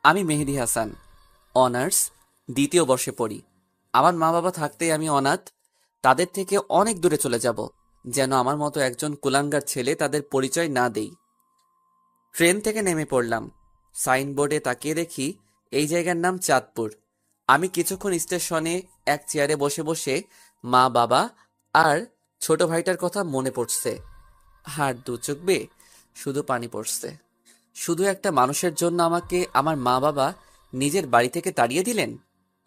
আমি মেহেদী হাসান, অনার্স দ্বিতীয় বর্ষে পড়ি। আমার মা বাবা থাকতেই আমি অনাথ। তাদের থেকে অনেক দূরে চলে যাব, যেন আমার মতো একজন কুলাঙ্গার ছেলে তাদের পরিচয় না দেই। ট্রেন থেকে নেমে পড়লাম। সাইনবোর্ডে তাকিয়ে দেখি এই জায়গার নাম চাঁদপুর। আমি কিছুক্ষণ স্টেশনে এক চেয়ারে বসে বসে মা বাবা আর ছোট ভাইটার কথা মনে পড়ছে। আর দু চোখ বেয়ে শুধু পানি পড়ছে। শুধু একটা মানুষের জন্য আমাকে আমার মা বাবা নিজের বাড়ি থেকে তাড়িয়ে দিলেন।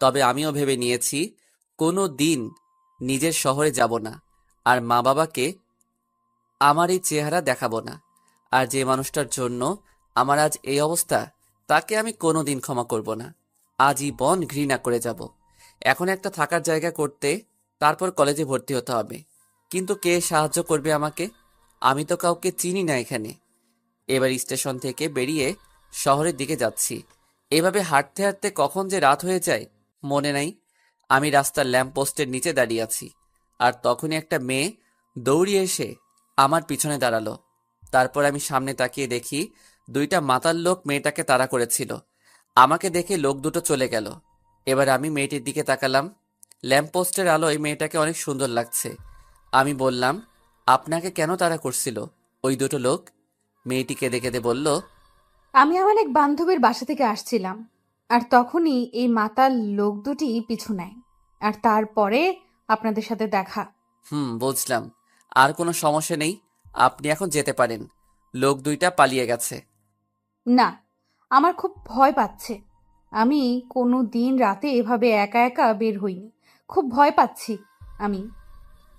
তবে আমিও ভেবে নিয়েছি কোনো দিন নিজের শহরে যাব না, আর মা বাবাকে আমার এই চেহারা দেখাবো না। আর যে মানুষটার জন্য আমার আজ এই অবস্থা, তাকে আমি কোনোদিন ক্ষমা করব না। আজীবন ঘৃণা করে যাব। এখন একটা থাকার জায়গা করতে, তারপর কলেজে ভর্তি হতে হবে। কিন্তু কে সাহায্য করবে আমাকে? আমি তো কাউকে চিনি না এখানে। এবার স্টেশন থেকে বেরিয়ে শহরের দিকে যাচ্ছি। এভাবে হাঁটতে হাঁটতে কখন যে রাত হয়ে যায় মনে নাই। আমি রাস্তার ল্যাম্প পোস্টের নিচে দাঁড়িয়ে আছি, আর তখনই একটা মেয়ে দৌড়িয়ে এসে আমার পিছনে দাঁড়ালো। তারপর আমি সামনে তাকিয়ে দেখি দুইটা মাতাল লোক মেয়েটাকে তাড়া করেছিল। আমাকে দেখে লোক দুটো চলে গেল। এবার আমি মেয়েটির দিকে তাকালাম। ল্যাম্প পোস্টের আলোয় মেয়েটাকে অনেক সুন্দর লাগছে। আমি বললাম, আপনাকে কেন তাড়া করছিল ওই দুটো লোক? মেয়েটি কেঁদে কেঁদে বলল, আমি আমার এক বান্ধবীর বাসা থেকে আসছিলাম, আর তখনই এই মাতাল লোক দুটি পিছু নেয়, আর তারপরে আপনাদের সাথে দেখা। বুঝলাম। আর কোনো সমস্যা নেই, আপনি এখন যেতে পারেন। লোক দুইটা পালিয়ে গেছে। না, আমার খুব ভয় পাচ্ছে। আমি কোনো দিন রাতে এভাবে একা একা বের হইনি। খুব ভয় পাচ্ছি আমি।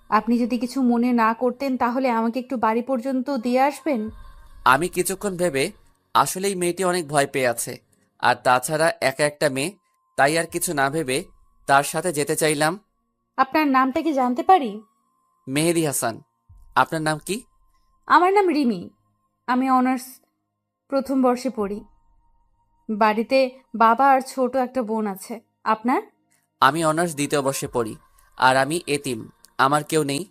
আপনি যদি কিছু মনে না করতেন তাহলে আমাকে একটু বাড়ি পর্যন্ত দিয়ে আসবেন। আমি কিছুক্ষণ ভেবে আসলেই মেয়েটি অনেক ভয় পেয়ে আছে, আর তাছাড়া একা একটা মেয়ে, তাই আর কিছু না ভেবে তার সাথে যেতে চাইলাম। আপনার নামটা কি জানতে পারি? মেহেদী হাসান। আপনার নাম কি? আমার নাম রিমি। আমি অনার্স প্রথম বর্ষে পড়ি। বাড়িতে বাবা আর ছোট একটা বোন আছে। আপনার? আমি অনার্স দ্বিতীয় বর্ষে পড়ি। আর আমি এতিম, আমার কেউ নেই।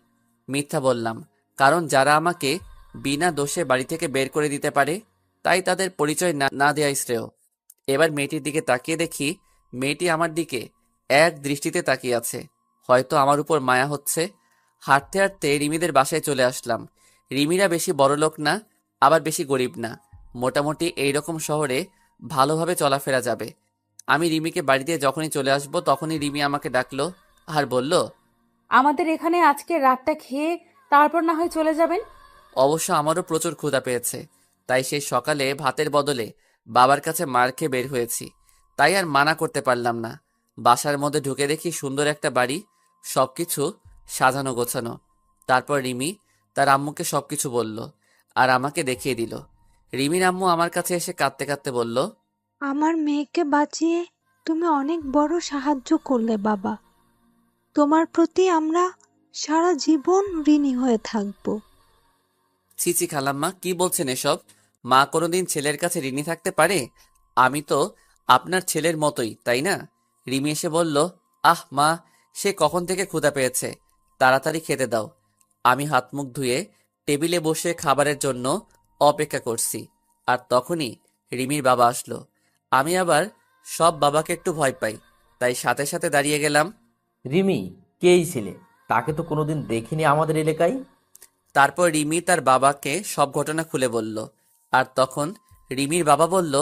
মিথ্যা বললাম, কারণ যারা আমাকে বিনা দোষে বাড়ি থেকে বের করে দিতে পারে, তাই তাদের পরিচয় না না দেয়াই শ্রেয়। এবার মেয়েটির দিকে তাকিয়ে দেখি মেয়েটি আমার দিকে এক দৃষ্টিতে তাকিয়ে আছে। হয়তো আমার উপর মায়া হচ্ছে। হাঁটতে হাঁটতে রিমিদের বাসায় চলে আসলাম। রিমিরা বেশি বড়লোক না, আবার বেশি গরিব না। মোটামুটি এইরকম শহরে ভালোভাবে চলাফেরা যাবে। আমি রিমিকে বাড়িতে যখনই চলে আসব তখনই রিমি আমাকে ডাকলো আর বলল, আমাদের এখানে আজকে রাতটা খেয়ে তারপর না হয় চলে যাবেন। অবশ্য আমারও প্রচুর ক্ষুধা পেয়েছে। তাই সেই সকালে ভাতের বদলে বাবার কাছে মার খেয়ে বের হয়েছি। তাই আর মানা করতে পারলাম না। বাসার মধ্যে ঢুকে দেখি সুন্দর একটা বাড়ি, সবকিছু সাজানো গোছানো। তারপর রিমি তার আম্মুকে সবকিছু বলল আর আমাকে দেখিয়ে দিল। রিমির আম্মু আমার কাছে এসে কাঁদতে কাঁদতে বলল, আমার মেয়েকে বাঁচিয়ে তুমি অনেক বড় সাহায্য করলে বাবা। তোমার প্রতি আমরা সারা জীবন ঋণী হয়ে থাকবো। ছি ছি খালাম্মা, কি বলছেন এসব? মা কোনোদিন ছেলের কাছে ঋণী থাকতে পারে? আমি তো আপনার ছেলের মতোই, তাই না? রিমি এসে বলল, আহ মা, সে কখন থেকে ক্ষুধা পেয়েছে, তাড়াতাড়ি খেতে দাও। আমি হাত মুখ ধুয়ে টেবিলে বসে খাবারের জন্য অপেক্ষা করছি। আর তখনই রিমির বাবা আসলো। আমি আবার সব বাবাকে একটু ভয় পাই, তাই সাথে সাথে দাঁড়িয়ে গেলাম। রিমি, কে এই ছেলে? তাকে তো কোনোদিন দেখিনি আমাদের এলাকায়। তারপর রিমি তার বাবাকে সব ঘটনা খুলে বলল। আর তখন রিমির বাবা বলল,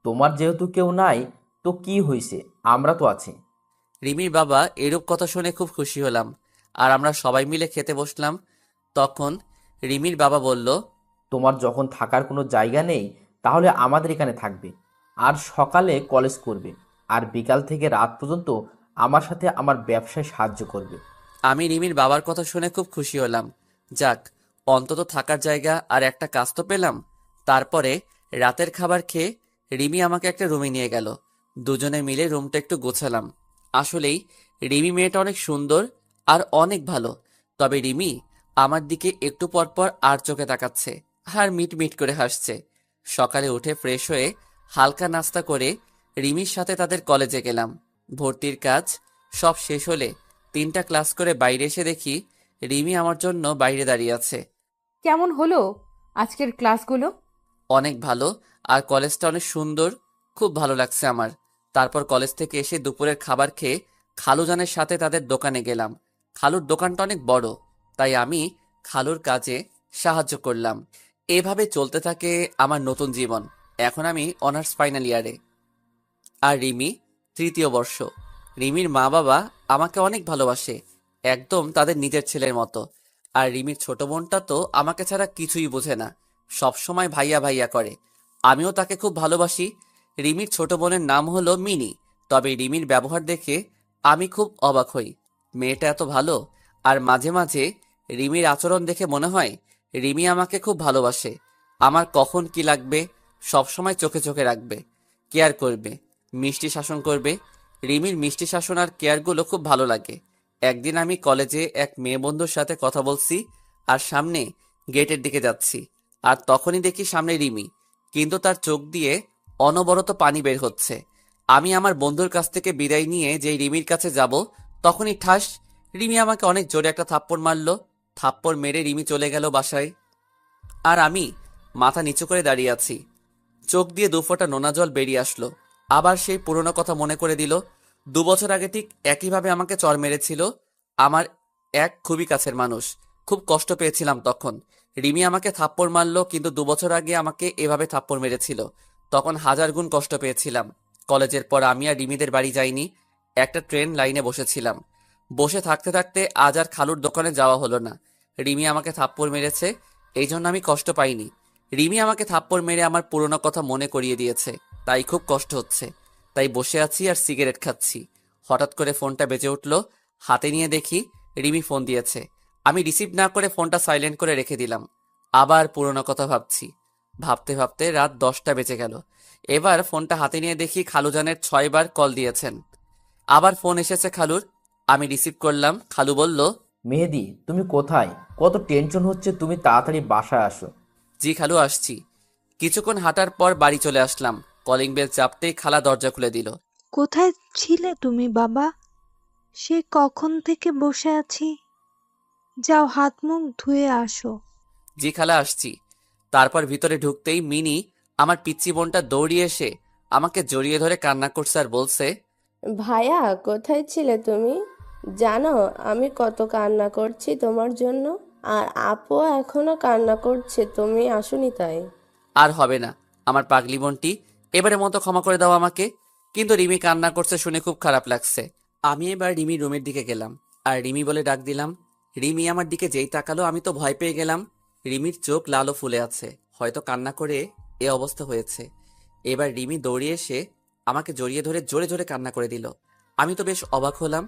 তোমার যেহেতু কেউ নাই, তো কি হয়েছে? আমরা তো আছি। রিমির বাবা এরূপ কথা শুনে খুব খুশি হলাম, আর আমরা সবাই মিলে খেতে বসলাম। তখন রিমির বাবা বলল, তোমার যখন থাকার কোনো জায়গা নেই, তাহলে আমাদের এখানে থাকবে। আর সকালে কলেজ করবে, আর বিকাল থেকে রাত পর্যন্ত আমার সাথে আমার ব্যবসায় সাহায্য করবে। আমি রিমির বাবার কথা শুনে খুব খুশি হলাম। যাক, অন্তত থাকার জায়গা আর একটা কাজ তো পেলাম। তারপরে রাতের খাবার খেয়ে রিমি আমাকে একটা রুমে নিয়ে গেল। দুজনে মিলে রুমটা একটু গোছালাম। আসলেই রিমি মেয়েটা অনেক সুন্দর আর অনেক ভালো। তবে রিমি আমার দিকে একটু পর পর আর চোখে তাকাচ্ছে, আর মিট মিট করে হাসছে। সকালে উঠে ফ্রেশ হয়ে হালকা নাস্তা করে রিমির সাথে তাদের কলেজে গেলাম। ভর্তির কাজ সব শেষ হলে 3টা ক্লাস করে বাইরে এসে দেখি রিমি আমার জন্য বাইরে দাঁড়িয়ে আছে। কেমন হলো আজকের ক্লাসগুলো? অনেক ভালো, আর কলেজটা অনেক সুন্দর। খুব ভালো লাগছে আমার। তারপর কলেজ থেকে এসে দুপুরের খাবার খেয়ে খালুজানের সাথে তাদের দোকানে গেলাম। খালুর দোকানটা অনেক বড়, তাই আমি খালুর কাজে সাহায্য করলাম। এভাবে চলতে থাকে আমার নতুন জীবন। এখন আমি অনার্স ফাইনাল ইয়ারে, আর রিমি তৃতীয় বর্ষ। রিমির মা বাবা আমাকে অনেক ভালোবাসে, একদম তাদের নিজের ছেলের মতো। আর রিমির ছোট বোনটা তো আমাকে ছাড়া কিছুই বোঝে না, সব সময় ভাইয়া ভাইয়া করে। আমিও তাকে খুব ভালোবাসি। রিমির ছোট বোনের নাম হলো মিনি। তবে রিমির ব্যবহার দেখে আমি খুব অবাক হই। মেয়েটা এত ভালো, আর মাঝে মাঝে রিমির আচরণ দেখে মনে হয় রিমি আমাকে খুব ভালোবাসে। আমার কখন কি লাগবে সবসময় চোখে চোখে রাখবে, কেয়ার করবে, মিষ্টি শাসন করবে। রিমির মিষ্টি শাসন আর কেয়ারগুলো খুব ভালো লাগে। একদিন আমি কলেজে এক মেয়ে বন্ধুর সাথে কথা বলছি, আর সামনে গেটের দিকে যাচ্ছি, আর তখনই দেখি সামনে রিমি, কিন্তু তার চোখ দিয়ে অনবরত পানি বের হচ্ছে। আমি আমার বন্ধুর কাছ থেকে বিদায় নিয়ে যেই রিমির কাছে যাব, তখনই ঠাস, রিমি আমাকে অনেক জোরে একটা থাপ্পড় মারলো। থাপ্পড় মেরে রিমি চলে গেল বাসায়, আর আমি মাথা নিচু করে দাঁড়িয়ে আছি। চোখ দিয়ে দুফোঁটা নোনা জল বেরিয়ে আসলো। আবার সেই পুরনো কথা মনে করে দিল। 2 বছর আগে ঠিক একইভাবে আমাকে চড় মেরেছিল আমার এক খুবই কাছের মানুষ। খুব কষ্ট পেয়েছিলাম তখন। রিমি আমাকে থাপ্পড় মারলো, কিন্তু 2 বছর আগে আমাকে এভাবে থাপ্পড় মেরেছিল, তখন হাজার গুণ কষ্ট পেয়েছিলাম। কলেজের পর আমি আর রিমিদের বাড়ি যাইনি, একটা ট্রেন লাইনে বসেছিলাম। বসে থাকতে থাকতে আজ আর খালুর দোকানে যাওয়া হলো না। রিমি আমাকে থাপ্পড় মেরেছে, এই জন্য আমি কষ্ট পাইনি। রিমি আমাকে থাপ্পড় মেরে আমার পুরনো কথা মনে করিয়ে দিয়েছে, তাই খুব কষ্ট হচ্ছে। তাই বসে আছি আর সিগারেট খাচ্ছি। হঠাৎ করে ফোনটা বেজে উঠল। হাতে নিয়ে দেখি রিমি ফোন দিয়েছে। আমি রিসিভ না করে ফোনটা সাইলেন্ট করে রেখে দিলাম। আবার পুরনো কথা ভাবছি। ভাবতে ভাবতে রাত 10টা বেজে গেল। এবার ফোনটা হাতে নিয়ে দেখি খালুজানের 6বার কল দিয়েছেন। আবার ফোন এসেছে খালুর। আমি রিসিভ করলাম। খালু বলল, মেহেদি, তুমি কোথায়? কত টেনশন হচ্ছে, তুমি তাড়াতাড়ি বাসায় আসো। জি খালু, আসছি। কিছুক্ষণ হাঁটার পর বাড়ি চলে আসলাম। কলিং বেল চাপতেই খালা দরজা খুলে দিল। কোথায় ছিলে তুমি বাবা? সে কখন থেকে বসে আছি। যাও হাত মুখ ধুয়ে আসো। জি খালা, আসছি। তারপর ভিতরে ঢুকতেই মিনি, আমার পিচ্চি বোনটা দৌড়িয়ে এসে আমাকে জড়িয়ে ধরে কান্না করছে আর বলছে, ভাইয়া, কোথায় ছিলে তুমি? জানো আমি কত কান্না করছি তোমার জন্য, আর আপু এখনো কান্না করছে তুমি আসোনি তাই। আর হবে না আমার পাগলি বোনটি, এবারের মতো ক্ষমা করে দাও আমাকে। কিন্তু রিমি কান্না করছে শুনে খুব খারাপ লাগছে। আমি এবার রিমির রুমের দিকে গেলাম, আর রিমি বলে ডাক দিলাম। রিমি আমার দিকে যেই তাকালো, আমি তো ভয় পেয়ে গেলাম। রিমির চোখ লাল ও ফুলে আছে, হয়তো কান্না করে এ অবস্থা হয়েছে। এবার রিমি দৌড়িয়ে এসে আমাকে জড়িয়ে ধরে জোরে জোরে কান্না করে দিল। আমি তো বেশ অবাক হলাম।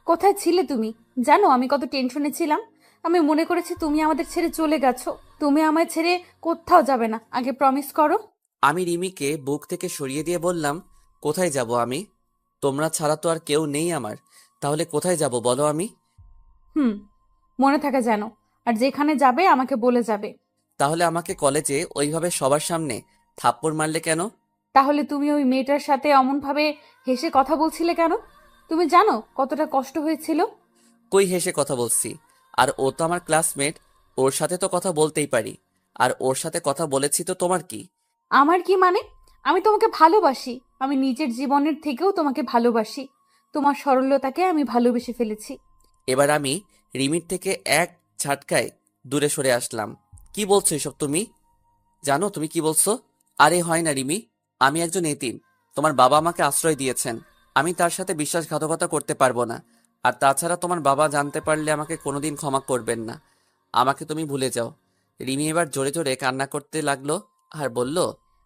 কোথায় ছিলে তুমি? জানো আমি কত টেনশনে ছিলাম। আমি মনে করেছি তুমি আমাদের ছেড়ে চলে গেছো। তুমি আমায় ছেড়ে কোথাও যাবে না, আগে প্রমিস করো। আমি রিমিকে বুক থেকে সরিয়ে দিয়ে বললাম, কোথায় যাব আমি? তোমরা ছাড়া তো আর কেউ নেই আমার, তাহলে কোথায় যাব বলো আমি? হুম, মনে থাকে যেন। আর যেখানে যাবে আমাকে বলে যাবে। তাহলে আমাকে কলেজে ওইভাবে সবার সামনে থাপ্পড় মারলে কেন? তাহলে তুমি ওই মেয়েটার সাথে অমনভাবে হেসে কথা বলছিলে কেন? তুমি জানো কতটা কষ্ট হয়েছিল? কই হেসে কথা বলছি? আর ও তো আমার ক্লাসমেট, ওর সাথে তো কথা বলতেই পারি। আর ওর সাথে কথা বলেছি তো তোমার কি? আমার কি মানে? আমি তোমাকে ভালোবাসি। আমি নিজের জীবনের থেকেও তোমাকে ভালোবাসি। তোমার সরলতাকে আমি ভালোবেসে ফেলেছি। এবার আমি রিমির থেকে এক ঝাটকায় দূরে সরে আসলাম। কি বলছো এসব তুমি? জানো তুমি কি বলছো? আরে হয় না রিমি, আমি একজন এতিম। তোমার বাবা আমাকে আশ্রয় দিয়েছেন, আমি তার সাথে বিশ্বাসঘাতকতা করতে পারবো না। আর তাছাড়া তোমার বাবা জানতে পারলে আমাকে কোনোদিন ক্ষমা করবেন না। আমাকে তুমি ভুলে যাও। রিমি এবার জোরে জোরে কান্না করতে লাগলো আর বলল,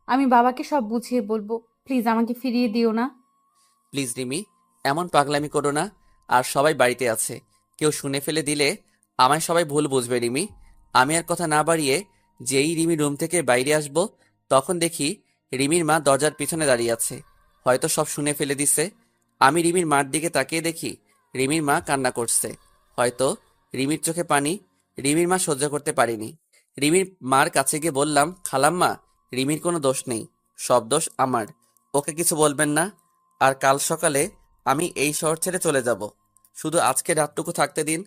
আমি বাবাকে সব বুঝিয়ে বলবো। প্লিজ আমাকে ফিরিয়ে দিও না। প্লিজ রিমি, এমন পাগলামি করো না। আর সবাই বাড়িতে আছে, কেউ শুনে ফেলে দিলে আমায় সবাই ভুল বুঝবে রিমি। আমি আর কথা না বাড়িয়ে যেই রিমি রুম থেকে বাইরে আসবো, তখন দেখি রিমির মা দরজার পিছনে দাঁড়িয়ে আছে। হয়তো সব শুনে ফেলে দিছে। আমি রিমির মার দিকে তাকিয়ে দেখি রিমির মা কান্না করছে। হয়তো রিমির চোখে পানি। রিমির মা সহ্য করতে পারিনি। রিমির মার কাছে গিয়ে বললাম, খালাম্মা, রিমির কোনো দোষ নেই, সব দোষ আমার। ওকে কিছু বলবেন না। আর কাল সকালে আমি এই শহর ছেড়ে চলে যাব। শুধু আজকে রাতটুকু থাকতে দিন।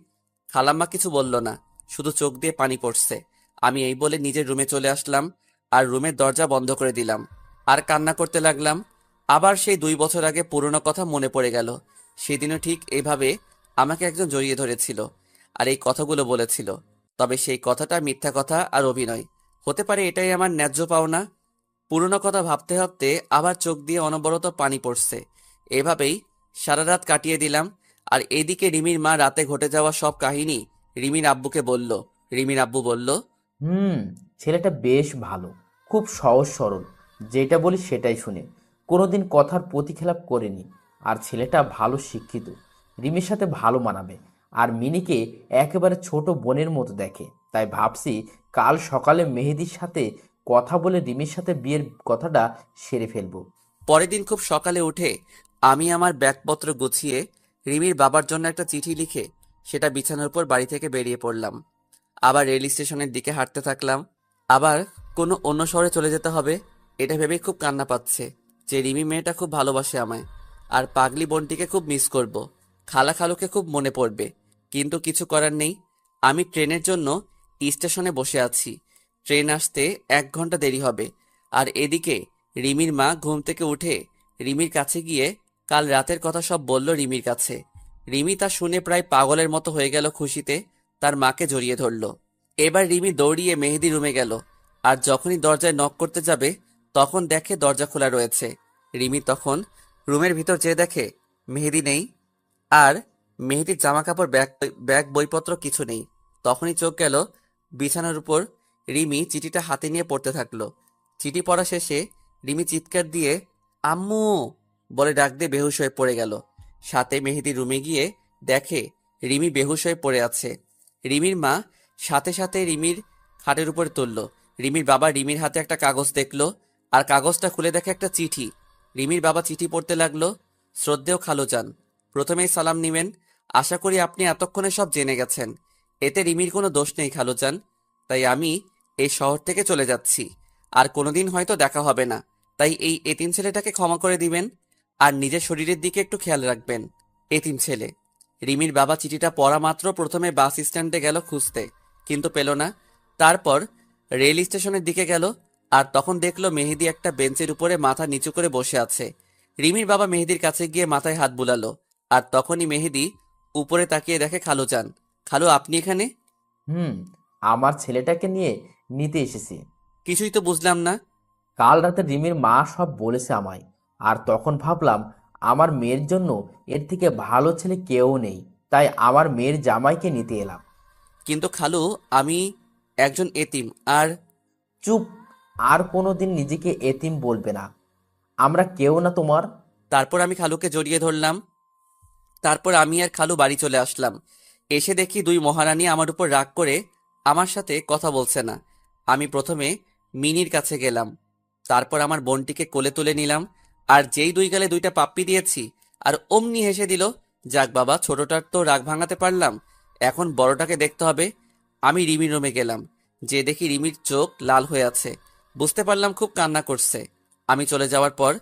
খালাম্মা কিছু বলল না, শুধু চোখ দিয়ে পানি পড়ছে। আমি এই বলে নিজের রুমে চলে আসলাম আর রুমের দরজা বন্ধ করে দিলাম। আর কান্না করতে লাগলাম। আবার সেই 2 বছর আগে পুরনো কথা মনে পড়ে গেল। সেদিনও ঠিক এইভাবে আমাকে একজন জড়িয়ে ধরেছিল আর এই কথাগুলো বলেছিল। তবে সেই কথাটা মিথ্যা কথা আর অভিনয় হতে পারে, এটাই আমার ন্যায্য পাওনা। পুরনো কথা ভাবতে ভাবতে আবার চোখ দিয়ে অনবরত পানি পড়ছে। এভাবেই সারা রাত কাটিয়ে দিলাম। আর এদিকে রিমির মা রাতে ঘটে যাওয়া সব কাহিনী রিমির আব্বুকে বলল। রিমির আব্বু বলল, ছেলেটা বেশ ভালো, খুব সহজ সরল, যেটা বলি সেটাই শুনে, কোনোদিন কথার প্রতিখেলাপ করেনি। আর ছেলেটা ভালো শিক্ষিত, রিমির সাথে ভালো মানাবে। আর মিনিকে একেবারে ছোট বোনের মতো দেখে। তাই ভাবছি কাল সকালে মেহেদির সাথে কথা বলে রিমির সাথে বিয়ের কথাটা সেরে ফেলবো। পরের দিন খুব সকালে উঠে আমি আমার ব্যাগপত্র গুছিয়ে রিমির বাবার জন্য একটা চিঠি লিখে সেটা বিছানার উপর বাড়ি থেকে বেরিয়ে পড়লাম। আবার রেল স্টেশনের দিকে হাঁটতে থাকলাম। আবার কোনো অন্য শহরে চলে যেতে হবে এটা ভেবেই খুব কান্না পাচ্ছে যে রিমি মেয়েটা খুব ভালোবাসে আমায়। আর পাগলি বোনটিকে খুব মিস করব। খালা খালুকে খুব মনে পড়বে। কিন্তু কিছু করার নেই। আমি ট্রেনের জন্য স্টেশনে বসে আছি। ট্রেন আসতে 1 ঘন্টা দেরি হবে। আর এদিকে রিমির মা ঘুম থেকে উঠে রিমির কাছে গিয়ে কাল রাতের কথা সব বলল রিমির কাছে। রিমি তা শুনে প্রায় পাগলের মতো হয়ে গেল খুশিতে, তার মাকে জড়িয়ে ধরল। এবার রিমি দৌড়িয়ে মেহেদি রুমে গেল। আর যখনই দরজায় নক করতে যাবে তখন দেখে দরজা খোলা রয়েছে। রিমি তখন রুমের ভিতর যেয়ে দেখে মেহেদি নেই। আর মেহেদির জামা কাপড়, ব্যাগ ব্যাগ বইপত্র কিছু নেই। তখনই চোখ গেল বিছানার উপর। রিমি চিঠিটা হাতে নিয়ে পড়তে থাকলো। চিঠি পড়া শেষে রিমি চিৎকার দিয়ে আম্মু বলে ডাক দিয়ে বেহুশ হয়ে পড়ে গেল। সাথে মেহেদি রুমে গিয়ে দেখে রিমি বেহুশ হয়ে পড়ে আছে। রিমির মা সাথে সাথে রিমির খাটের উপরে তুলল। রিমির বাবা রিমির হাতে একটা কাগজ দেখলো আর কাগজটা খুলে দেখে একটা চিঠি। রিমির বাবা চিঠি পড়তে লাগলো। শ্রদ্ধেয় খালুজান, প্রথমেই সালাম নিবেন। আশা করি আপনি এতক্ষণে সব জেনে গেছেন। এতে রিমির কোনো দোষ নেই খালুজান। তাই আমি এই শহর থেকে চলে যাচ্ছি। আর কোনোদিন হয়তো দেখা হবে না। তাই এই এতিম ছেলেটাকে ক্ষমা করে দিবেন আর নিজের শরীরের দিকে একটু খেয়াল রাখবেন। এতিম ছেলে। রিমির বাবা চিঠিটা পড়া মাত্র প্রথমে বাস স্ট্যান্ডে গেল খুঁজতে, কিন্তু পেল না। তারপর রেল স্টেশনের দিকে গেল আর তখন দেখলো মেহেদি একটা বেঞ্চের উপরে মাথা নিচু করে বসে আছে। রিমির বাবা মেহেদির কাছে গিয়ে মাথায় হাত বুলালো। আর তখনই মেহেদি উপরে তাকিয়ে দেখে খালুজান। খালু, আপনি এখানে? হুম আমার ছেলেটাকে নিয়ে নিতে এসেছি। কিছুই তো বুঝলাম না। কাল রাতে রিমির মা সব বলেছে আমায়। আর তখন ভাবলাম আমার মেয়ের জন্য এর থেকে ভালো ছেলে কেউ নেই। তাই আমার মেয়ের জামাইকে নিতে এলাম। কিন্তু খালু, আমি একজন এতিম। আর চুপ, আর কোনোদিন নিজেকে এতিম বলবে না। আমরা কেউ না তোমার। তারপর আমি খালুকে জড়িয়ে ধরলাম। তারপর আমি আর খালু বাড়ি চলে আসলাম। এসে দেখি 2 মহারানী আমার উপর রাগ করে আমার সাথে কথা বলছে না। আমি প্রথমে মিনির কাছে গেলাম। তারপর আমার বোনটিকে কোলে তুলে নিলাম। আর যেই 2 গালে 2টা পাপ্পি দিয়েছি আর অমনি হেসে দিল। যাক বাবা, ছোটটার তো রাগ ভাঙাতে পারলাম, এখন বড়টাকে দেখতে হবে। আমি রিমির রুমে গেলাম। যে দেখি রিমির চোখ লাল হয়ে আছে। বুঝতে পারলাম খুব কান্না করছে। আমি চলে যাওয়ার পর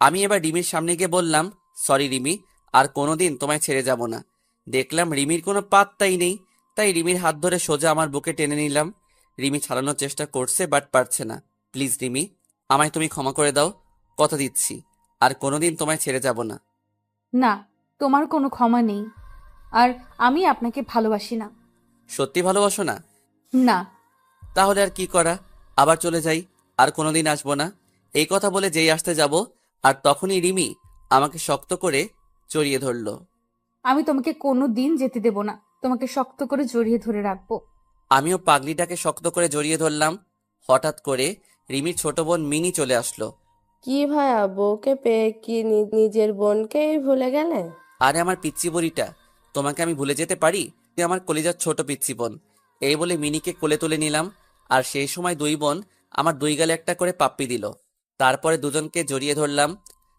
আমি এবার রিমির সামনে গিয়ে বললাম, সরি রিমি, আর কোনোদিন তোমায় ছেড়ে যাব না। দেখলাম রিমির কোনো পাত্তাই নেই। তাই রিমির হাত ধরে সোজা আমার বুকে টেনে নিলাম। রিমি ছাড়ানোর চেষ্টা করছে, বাট পারছে না। প্লিজ রিমি, আমায় তুমি ক্ষমা করে দাও। কথা দিচ্ছি আর কোনোদিন তোমায় ছেড়ে যাব না। না, তোমার কোনো ক্ষমা নেই। আর আমি আপনাকে ভালোবাসি না। সত্যি ভালোবাসো না? না। তাহলে আর কি করা, আবার চলে যাই, আর কোনোদিন আসবো না। এই কথা বলে যেই আসতে যাব আর তখনই রিমি আমাকে শক্ত করে জড়িয়ে ধরলো। আমি তোমাকে কোনো দিন যেতে দেব না। তোমাকে শক্ত করে জড়িয়ে ধরে রাখবো। আমিও পাগলিটাকে শক্ত করে জড়িয়ে ধরলাম। হঠাৎ করে রিমির ছোট বোন মিনি চলে আসলো। কি ভাইয়া, বউকে পেয়ে কি নিজের বোনকেই ভুলে গেলে? আরে আমার পিচ্চি বড়িটা, তোমাকে আমি ভুলে যেতে পারি? তুই আমার কলিজার ছোট পিচ্চি বোন। এই বলে মিনিকে কোলে তুলে নিলাম। আর সেই সময় 2 বোন আমার 2 গালে একটা করে পাপ্পি দিল। তারপরে দুজনকে জড়িয়ে ধরলাম।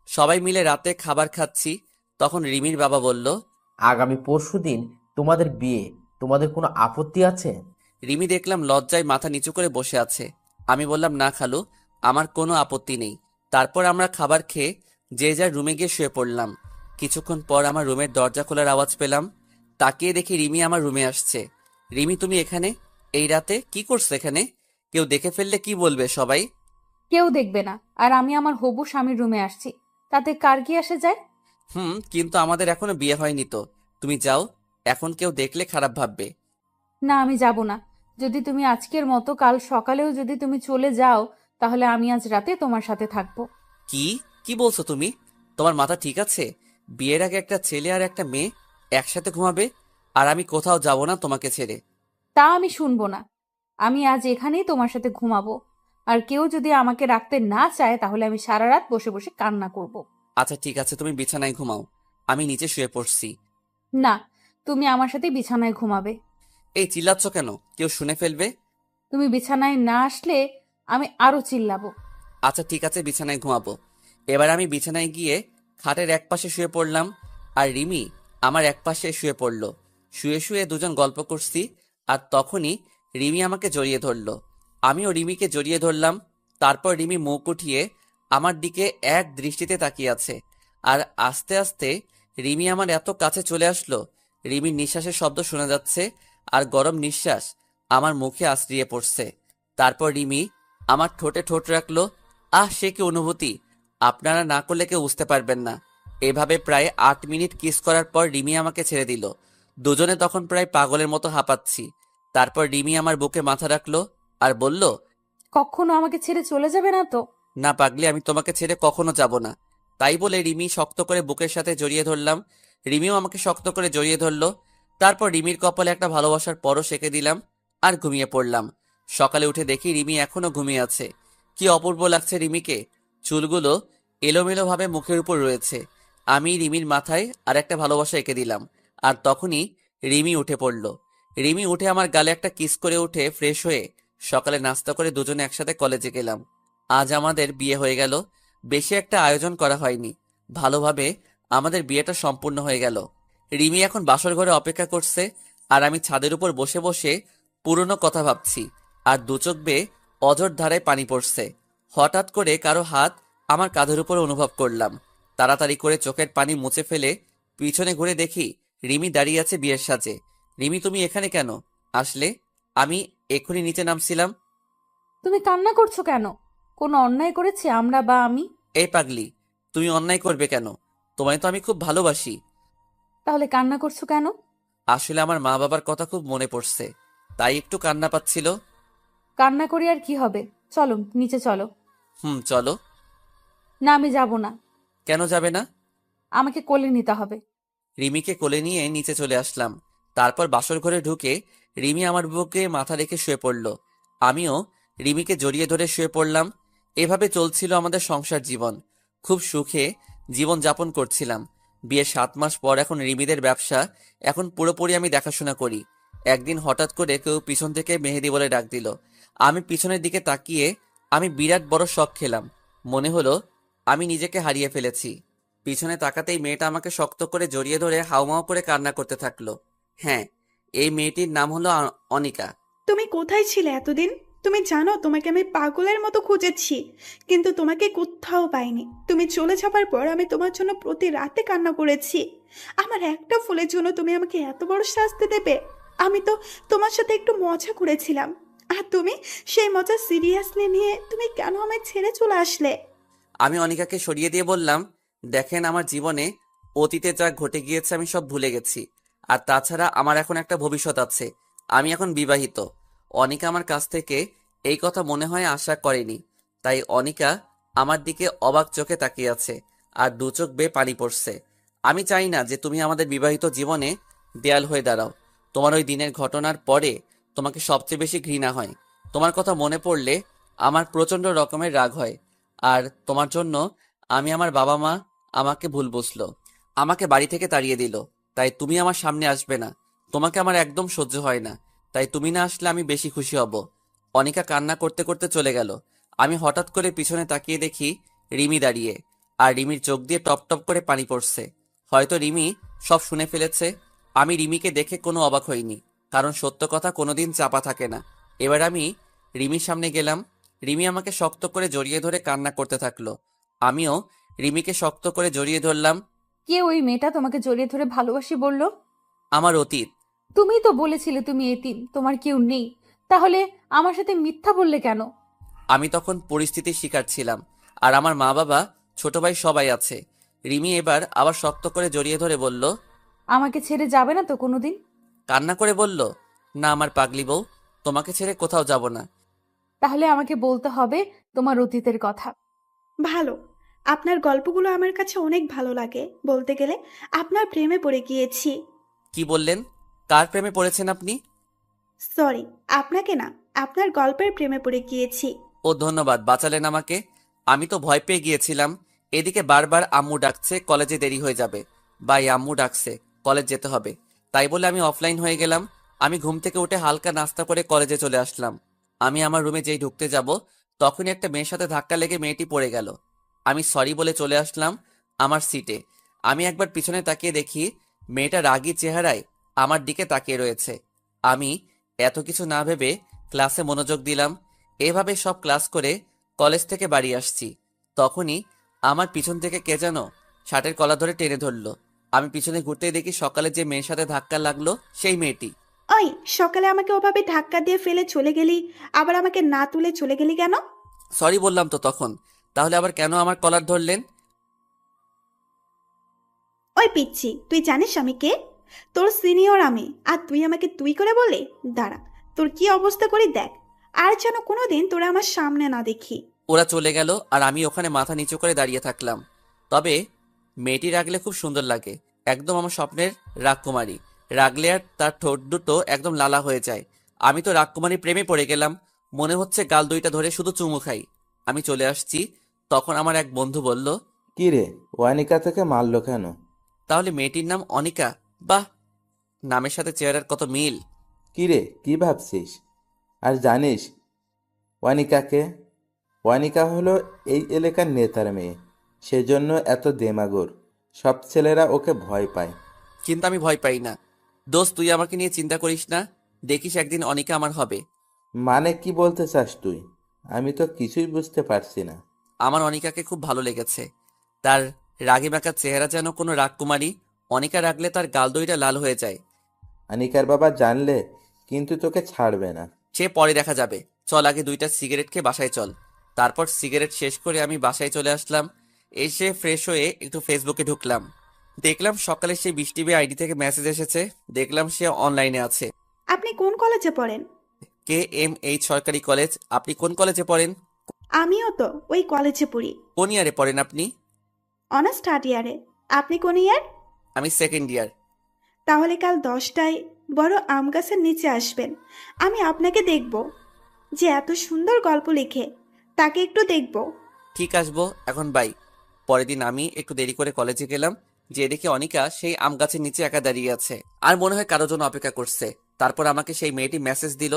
সবাই মিলে রাতে খাবার খাচ্ছি। তখন রিমির বাবা বলল, আগামী পরশুদিন তোমাদের বিয়ে, তোমাদের কোনো আপত্তি আছে? রিমি দেখলাম লজ্জায় মাথা নিচু করে বসে আছে। আমি বললাম, না খালু, আমার কোনো আপত্তি নেই। তারপর আমরা খাবার খেয়ে যে যার রুমে গিয়ে শুয়ে পড়লাম। কিছুক্ষণ পর আমার রুমের দরজা খোলার আওয়াজ পেলাম। তাকিয়ে দেখি রিমি আমার রুমে আসছে। রিমি, তুমি এখানে এই রাতে কি করছো এখানে? কেউ দেখে ফেললে কি বলবে সবাই? কেউ দেখবে না, আর আমি আমার হবু স্বামীর রুমে আসছি, তাতে কার কি আসে যায়? কিন্তু আমাদের এখনো বিয়ে হয়নি তো। তুমি যাও, এখন কেউ দেখলে খারাপ ভাববে। না, আমি যাব না। যদি তুমি আজকের মতো কাল সকালেও যদি তুমি চলে যাও, তাহলে আমি আজ রাতে তোমার সাথে থাকবো। কি কি বলছো তুমি? তোমার মাথা ঠিক আছে? বিয়ের আগে একটা ছেলে আর একটা মেয়ে একসাথে ঘুমাবে, আর আমি কোথাও যাব না তোমাকে ছেড়ে। তা আমি শুনবো না। আমি আজ এখানেই তোমার সাথে ঘুমাবো। আর কেউ যদি আমাকে রাখতে না চায়, তাহলে আমি সারা রাত বসে বসে কান্না করব। আচ্ছা ঠিক আছে, তুমি বিছানায় ঘুমাও, আমি নিচে শুয়ে পড়ছি। না, তুমি আমার সাথে বিছানায় ঘুমাবে। এই চিল্লাচ্ছ কেন? কেউ শুনে ফেলবে। তুমি বিছানায় না আসলে আমি আরো চিল্লাবো। আচ্ছা ঠিক আছে, বিছানায় ঘুমাবো। এবার আমি বিছানায় গিয়ে খাটের এক পাশে শুয়ে পড়লাম, আর রিমি আমার এক পাশে শুয়ে পড়লো। শুয়ে শুয়ে দুজন গল্প করছি, আর তখনই রিমি আমাকে জড়িয়ে ধরলো। আমিও রিমিকে জড়িয়ে ধরলাম। তারপর রিমি মুখ উঠিয়ে আমার দিকে এক দৃষ্টিতে তাকিয়ে আছে, আর আস্তে আস্তে রিমি আমার এত কাছে চলে আসলো, রিমির নিঃশ্বাসের শব্দ শোনা যাচ্ছে, আর গরম নিঃশ্বাস আমার মুখে আশ্রিয়ে পড়ছে। তারপর রিমি আমার ঠোঁটে ঠোঁট রাখলো। সে কি অনুভূতি, আপনারা না করলে কেউ বুঝতে পারবেন না। এভাবে প্রায় 8 মিনিট কিস করার পর রিমি আমাকে ছেড়ে দিল। দুজনে তখন প্রায় পাগলের মতো হাঁপাচ্ছি। তারপর রিমি আমার বুকে মাথা রাখলো আর বলল, কখনো আমাকে ছেড়ে চলে যাবে না তো? না পাগলি, আমি তোমাকে ছেড়ে কখনো যাব না। তাই বলে রিমি শক্ত করে বুকের সাথে জড়িয়ে ধরলাম। রিমিও আমাকে শক্ত করে জড়িয়ে ধরলো। তারপর রিমির কপালে একটা ভালোবাসার পরশ এঁকে দিলাম, আর ঘুমিয়ে পড়লাম। সকালে উঠে দেখি রিমি এখনো ঘুমিয়ে আছে। কি অপূর্ব লাগছে রিমিকে। চুলগুলো এলোমেলো ভাবে মুখের উপর রয়েছে। আমি রিমির মাথায় আর একটা ভালোবাসা এঁকে দিলাম, আর তখনই রিমি উঠে পড়ল। রিমি উঠে আমার গালে একটা কিস করে উঠে ফ্রেশ হয়ে সকালে নাস্তা করে দুজনে একসাথে কলেজে গেলাম। আজ আমাদের বিয়ে হয়ে গেল। বেশি একটা আয়োজন করা হয়নি, ভালোভাবে আমাদের বিয়েটা সম্পূর্ণ হয়ে গেল। রিমি এখন বাসর ঘরে অপেক্ষা করছে, আর আমি ছাদের উপর বসে বসে পুরনো কথা ভাবছি, আর দু চোখ বেয়ে অঝোর ধারায় পানি পড়ছে। হঠাৎ করে কারো হাত আমার কাঁধের উপর অনুভব করলাম। তাড়াতাড়ি করে চোখের পানি মুছে ফেলে পিছনে ঘুরে দেখি রিমি দাঁড়িয়ে আছে বিয়ের সাজে। রিমি, তুমি এখানে কেন আসলে? আমি এক্ষুনি নিচে নামছিলাম। তুমি কান্না করছো কেন? কোনো অন্যায় করেছি আমরা বা আমি? এই পাগলি, তুমি অন্যায় করবে কেন? তোমায় তো আমি খুব ভালোবাসি। তাহলে কান্না করছো কেন? আসলে আমার মা বাবার কথা খুব মনে পড়ছে, তাই একটু কান্না পাচ্ছিল। কান্না করি আর কি হবে? চলো নিচে চলো। চলো। না, আমি যাব না। কেন যাবে না? আমাকে কোলে নিতে হবে। রিমিকে কোলে নিয়ে নিচে চলে আসলাম। তারপর বাসর ঘরে ঢুকে রিমি আমার বুকে মাথা রেখে শুয়ে পড়ল। আমিও রিমিকে জড়িয়ে ধরে শুয়ে পড়লাম। এভাবে চলছিল আমাদের সংসার জীবন। খুব সুখে জীবন যাপন করছিলাম। বিয়ের 7 মাস পর এখন রিমিদের ব্যবসা এখন পুরোপুরি আমি দেখাশোনা করি। একদিন হঠাৎ করে কেউ পিছন থেকে মেহেদি বলে ডাক দিল। আমি পিছনের দিকে তাকিয়ে আমি বিরাট বড় শক খেলাম। মনে হলো আমি নিজেকে হারিয়ে ফেলেছি। পিছনে তাকাতেই মেয়েটা আমাকে শক্ত করে জড়িয়ে ধরে হাউমাউ করে কান্না করতে থাকলো। হ্যাঁ, এই মেয়েটির নাম হলো অনিকা। তুমি কোথায় ছিলে এতদিন? তুমি জানো তোমাকে আমি পাগলের মতো খুঁজেছি, কিন্তু তোমাকে কোথাও পাইনি। তুমি চলে যাবার পর আমি তোমার জন্য প্রতি রাতে কান্না করেছি। আমার একটা ফুলের জন্য তুমি আমাকে এত বড় শাস্তি দেবে? আমি তো তোমার সাথে একটু মজা করেছিলাম, আর তুমি সেই মজা সিরিয়াসলি নিয়ে তুমি কেন আমায় ছেড়ে চলে আসলে? আমি অনিকাকে সরিয়ে দিয়ে বললাম, দেখেন, আমার জীবনে অতীতে যা ঘটে গিয়েছে আমি সব ভুলে গেছি। আর তাছাড়া আমার এখন একটা ভবিষ্যৎ আছে। আমি এখন বিবাহিত। অনিকা আমার কাছ থেকে এই কথা মনে হয় আশা করেনি। তাই অনিকা আমার দিকে অবাক চোখে তাকিয়ে আছে, আর দু চোখ বেয়ে পানি পড়ছে। আমি চাই না যে তুমি আমাদের বিবাহিত জীবনে দেয়াল হয়ে দাঁড়াও। তোমার ওই দিনের ঘটনার পরে তোমাকে সবচেয়ে বেশি ঘৃণা হয়। তোমার কথা মনে পড়লে আমার প্রচন্ড রকমের রাগ হয়। আর তোমার জন্য আমি আমার বাবা মা আমাকে ভুল বুঝলো, আমাকে বাড়ি থেকে তাড়িয়ে দিল। তাই তুমি আমার সামনে আসবে না। তোমাকে আমার একদম সহ্য হয় না। তাই তুমি না আসলে আমি বেশি খুশি হব। অনিকা কান্না করতে করতে চলে গেল। আমি হঠাৎ করে পিছনে তাকিয়ে দেখি রিমি দাঁড়িয়ে, আর রিমির চোখ দিয়ে টপ টপ করে পানি পড়ছে। হয়তো রিমি সব শুনে ফেলেছে। আমি রিমিকে দেখে কোনো অবাক হইনি, কারণ সত্য কথা কোনোদিন চাপা থাকে না। এবার আমি রিমির সামনে গেলাম। রিমি আমাকে শক্ত করে জড়িয়ে ধরে কান্না করতে থাকলো। আমিও রিমিকে শক্ত করে জড়িয়ে ধরলাম। কে ওই মেয়েটা তোমাকে জড়িয়ে ধরে ভালোবাসি বললো? আমার অতীত। তুমিই তো বলেছিলে তুমি এতিম, তোমার কেউ নেই। তাহলে আমার সাথে মিথ্যা বললে কেন? আমি তখন পরিস্থিতির শিকার ছিলাম, আর আমার মা বাবা, ছোট ভাই সবাই আছে। রিমি এবার আবার শক্ত করে জড়িয়ে ধরে বলল, আমাকে ছেড়ে যাবে না তো কোনোদিন? কান্না করে বলল, না আমার পাগলি বউ, তোমাকে ছেড়ে কোথাও যাব না। তাহলে আমাকে বলতে হবে তোমার অতীতের কথা। ভালো, আপনার গল্পগুলো আমার কাছে অনেক ভালো লাগে। বলতে গেলে আপনার প্রেমে পড়ে গিয়েছি। কি বললেন? কার প্রেমে পড়েছেন আপনি? সরি, আপনাকে না, আপনার গল্পের প্রেমে পড়ে গিয়েছি। ও ধন্যবাদ, বাঁচালেন আমাকে। আমি তো ভয় পেয়ে গিয়েছিলাম। এদিকে বারবার আম্মু ডাকছে, কলেজে দেরি হয়ে যাবে। ভাই আম্মু ডাকছে, কলেজ যেতে হবে। তাই বলে আমি অফলাইন হয়ে গেলাম। আমি ঘুম থেকে উঠে হালকা নাস্তা করে কলেজে চলে আসলাম। আমি আমার রুমে যেই ঢুকতে যাব, তখনই একটা মেয়ের সাথে ধাক্কা লেগে মেয়েটি পড়ে গেল। আমি সরি বলে চলে আসলাম আমার সিটে। আমি একবার পিছনে তাকিয়ে দেখি মেয়েটা রাগী চেহারায় আমার দিকে তাকিয়ে রয়েছে। আমি এত কিছু না ভেবে ক্লাসে মনোযোগ দিলাম। এভাবে সব ক্লাস করে কলেজ থেকে বাড়ি আসছি। তখনই আমার পিছন থেকে কে যেন শার্টের কলার ধরে টেনে ধরলো। আমি পিছনে ঘুরতেই দেখি সকালে যে মেয়ের সাথে ধাক্কা লাগলো সেই মেয়েটি। ওই, সকালে আমাকে ওভাবে ধাক্কা দিয়ে ফেলে চলে গেলি, আবার আমাকে না তুলে চলে গেলি কেন? সরি বললাম তো তখন, তাহলে আবার কেন আমার কলার ধরলেন? ওই পিচ্ছি, তুই জানিস আমি কে? তোর সিনিয়র আমি, আর তুই আমাকে তুই করে বলে? দাঁড়া, তোর কি অবস্থা করি দেখ। আর যেন কোনোদিন তোরা আমার সামনে না দেখি। ওরা চলে গেল আর আমি ওখানে মাথা নিচু করে দাঁড়িয়ে থাকলাম। তবে মেয়েটি রাগলে খুব সুন্দর লাগে, একদম আমার স্বপ্নের রাজকুমারী। রাগলে আর তার ঠোঁট দুটো একদম লালা হয়ে যায়। আমি তো রাজকুমারী প্রেমে পড়ে গেলাম। মনে হচ্ছে গাল দুইটা ধরে শুধু চুমু খাই। আমি চলে আসছি, তখন আমার এক বন্ধু বলল, কি রে, ওয়ানিকা থেকে মারলো কেন? তাহলে মেয়েটির নাম অনিকা? বাহ, নামের সাথে চেহারার কত মিল। কি রে, কি ভাবছিস? আর জানিস ওয়ানিকাকে? ওয়ানিকা হলো এই এলাকার নেতার মেয়ে, সেজন্য এত দেমাগোর। সব ছেলেরা ওকে ভয় পায়। কিন্তু আমি ভয় পাই না। দোস্ত, তুই আমাকে নিয়ে চিন্তা করিস না, দেখিস একদিন অনিকা আমার হবে। মানে কি বলতে চাস তুই? আমি তো কিছুই বুঝতে পারছি না। আমার অনিকাকে খুব ভালো লেগেছে। তার রাগী মাখা চেহারা যেন কোনো রাজকুমারী। অনিকা রাগলে তার গাল দুইটা লাল হয়ে যায়। আনিকার বাবা জানলে কিন্তু তোকে ছাড়বে না। সে পরে দেখা যাবে। চল আগে দুইটা সিগারেট খেয়ে বাসায় চল। তারপর সিগারেট শেষ করে আমি বাসায় চলে আসলাম। এসে ফ্রেশ হয়ে একটু ফেসবুকে ঢুকলাম। দেখলাম সকালে সেই বৃষ্টি আইডি থেকে মেসেজ এসেছে। দেখলাম সে অনলাইনে আছে। আপনি কোন কলেজে পড়েন? KMH সরকারি কলেজ। আপনি কোন কলেজে পড়েন? আমিও তো ওই কলেজে পড়ি। কোন ইয়ারে পড়েন আপনি? অনার্স থার্ড ইয়ারে। আপনি কোন ইয়ার? আমি সেকেন্ড ইয়ার। তাহলে কাল 10টায় বড় আম গাছের নিচে আসবেন। আমি আপনাকে দেখব, যে এত সুন্দর গল্প লিখে, তাকে একটু দেখব। ঠিক আসবো, এখন বাই। পরের দিন আমি একটু দেরি করে কলেজে গেলাম। যে দেখি অনিকা সেই আম গাছের নিচে একা দাঁড়িয়ে আছে, আর মনে হয় কারোর জন্য অপেক্ষা করছে। তারপর আমাকে সেই মেয়েটি মেসেজ দিল,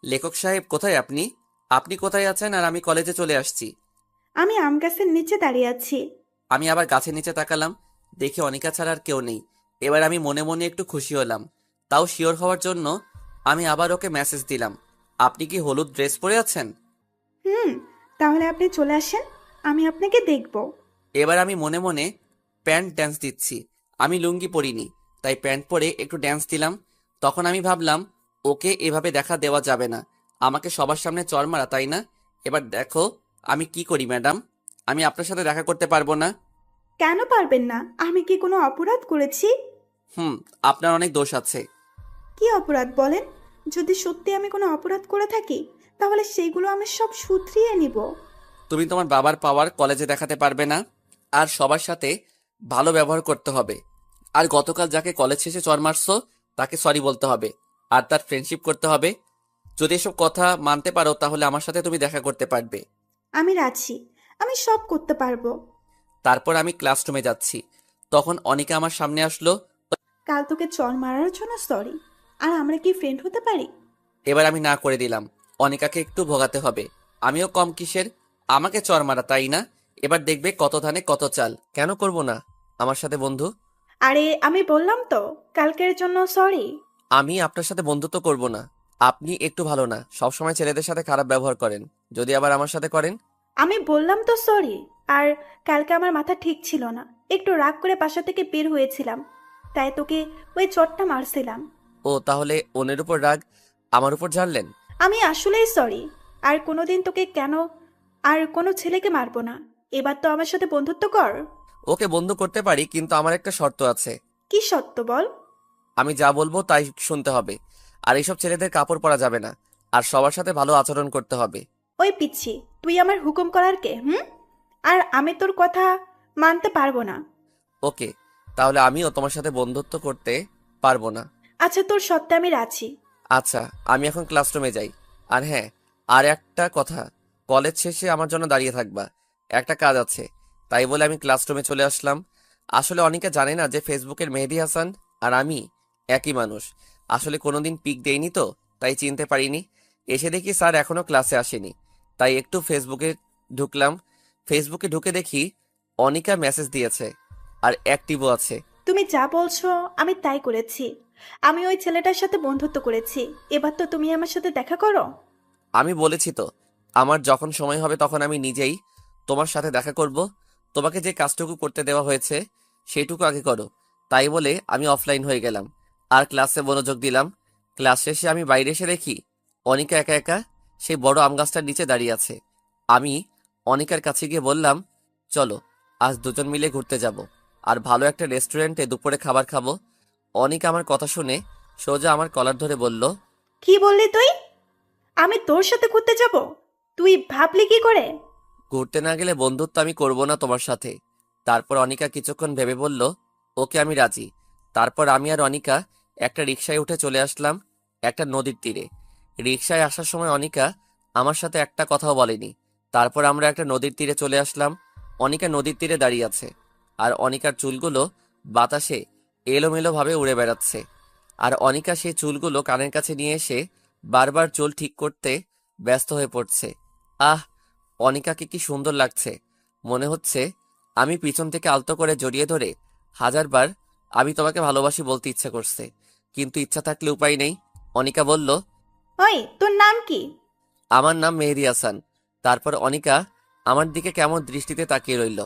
লেখক সাহেব কোথায় আপনি? আপনি কোথায় আছেন? আর আমি কলেজে চলে আসছি। আমি আম গাছের নিচে দাঁড়িয়ে আছি। আমি আবার গাছের নিচে তাকালাম, দেখি অনিকা ছাড়া আর কেউ নেই। এবার আমি মনে মনে একটু খুশি হলাম। তাও শিওর হওয়ার জন্য আমি আবার ওকে মেসেজ দিলাম, আপনি কি হলুদ ড্রেস পরে আছেন? হুম, তাহলে আপনি চলে আসেন, আমি আপনাকে দেখব। এবার আমি মনে মনে প্যান্ট ড্যান্স দিচ্ছি। আমি লুঙ্গি পরিনি, তাই প্যান্ট পরে একটু ড্যান্স দিলাম। তখন আমি ভাবলাম, ওকে এভাবে দেখা দেওয়া যাবে না, আমাকে সবার সামনে চর মারা, তাই না? এবার দেখো আমি কি করি ম্যাডাম। আমি আপনার সাথে দেখা করতে পারবো না। কেন পারবেন না? আমি কি কোনো অপরাধ করেছি? আপনার অনেক দোষ আছে। কি অপরাধ বলেন? যদি সত্যি আমি কোনো অপরাধ করে থাকি, তাহলে সেগুলো আমি সব শুধরিয়ে নিব। তুমি তোমার বাবার পাওয়ার কলেজে দেখাতে পারবে না, আর সবার সাথে ভালো ব্যবহার করতে হবে। আর গতকাল যাকে কলেজ শেষে চর মারছো তাকে সরি বলতে হবে, আর তার ফ্রেন্ডশিপ করতে হবে। যদি এসব কথা মানতে পারো তাহলে আমার সাথে তুমি দেখা করতে পারবে। আমি রাজি, আমি সব করতে পারবো। তারপর আমি ক্লাসরুমে যাচ্ছি, তখন অনিকা আমার সামনে আসলো। কাল তোকে চর মারার জন্য সরি। আর আমরা কি ফ্রেন্ড হতে পারি? এবার আমি না করে দিলাম, অনিকাকে একটু ভোগাতে হবে। আমিও কম কিসের, আমাকে চর মারা, তাই না? এবার দেখবে কত ধানে কত চাল। কেন করব না আমার সাথে বন্ধু? আরে আমি বললাম তো, কালকের জন্য সরি। আমি আপনার সাথে বন্ধুত্ব করব না। আপনি একটু ভালো না, সবসময় ছেলেদের সাথে খারাপ ব্যবহার করেন। যদি আবার আমার সাথে করেন? আমি বললাম তো সরি। আর কালকে আমার মাথা ঠিক ছিল না, একটু রাগ করে বাসা থেকে বের হয়েছিলাম, তাই তোকে ওই চটটা মারছিলাম। ও, তাহলে ওনের উপর রাগ আমার উপর ঝাড়লেন? আমি আসলেই সরি। আর কোনোদিন তোকে কেন আর কোনো ছেলেকে মারবো না। এবার তো আমার সাথে বন্ধুত্ব কর। ওকে বন্ধ করতে পারি, কিন্তু আমার একটা শর্ত আছে। কি সত্য বল। আমি যা বলবো তাই শুনতে হবে। আর এইসব ছেলেদের কাপড় পরা যাবে না। আর সবার সাথে ভালো আচরণ করতে হবে। ওই পিচ্ছি, তুই আমার হুকুম করার কে? আর আমি তোর কথা মানতে পারবো না। ওকে, তাহলে আমিও তোমার সাথে বন্ধুত্ব করতে পারবো না। আচ্ছা, তোর সত্ত্বে আমি রাজি। আচ্ছা, আমি এখন ক্লাসরুমে যাই। আর হ্যাঁ, আর একটা কথা, কলেজ শেষে আমার জন্য দাঁড়িয়ে থাকবা, একটা কাজ আছে। তাই বলে আমি ক্লাসরুমে চলে আসলাম। আসলে অনেকে জানে না যে ফেসবুকের মেহেদী হাসান আর আমি একই মানুষ। আসলে কোনোদিন পিক দেইনি তো, তাই চিনতে পারিনি। এসে দেখি স্যার এখনো ক্লাসে আসেনি। তাই একটু ফেসবুকে ঢুকলাম। ফেসবুকে ঢুকে দেখি অনিকা মেসেজ দিয়েছে আর অ্যাক্টিভও আছে। তুমি যা বলছো আমি তাই করেছি। আমি ওই ছেলেটার সাথে বন্ধুত্ব করেছি। এবার তো তুমি আমার সাথে দেখা করো। আমি বলেছি তো, আমার যখন সময় হবে তখন আমি নিজেই তোমার সাথে দেখা করব। তোমাকে যে কাজটুকু করতে দেওয়া হয়েছে সেইটুকু আগে করো। তাই বলে আমি অফলাইন হয়ে গেলাম আর ক্লাসে মনোযোগ দিলাম। ক্লাস শেষে আমি বাইরে এসে দেখি অনিকা একা একা সেই বড় আম গাছটার নিচে দাঁড়িয়ে আছে। আমি অনিকার কাছে গিয়ে বললাম, চলো আজ দুজন মিলে ঘুরতে যাব আর ভালো একটা রেস্টুরেন্টে দুপুরে খাবার খাবো। অনিকা আমার কথা শুনে সোজা আমার কলার ধরে বলল, কি বললি তুই? আমি তোর সাথে ঘুরতে যাব? তুই ভাবলি কি করে? ঘুরতে না গেলে বন্ধুত্ব আমি করব না তোমার সাথে। তারপর অনিকা কিছুক্ষণ ভেবে বলল, ওকে আমি রাজি। তারপর আমি আর অনিকা একটা রিকশায় উঠে চলে আসলাম একটা নদীর তীরে। রিকশায় আসার সময় অনিকা আমার সাথে একটা কথাও বলেনি। তারপর আমরা একটা নদীর তীরে চলে আসলাম। অনিকা নদীর তীরে দাঁড়িয়ে আছে আর অনিকার চুলগুলো বাতাসে এলোমেলো ভাবে উড়ে বেড়াচ্ছে। আর অনিকা সেই চুলগুলো কানের কাছে নিয়ে এসে বারবার চুল ঠিক করতে ব্যস্ত হয়ে পড়ছে। আহ, অনিকাকে কি সুন্দর লাগছে! মনে হচ্ছে আমি পিছন থেকে আলতো করে জড়িয়ে ধরে হাজারবার আমি তোমাকে ভালোবাসি বলতে ইচ্ছে করছে, কিন্তু ইচ্ছা থাকলে উপায় নেই। অনিকা বলল, ওই, তোর নাম কি? আমার নাম মেহেদী হাসান। তারপর অনিকা আমার দিকে কেমন দৃষ্টিতে তাকিয়ে রইল।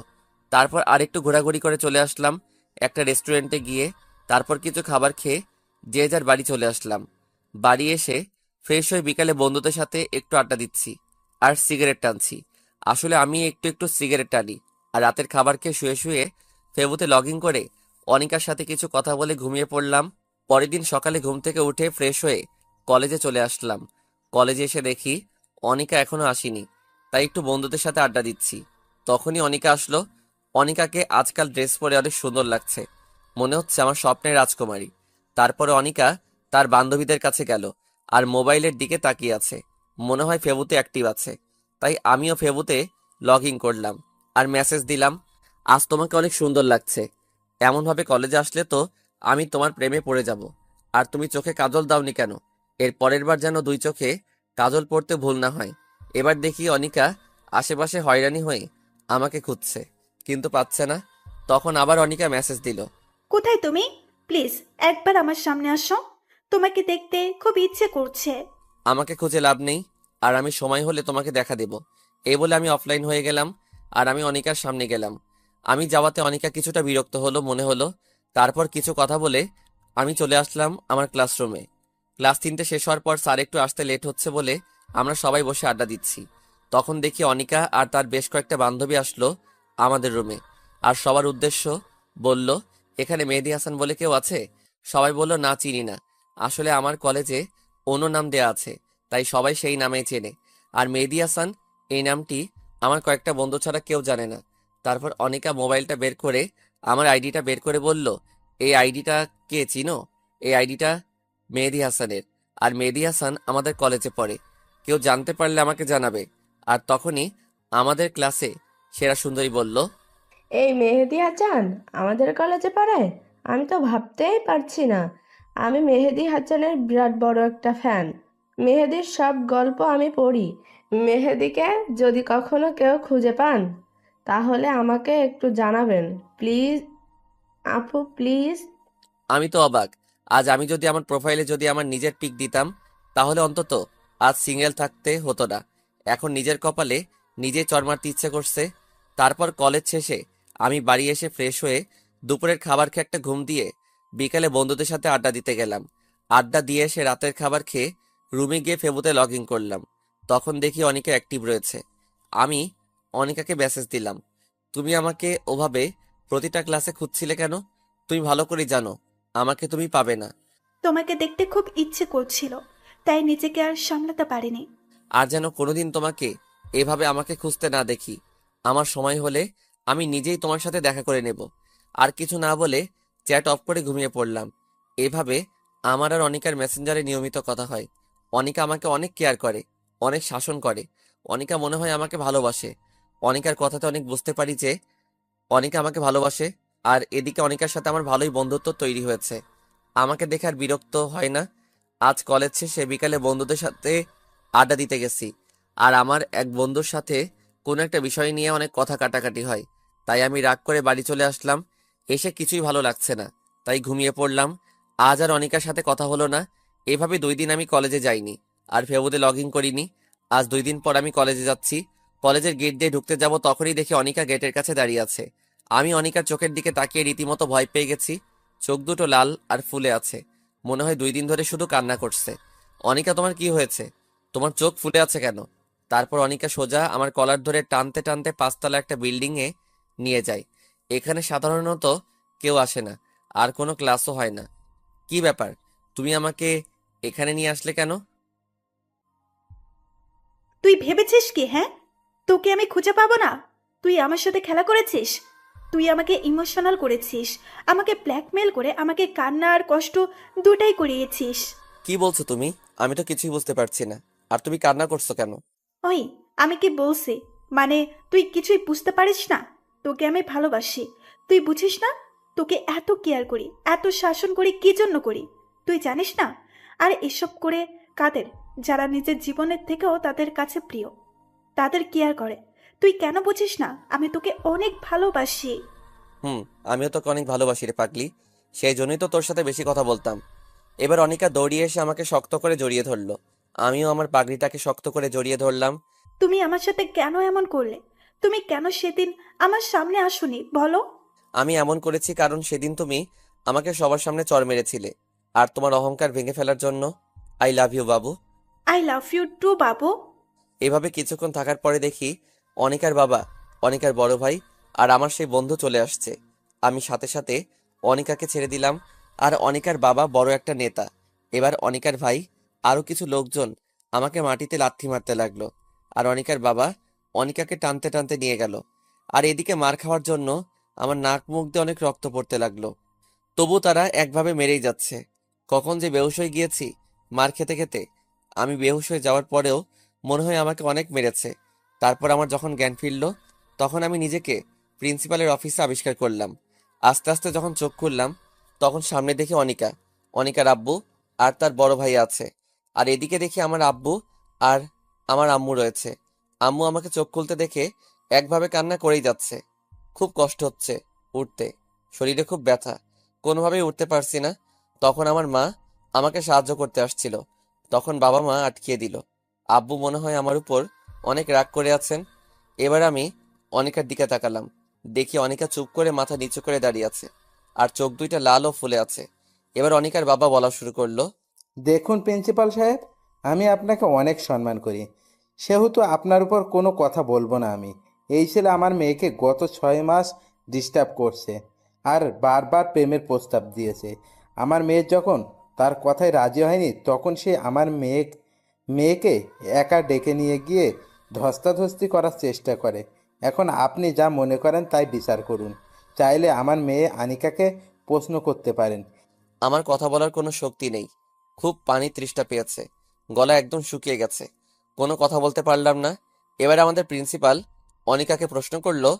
তারপর আরেকটু ঘোরাঘুরি করে চলে আসলাম একটা রেস্টুরেন্টে গিয়ে। তারপর কিছু খাবার খেয়ে যে যার বাড়ি চলে আসলাম। বাড়ি এসে ফ্রেশ হয়ে বিকালে বন্ধুদের সাথে একটু আড্ডা দিচ্ছি আর সিগারেট টানছি। আসলে আমি একটু একটু সিগারেট টানি। আর রাতের খাবার খেয়ে শুয়ে শুয়ে ফেবুতে লগ ইন করে অনিকার সাথে কিছু কথা বলে ঘুমিয়ে পড়লাম। পরের দিন সকালে ঘুম থেকে উঠে ফ্রেশ হয়ে কলেজে চলে আসলাম। কলেজে এসে দেখি অনিকা এখনো আসেনি, তাই একটু বন্ধুদের সাথে আড্ডা দিচ্ছি। তখনই অনিকা আসলো। অনিকাকে আজকাল ড্রেস পরে অনেক সুন্দর লাগছে, মনে হচ্ছে আমার স্বপ্নের রাজকুমারী। তারপরে অনিকা তার বান্ধবীদের কাছে গেল আর মোবাইলের দিকে তাকিয়ে আছে। মনে হয় ফেবুতে অ্যাক্টিভ আছে। তাই আমিও ফেবুতে লগ ইন করলাম আর মেসেজ দিলাম, আজ তোমাকে অনেক সুন্দর লাগছে। এমনভাবে কলেজে আসলে তো আমি তোমার প্রেমে পড়ে যাব। আর তুমি চোখে কাজল দাওনি কেন? এর পরের বার যেন দুই চোখে কাজল পড়তে ভুল না হয়। এবার দেখি অনিকা আশেপাশে হয়রানি হয়ে আমাকে খুঁজছে, কিন্তু পাচ্ছে না। তখন আবার অনিকা মেসেজ দিল, কোথায় তুমি? প্লিজ একবার আমার সামনে আসো। তোমাকে দেখতে খুব ইচ্ছে করছে। আমাকে খুঁজে লাভ নেই, আর আমি সময় হলে তোমাকে দেখা দেব। এই বলে আমি অফলাইন হয়ে গেলাম আর আমি অনিকার সামনে গেলাম। আমি যাওয়াতে অনিকা কিছুটা বিরক্ত হলো মনে হলো। তারপর কিছু কথা বলে আমি চলে আসলাম আমার ক্লাসরুমে। ক্লাস 3টে শেষ হওয়ার পর স্যার একটু আসতে লেট হচ্ছে বলে আমরা সবাই বসে আড্ডা দিচ্ছি। তখন দেখি অনিকা আর তার বেশ কয়েকটা বান্ধবী আসলো আমাদের রুমে। আর সবার উদ্দেশ্য বলল, এখানে মেহেদী হাসান বলে কেউ আছে? সবাই বলল, না চিনি না। আসলে আমার কলেজে অন্য নাম দেয়া আছে, তাই সবাই সেই নামেই চেনে। আর মেহেদী হাসান এই নামটি আমার কয়েকটা বন্ধু ছাড়া কেউ জানে না। তারপর অনিকা মোবাইলটা বের করে আমার আইডিটা বের করে বলল, এই আইডিটা কে চিনো? এই আইডিটা মেহেদী হাসানের। আর মেহেদী হাসান আমাদের কলেজে পড়ে। কেউ জানতে পারলে আমাকে জানাবে। আর তখনই আমাদের ক্লাসে সেরা সুন্দরী বলল, এই মেহেদী হাসান আমাদের কলেজে পড়ে? আমি তো ভাবতেই পারছি না। আমি মেহেদী হাসানের বিরাট বড় একটা ফ্যান। মেহেদীর সব গল্প আমি পড়ি। মেহেদীকে যদি কখনো কেউ খুঁজে পান তাহলে আমাকে একটু জানাবেন প্লিজ। আপু প্লিজ। আমি তো অবাক। আজ আমি যদি আমার প্রোফাইলে যদি আমার নিজের পিক দিতাম, তাহলে অন্তত আজ সিঙ্গেল থাকতে হতো না। এখন নিজের কপালে নিজে চড় মারতে ইচ্ছে করছে। তারপর কলেজ শেষে আমি বাড়ি এসে ফ্রেশ হয়ে দুপুরের খাবার খেয়ে একটা ঘুম দিয়ে বিকালে বন্ধুদের সাথে আড্ডা দিতে গেলাম। আড্ডা দিয়ে এসে রাতের খাবার খেয়ে রুমে গিয়ে ফেবুতে লগ ইন করলাম। তখন দেখি অনিকা অ্যাক্টিভ রয়েছে। আমি অনিকাকে মেসেজ দিলাম, তুমি আমাকে ওভাবে প্রতিটা ক্লাসে খুঁজছিলে কেন? তুমি ভালো করে জানো আমাকে তুমি পাবে না। তোমাকে দেখতে খুব ইচ্ছে করছিল, তাই নিজেকে আর সামলাতে পারিনি। আর যেন কোনোদিন তোমাকে এভাবে আমাকে খুঁজতে না দেখি। আমার সময় হলে আমি নিজেই তোমার সাথে দেখা করে নেব। আর কিছু না বলে চ্যাট অফ করে ঘুমিয়ে পড়লাম। এভাবে আমার আর অনিকার মেসেঞ্জারে নিয়মিত কথা হয়। অনিকা আমাকে অনেক কেয়ার করে, অনেক শাসন করে। অনিকা মনে হয় আমাকে ভালোবাসে। অনিকার কথাতে অনেক বুঝতে পারি যে অনিকা আমাকে ভালোবাসে। আর এদিকে অনিকার সাথে আমার ভালোই বন্ধুত্ব তৈরি হয়েছে। আমাকে দেখে আর বিরক্ত হয় না। আজ কলেজ শেষে বিকালে বন্ধুদের সাথে আড্ডা দিতে গেছি। আর আমার এক বন্ধুর সাথে কোনো একটা বিষয় নিয়ে অনেক কথা কাটাকাটি হয়। তাই আমি রাগ করে বাড়ি চলে আসলাম। এসে কিছুই ভালো লাগছে না, তাই ঘুমিয়ে পড়লাম। আজ আর অনিকার সাথে কথা হলো না। এভাবে 2 দিন আমি কলেজে যাইনি, আর ফেবুতে লগ ইন করিনি। আজ 2 দিন পর আমি কলেজে যাচ্ছি। কলেজের গেট দিয়ে ঢুকতে যাব, তখনই দেখি অনিকা গেটের কাছে দাঁড়িয়ে আছে। আমি অনিকার চোখের দিকে তাকিয়ে রীতিমতো ভয় পেয়ে গেছি। চোখ দুটো লাল আর ফুলে আছে, মনে হয় 2 দিন ধরে শুধু কান্না করছে। অনিকা, তোমার কি হয়েছে? তোমার চোখ ফুলে আছে কেন? তারপর অনিকা সোজা আমার কলার ধরে টানতে টানতে 5তলা একটা বিল্ডিং এ নিয়ে যায়। এখানে সাধারণত কেউ আসে না, আর কোনো ক্লাসও হয় না। কি ব্যাপার, তুমি আমাকে এখানে নিয়ে আসলে কেন? তুই ভেবেছিস কি, হ্যাঁ? তোকে আমি খুঁজে পাবো না? তুই আমার সাথে খেলা করেছিস। তুই আমাকে ইমোশনাল করেছিস, আমাকে ব্ল্যাকমেল করে আমাকে কান্না আর কষ্ট দুটাই করিয়েছিস। কি বলছো তুমি? আমি তো কিছুই বুঝতে পারছি না। আর তুমি কান্না করছো কেন? ওই, আমি কি বলছি? মানে তুই কিছুই বুঝতে পারিস না? তোকে আমি ভালোবাসি, তুই বুঝিস না? তোকে এত কেয়ার করি, এত শাসন করি, কি জন্য করি তুই জানিস না? আর এসব করে কাদের? যারা নিজের জীবনের থেকেও তাদের কাছে প্রিয়, তাদের কেয়ার করে। তুই কেন বুঝিস না? আমি তোকে অনেক ভালোবাসি। আমিও তোকে অনেক ভালোবাসি রে পাগলি। সেই জন্যই তো তোর সাথে বেশি কথা বলতাম। এবার অনিকা দৌড়িয়ে এসে আমাকে শক্ত করে জড়িয়ে ধরলো। আমিও আমার পাগড়িটাকে শক্ত করে জড়িয়ে ধরলাম। তুমি আমার সাথে কেন এমন করলে? তুমি কেন সেদিন আমার সামনে আসোনি বলো? আমি এমন করেছি কারণ সেদিন তুমি আমাকে সবার সামনে চড় মেরেছিলে, আর তোমার অহংকার ভেঙে ফেলার জন্য। I love you Babu. I love you two বাবু। এভাবে কিছুক্ষণ থাকার পরে দেখি অনিকার বাবা, অনিকার বড় ভাই আর আমার সেই বন্ধু চলে আসছে। আমি সাথে সাথে অনিকাকে ছেড়ে দিলাম। আর অনিকার বাবা বড় একটা নেতা। এবার অনিকার ভাই আরো কিছু লোকজন আমাকে মাটিতে লাথি মারতে লাগলো। আর অনিকার বাবা অনিকাকে টানতে টানতে নিয়ে গেল। আর এদিকে মার খাওয়ার জন্য আমার নাক মুখ দিয়ে অনেক রক্ত পড়তে লাগলো। তবু তারা একভাবে মেরেই যাচ্ছে। কখন যে বেহুশ হয়ে গিয়েছি মার খেতে খেতে। আমি বেহুশ হয়ে যাওয়ার পরেও মনে হয় আমাকে অনেক মেরেছে। তারপর আমার যখন জ্ঞান ফিরল, তখন আমি নিজেকে প্রিন্সিপালের অফিসে আবিষ্কার করলাম। আস্তে আস্তে যখন চোখ খুললাম, তখন সামনে দেখি অনিকা, অনিকার আব্বু আর তার বড় ভাই আছে। আর এদিকে দেখি আমার আব্বু আর আমার আম্মু রয়েছে। আম্মু আমাকে চোখ খুলতে দেখে একভাবে কান্না করেই যাচ্ছে। খুব কষ্ট হচ্ছে উঠতে, শরীরে খুব ব্যথা, কোনোভাবেই উঠতে পারছি না। তখন আমার মা আমাকে সাহায্য করতে আসছিল, তখন বাবা মা আটকিয়ে দিল। আব্বু মনে হয় আমার উপর অনেক রাগ করে আছেন। এবার আমি অনিকার দিকে তাকালাম, দেখি অনিকা চুপ করে মাথা নিচু করে দাঁড়িয়ে আছে, আর চোখ দুইটা লাল ও ফুলে আছে। এবার অনিকার বাবা বলা শুরু করলো, দেখুন প্রিন্সিপাল সাহেব, আমি আপনাকে অনেক সম্মান করি, সেহেতু আপনার উপর কোনো কথা বলবো না আমি। এই ছেলে আমার মেয়েকে গত 6 মাস ডিস্টার্ব করছে আর বারবার প্রেমের প্রস্তাব দিয়েছে। আমার মেয়ে যখন তার কথায় রাজি হয়নি, তখন সে আমার মেয়েকে একা ডেকে নিয়ে গিয়ে ধস্তাধস্তি করার চেষ্টা করে। এখন আপনি যা মনে করেন তাই বিচার করুন। চাইলে আমার মেয়ে আনিকাকে প্রশ্ন করতে পারেন। আমার কথা বলার কোনো শক্তি নেই। খুব পানি তৃষ্ণা পেয়েছে, গলা একদম শুকিয়ে গেছে, কোনো কথা বলতে পারলাম না। এবার আমাদের প্রিন্সিপাল অনিকাকে প্রশ্ন করলো,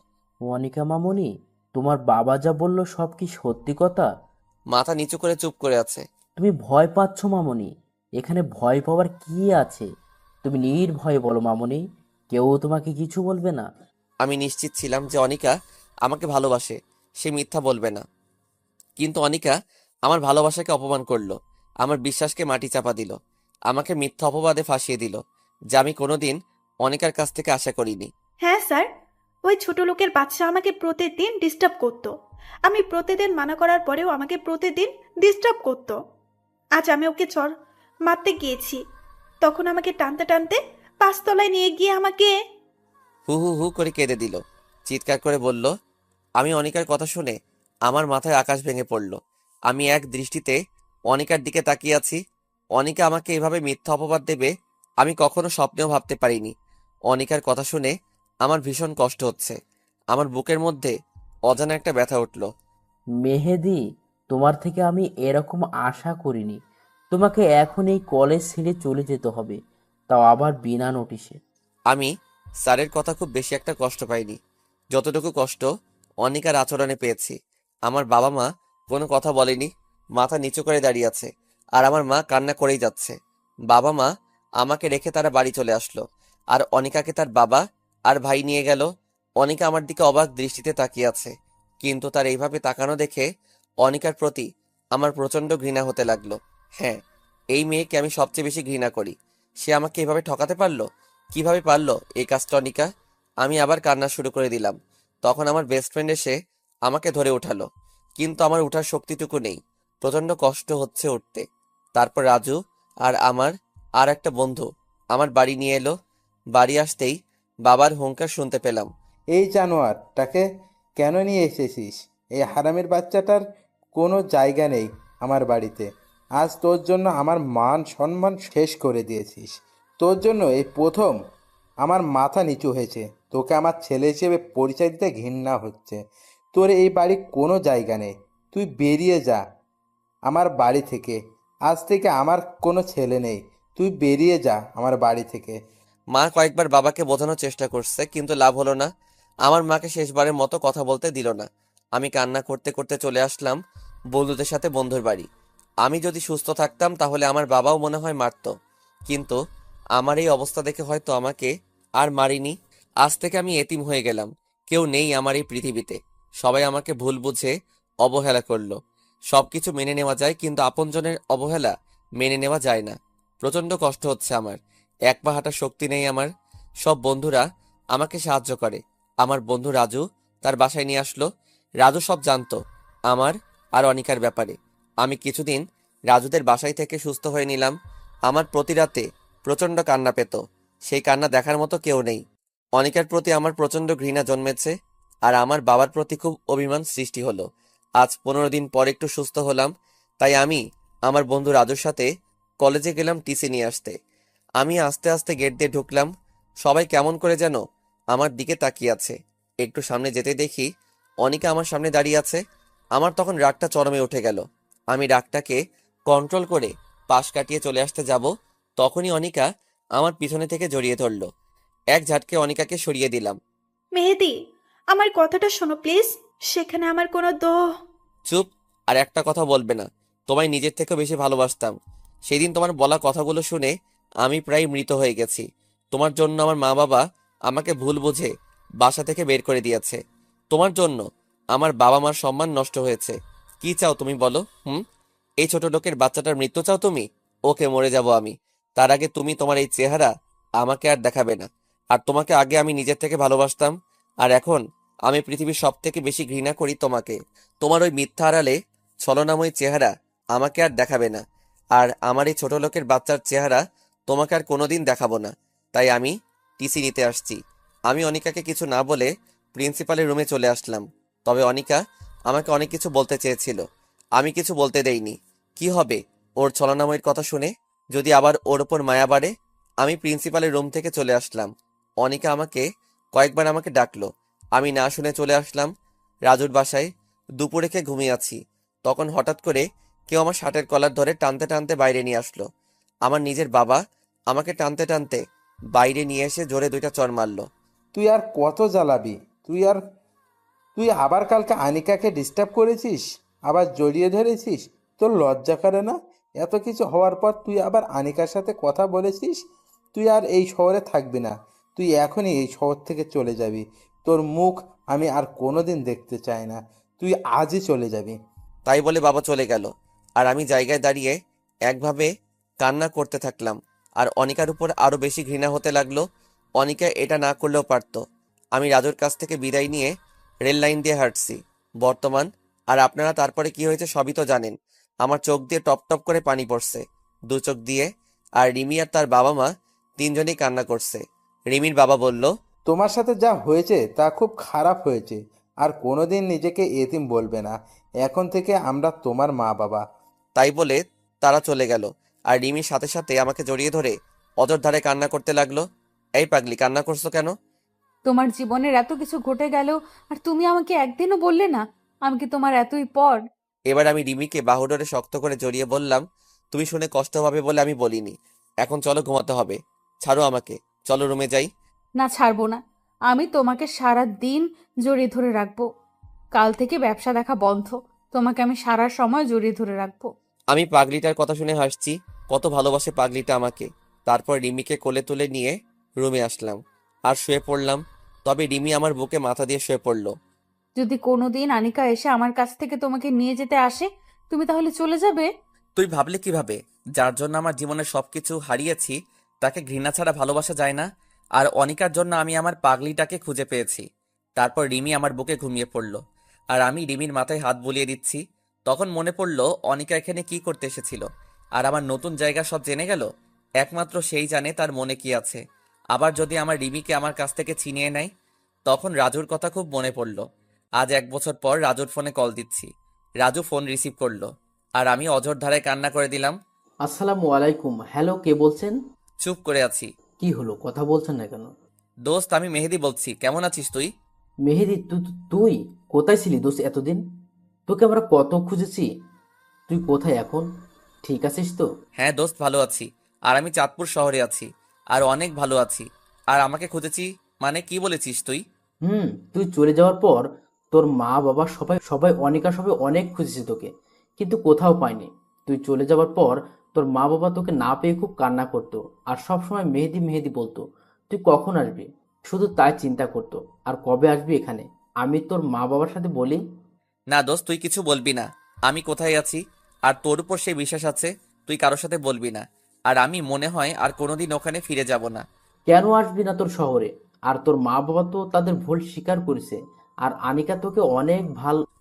অনিকা মামুনি, তোমার বাবা যা বলল সব কি সত্যি কথা? মাথা নিচু করে চুপ করে আছে। তুমি ভয় পাচ্ছ মামুনি? এখানে ভয় পাওয়ার কি আছে? তুমি নির্ভয়ে বলো মামুনি, কেউ তোমাকে কিছু বলবে না। আমি নিশ্চিত ছিলাম যে অনিকা আমাকে ভালোবাসে, সে মিথ্যা বলবে না। কিন্তু অনিকা আমার ভালোবাসাকে অপমান করলো, আমার বিশ্বাসকে মাটি চাপা দিল, আমাকে মিথ্যা অপবাদে ফাঁসিয়ে দিল, যা আমি কোনোদিন অনিকার কাছ থেকে আশা করিনি। হ্যাঁ স্যার, ওই ছোট লোকের বাচ্চা আমাকে প্রতিদিন ডিস্টার্ব করতো। আমি প্রতিদিন মানা করার পরেও আমাকে প্রতিদিন ডিস্টার্ব করতো। আজ আমি ওকে চর মারতে গিয়েছি, তখন আমাকে টানতে টানতে পাঁচতলায় নিয়ে গিয়ে আমাকে। হু হু হু করে কেঁদে দিল। চিৎকার করে বলল। আমি অনিকার কথা শুনে আমার মাথায় আকাশ ভেঙে পড়ল। আমি এক দৃষ্টিতে অনিকার দিকে তাকিয়ে আছি। অনিকা আমাকে এভাবে মিথ্যা অপবাদ দেবে আমি কখনো স্বপ্নেও ভাবতে পারিনি। অনিকার কথা শুনে আমার ভীষণ কষ্ট হচ্ছে। আমার বুকের মধ্যে অজানা একটা ব্যথা উঠল। মেহেদি, তোমার থেকে আমি এরকম আশা করিনি। তোমাকে এখন এই কলেজ ছেড়ে চলে যেতে হবে, তাও আবার বিনা নোটিশে। আমি স্যারের কথা খুব বেশি একটা কষ্ট পাইনি, যতটুকু কষ্ট অনিকার আচরণে পেয়েছি। আমার বাবা মা কোনো কথা বলেনি, মাথা নিচু করে দাঁড়িয়ে আছে, আর আমার মা কান্না করেই যাচ্ছে। বাবা মা আমাকে রেখে তারা বাড়ি চলে আসলো, আর অনিকাকে তার বাবা আর ভাই নিয়ে গেল। অনিকা আমার দিকে অবাক দৃষ্টিতে তাকিয়ে আছে, কিন্তু তার এইভাবে তাকানো দেখে অনিকার প্রতি আমার প্রচন্ড ঘৃণা হতে লাগলো। হ্যাঁ, এই মেয়েকে আমি সবচেয়ে বেশি ঘৃণা করি। সে আমাকে এভাবে ঠকাতে পারলো, কিভাবে পারলো এই কাজটা অনিকা? আমি আবার কান্না শুরু করে দিলাম। তখন আমার বেস্ট ফ্রেন্ড এসে আমাকে ধরে উঠালো, কিন্তু আমার উঠার শক্তিটুকু নেই। প্রচন্ড কষ্ট হচ্ছে উঠতে। তারপর রাজু আর আমার আর একটা বন্ধু আমার বাড়ি নিয়ে এলো। বাড়ি আসতেই বাবার হুঙ্কার শুনতে পেলাম। এই জানোয়ারটাকে কেন নিয়ে এসেছিস? এই হারামির বাচ্চাটার কোনো জায়গা নেই আমার বাড়িতে। আজ তোর জন্য আমার মান সম্মান শেষ করে দিয়েছিস। তোর জন্য এই প্রথম আমার মাথা নিচু হয়েছে। তোকে আমার ছেলে হিসেবে পরিচয় দিতে ঘৃণা হচ্ছে। তোর এই বাড়ি কোনো জায়গা নেই। তুই বেরিয়ে যা আমার বাড়ি থেকে। আজ থেকে আমার কোনো ছেলে নেই। তুই বেরিয়ে যা আমার বাড়ি থেকে। মা কয়েকবার বাবাকে বোঝানোর চেষ্টা করছে, কিন্তু লাভ হলো না। আমার মাকে শেষবারের মতো কথা বলতে দিল না। আমি কান্না করতে করতে চলে আসলাম বন্ধুদের সাথে বন্ধুর বাড়ি। আমি যদি সুস্থ থাকতাম তাহলে আমার বাবাও মনে হয় মারতো, কিন্তু আমার এই অবস্থা দেখে হয়তো আমাকে আর মারিনি। আজ থেকে আমি এতিম হয়ে গেলাম। কেউ নেই আমার এই পৃথিবীতে। সবাই আমাকে ভুল বুঝে অবহেলা করলো। সবকিছু মেনে নেওয়া যায়, কিন্তু আপনজনের অবহেলা মেনে নেওয়া যায় না। প্রচন্ড কষ্ট হচ্ছে আমার। এক পা হাঁটার শক্তি নেই আমার। সব বন্ধুরা আমাকে সাহায্য করে। আমার বন্ধু রাজু তার বাসায় নিয়ে আসলো। রাজু সব জানতো আমার আর অনিকার ব্যাপারে। আমি কিছুদিন রাজুদের বাসায় থেকে সুস্থ হয়ে নিলাম। আমার প্রতি রাতে প্রচন্ড কান্না পেত। সেই কান্না দেখার মতো কেউ নেই। অনিকার প্রতি আমার প্রচন্ড ঘৃণা জন্মেছে, আর আমার বাবার প্রতি খুব অভিমান সৃষ্টি হলো। আজ 15 দিন পর একটু সুস্থ হলাম, তাই আমি আমার বন্ধু রাজুর সাথে কলেজে গেলাম টিসি নিয়ে আসতে। আমি আস্তে আস্তে গেট দিয়ে ঢুকলাম। সবাই কেমন করে যেন আমার দিকে তাকিয়ে আছে। একটু সামনে যেতে দেখি অনিকা আমার সামনে দাঁড়িয়ে আছে। আমার তখন রাগটা চরমে উঠে গেল। আমি রাগটাকে কন্ট্রোল করে পাশ কাটিয়ে চলে আসতে যাব, তখনই অনিকা আমার পিছনে থেকে জড়িয়ে ধরলো। এক ঝাটকে অনিকাকে সরিয়ে দিলাম। মেহেদি, আমার কথাটা শোনো প্লিজ। সেখানে আমার কোনো চুপ! আর একটা কথা বলবে না। তোমায় নিজের থেকেও বেশি ভালোবাসতাম। সেদিন তোমার বলা কথাগুলো শুনে আমি প্রায় মৃত হয়ে গেছি। তোমার জন্য আমার মা বাবা আমাকে ভুল বুঝে বাসা থেকে বের করে দিয়েছে। তোমার জন্য আমার বাবা মার সম্মান নষ্ট হয়েছে। কি চাও তুমি বলো? এই ছোট লোকের বাচ্চাটার মৃত্যু চাও তুমি? ওকে, মরে যাব আমি। তার আগে তুমি তোমার এই চেহারা আমাকে আর দেখাবে না। আর তোমাকে আগে আমি নিজের থেকে ভালোবাসতাম, আর এখন আমি পৃথিবীর সব থেকে বেশি ঘৃণা করি তোমাকে। তোমার ওই মিথ্যা আড়ালে ছলনাময়ী চেহারা আমাকে আর দেখাবে না। আর আমার এই ছোট লোকের বাচ্চার চেহারা তোমাকে আর কোনোদিন দেখাবো না। তাই আমি টিসি নিতে আসছি। আমি অনিকাকে কিছু না বলে প্রিন্সিপালের রুমে চলে আসলাম। তবে অনিকা আমাকে অনেক কিছু বলতে চেয়েছিল, আমি কিছু বলতে দেইনি। কি হবে ওর ছলনাময়ীর কথা শুনে? যদি আবার ওর ওপর মায়া বাড়ে? আমি প্রিন্সিপালের রুম থেকে চলে আসলাম। অনিকা আমাকে কয়েকবার আমাকে ডাকলো, আমি না শুনে চলে আসলাম রাজুর বাসায়। দুপুরে খেয়ে ঘুমিয়ে আছি, তখন হঠাৎ করে কেউ আমার শার্টের কলার ধরে টানতে টানতে বাইরে নিয়ে আসলো। আমার নিজের বাবা আমাকে টানতে টানতে বাইরে নিয়ে এসে জোরে 2টা চড় মারলো। তুই আর কত জ্বালাবি? তুই আবার কালকে আনিকাকে ডিস্টার্ব করেছিস, আবার জড়িয়ে ধরেছিস। তোর লজ্জা করে না? এত কিছু হওয়ার পর তুই আবার আনিকার সাথে কথা বলেছিস। তুই আর এই শহরে থাকবি না। তুই এখনই এই শহর থেকে চলে যাবি। তোর মুখ আমি আর কোনোদিন দেখতে চাই না। তুই আজই চলে যাবি। তাই বলে বাবা চলে গেল, আর আমি জায়গায় দাঁড়িয়ে একভাবে কান্না করতে থাকলাম। আর অনিকার উপর আরো বেশি ঘৃণা হতে লাগলো। অনিকা এটা না করলেও পারতো। আমি রাজুর কাছ থেকে বিদায় নিয়ে রেল লাইন দিয়ে হাঁটছি বর্তমান। আর আপনারা তারপরে কি হয়েছে সবই তো জানেন। আমার চোখ দিয়ে টপ টপ করে পানি পড়ছে, 2 চোখ দিয়ে। আর রিমি আর তার বাবা মা তিনজনই কান্না করছে। রিমির বাবা বলল, তোমার সাথে যা হয়েছে তা খুব খারাপ হয়েছে। আর কোনোদিন নিজেকে এতিম বলবে না। এখন থেকে আমরা তোমার মা বাবা। তাই বলে তারা চলে গেল। আর রিমির সাথে সাথে আমাকে জড়িয়ে ধরে অজর কান্না করতে লাগলো। এই পাগলি, কান্না করছো কেন? তোমার জীবনের এত কিছু ঘটে গেল আর তুমি আমাকে একদিনও বললে না। আমি কি তোমার এতই পর? এবার আমি রিমিকে বাহু ধরে শক্ত করে জড়িয়ে বললাম, তুমি শুনে কষ্ট হবে বলে আমি বলিনি। এখন চলো, ঘুমাতে হবে। ছাড়ো আমাকে, চলো রুমে যাই। না, ছাড়বো না। আমি তোমাকে সারা দিন জড়িয়ে ধরে রাখবো। কাল থেকে ব্যবসা দেখা বন্ধ। তোমাকে আমি সারা সময় জড়িয়ে ধরে রাখবো। আমি পাগলিটার কথা শুনে হাসছি। কত ভালোবাসে পাগলিটা আমাকে। তারপর রিমিকে কোলে তুলে নিয়ে রুমে আসলাম আর শুয়ে পড়লাম। তবে রিমি আমার বুকে মাথা দিয়ে শুয়ে পড়লো। যদি কোনোদিন আনিকা এসে আমার কাছ থেকে তোমাকে নিয়ে যেতে আসে, তুমি তাহলে চলে যাবে? তুই ভাবলে কিভাবে? যার জন্য আমার জীবনের সবকিছু হারিয়েছি তাকে ঘৃণা ছাড়া ভালোবাসা যায় না। আর অনিকার জন্য আমি আমার পাগলিটাকে খুঁজে পেয়েছি। তারপর রিমি আমার বুকে ঘুমিয়ে পড়ল আর আমি রিমির মাথায় হাত বুলিয়ে দিচ্ছি। তখন মনে পড়ল অনিকা এখানে কি করতে এসেছিল। আর আমার নতুন জায়গা সব জেনে গেল। একমাত্র সেই জানে তার মনে কি আছে। আবার যদি আমার রিমিকে আমার কাছ থেকে ছিনিয়ে নেয়। তখন রাজুর কথা খুব মনে পড়ল। আজ 1 বছর পর রাজুর ফোনে কল দিচ্ছি। রাজু ফোন রিসিভ করলো আর আমি অঝোর ধারায় কান্না করে দিলাম। আসসালামু আলাইকুম। হ্যালো, কে বলছেন? চুপ করে আছি। কি হলো, কথা বলছেন না কেন? দোস্ত, আমি মেহেদি বলছি। কেমন আছিস তুই? মেহেদি, তুই কোথায় ছিলি দোস্ত এতদিন? তোকে আমরা কত খুঁজেছি। তুই কোথায় এখন? ঠিক আছিস তো? হ্যাঁ দোস্ত, ভালো আছি। আর আমি চাঁদপুর শহরে আছি। আর অনেক ভালো আছি। আর আমাকে খুঁজেছি মানে কি বলেছিস তুই? তুই চলে যাওয়ার পর তোর মা বাবা সবাই সবাই অনিকা সবাই অনেক খুঁজেছে তোকে, কিন্তু কোথাও পায়নি। তুই চলে যাওয়ার পর তোর মা বাবা তোকে না পেয়ে খুব কান্না করতো আর সব সময় মেহেদি মেহেদি বলতো। তুই কখন আসবি শুধু তাই চিন্তা করতো। আর কবে আসবি এখানে আমি তোর মা বাবার সাথে বলি। না দোস্ত, তুই কিছু বলবি না। আমি কোথায় আছি আর তোর উপর সেই বিশ্বাস আছে। তুই কারোর সাথে বলবি না। আর আমি মনে হয় আর কোনোদিন ওখানে ফিরে যাব না। কেন আসবি না তোর শহরে? আর তোর মা বাবা তো তাদের ভুল স্বীকার করেছে। আর আনিকা তোকে অনেক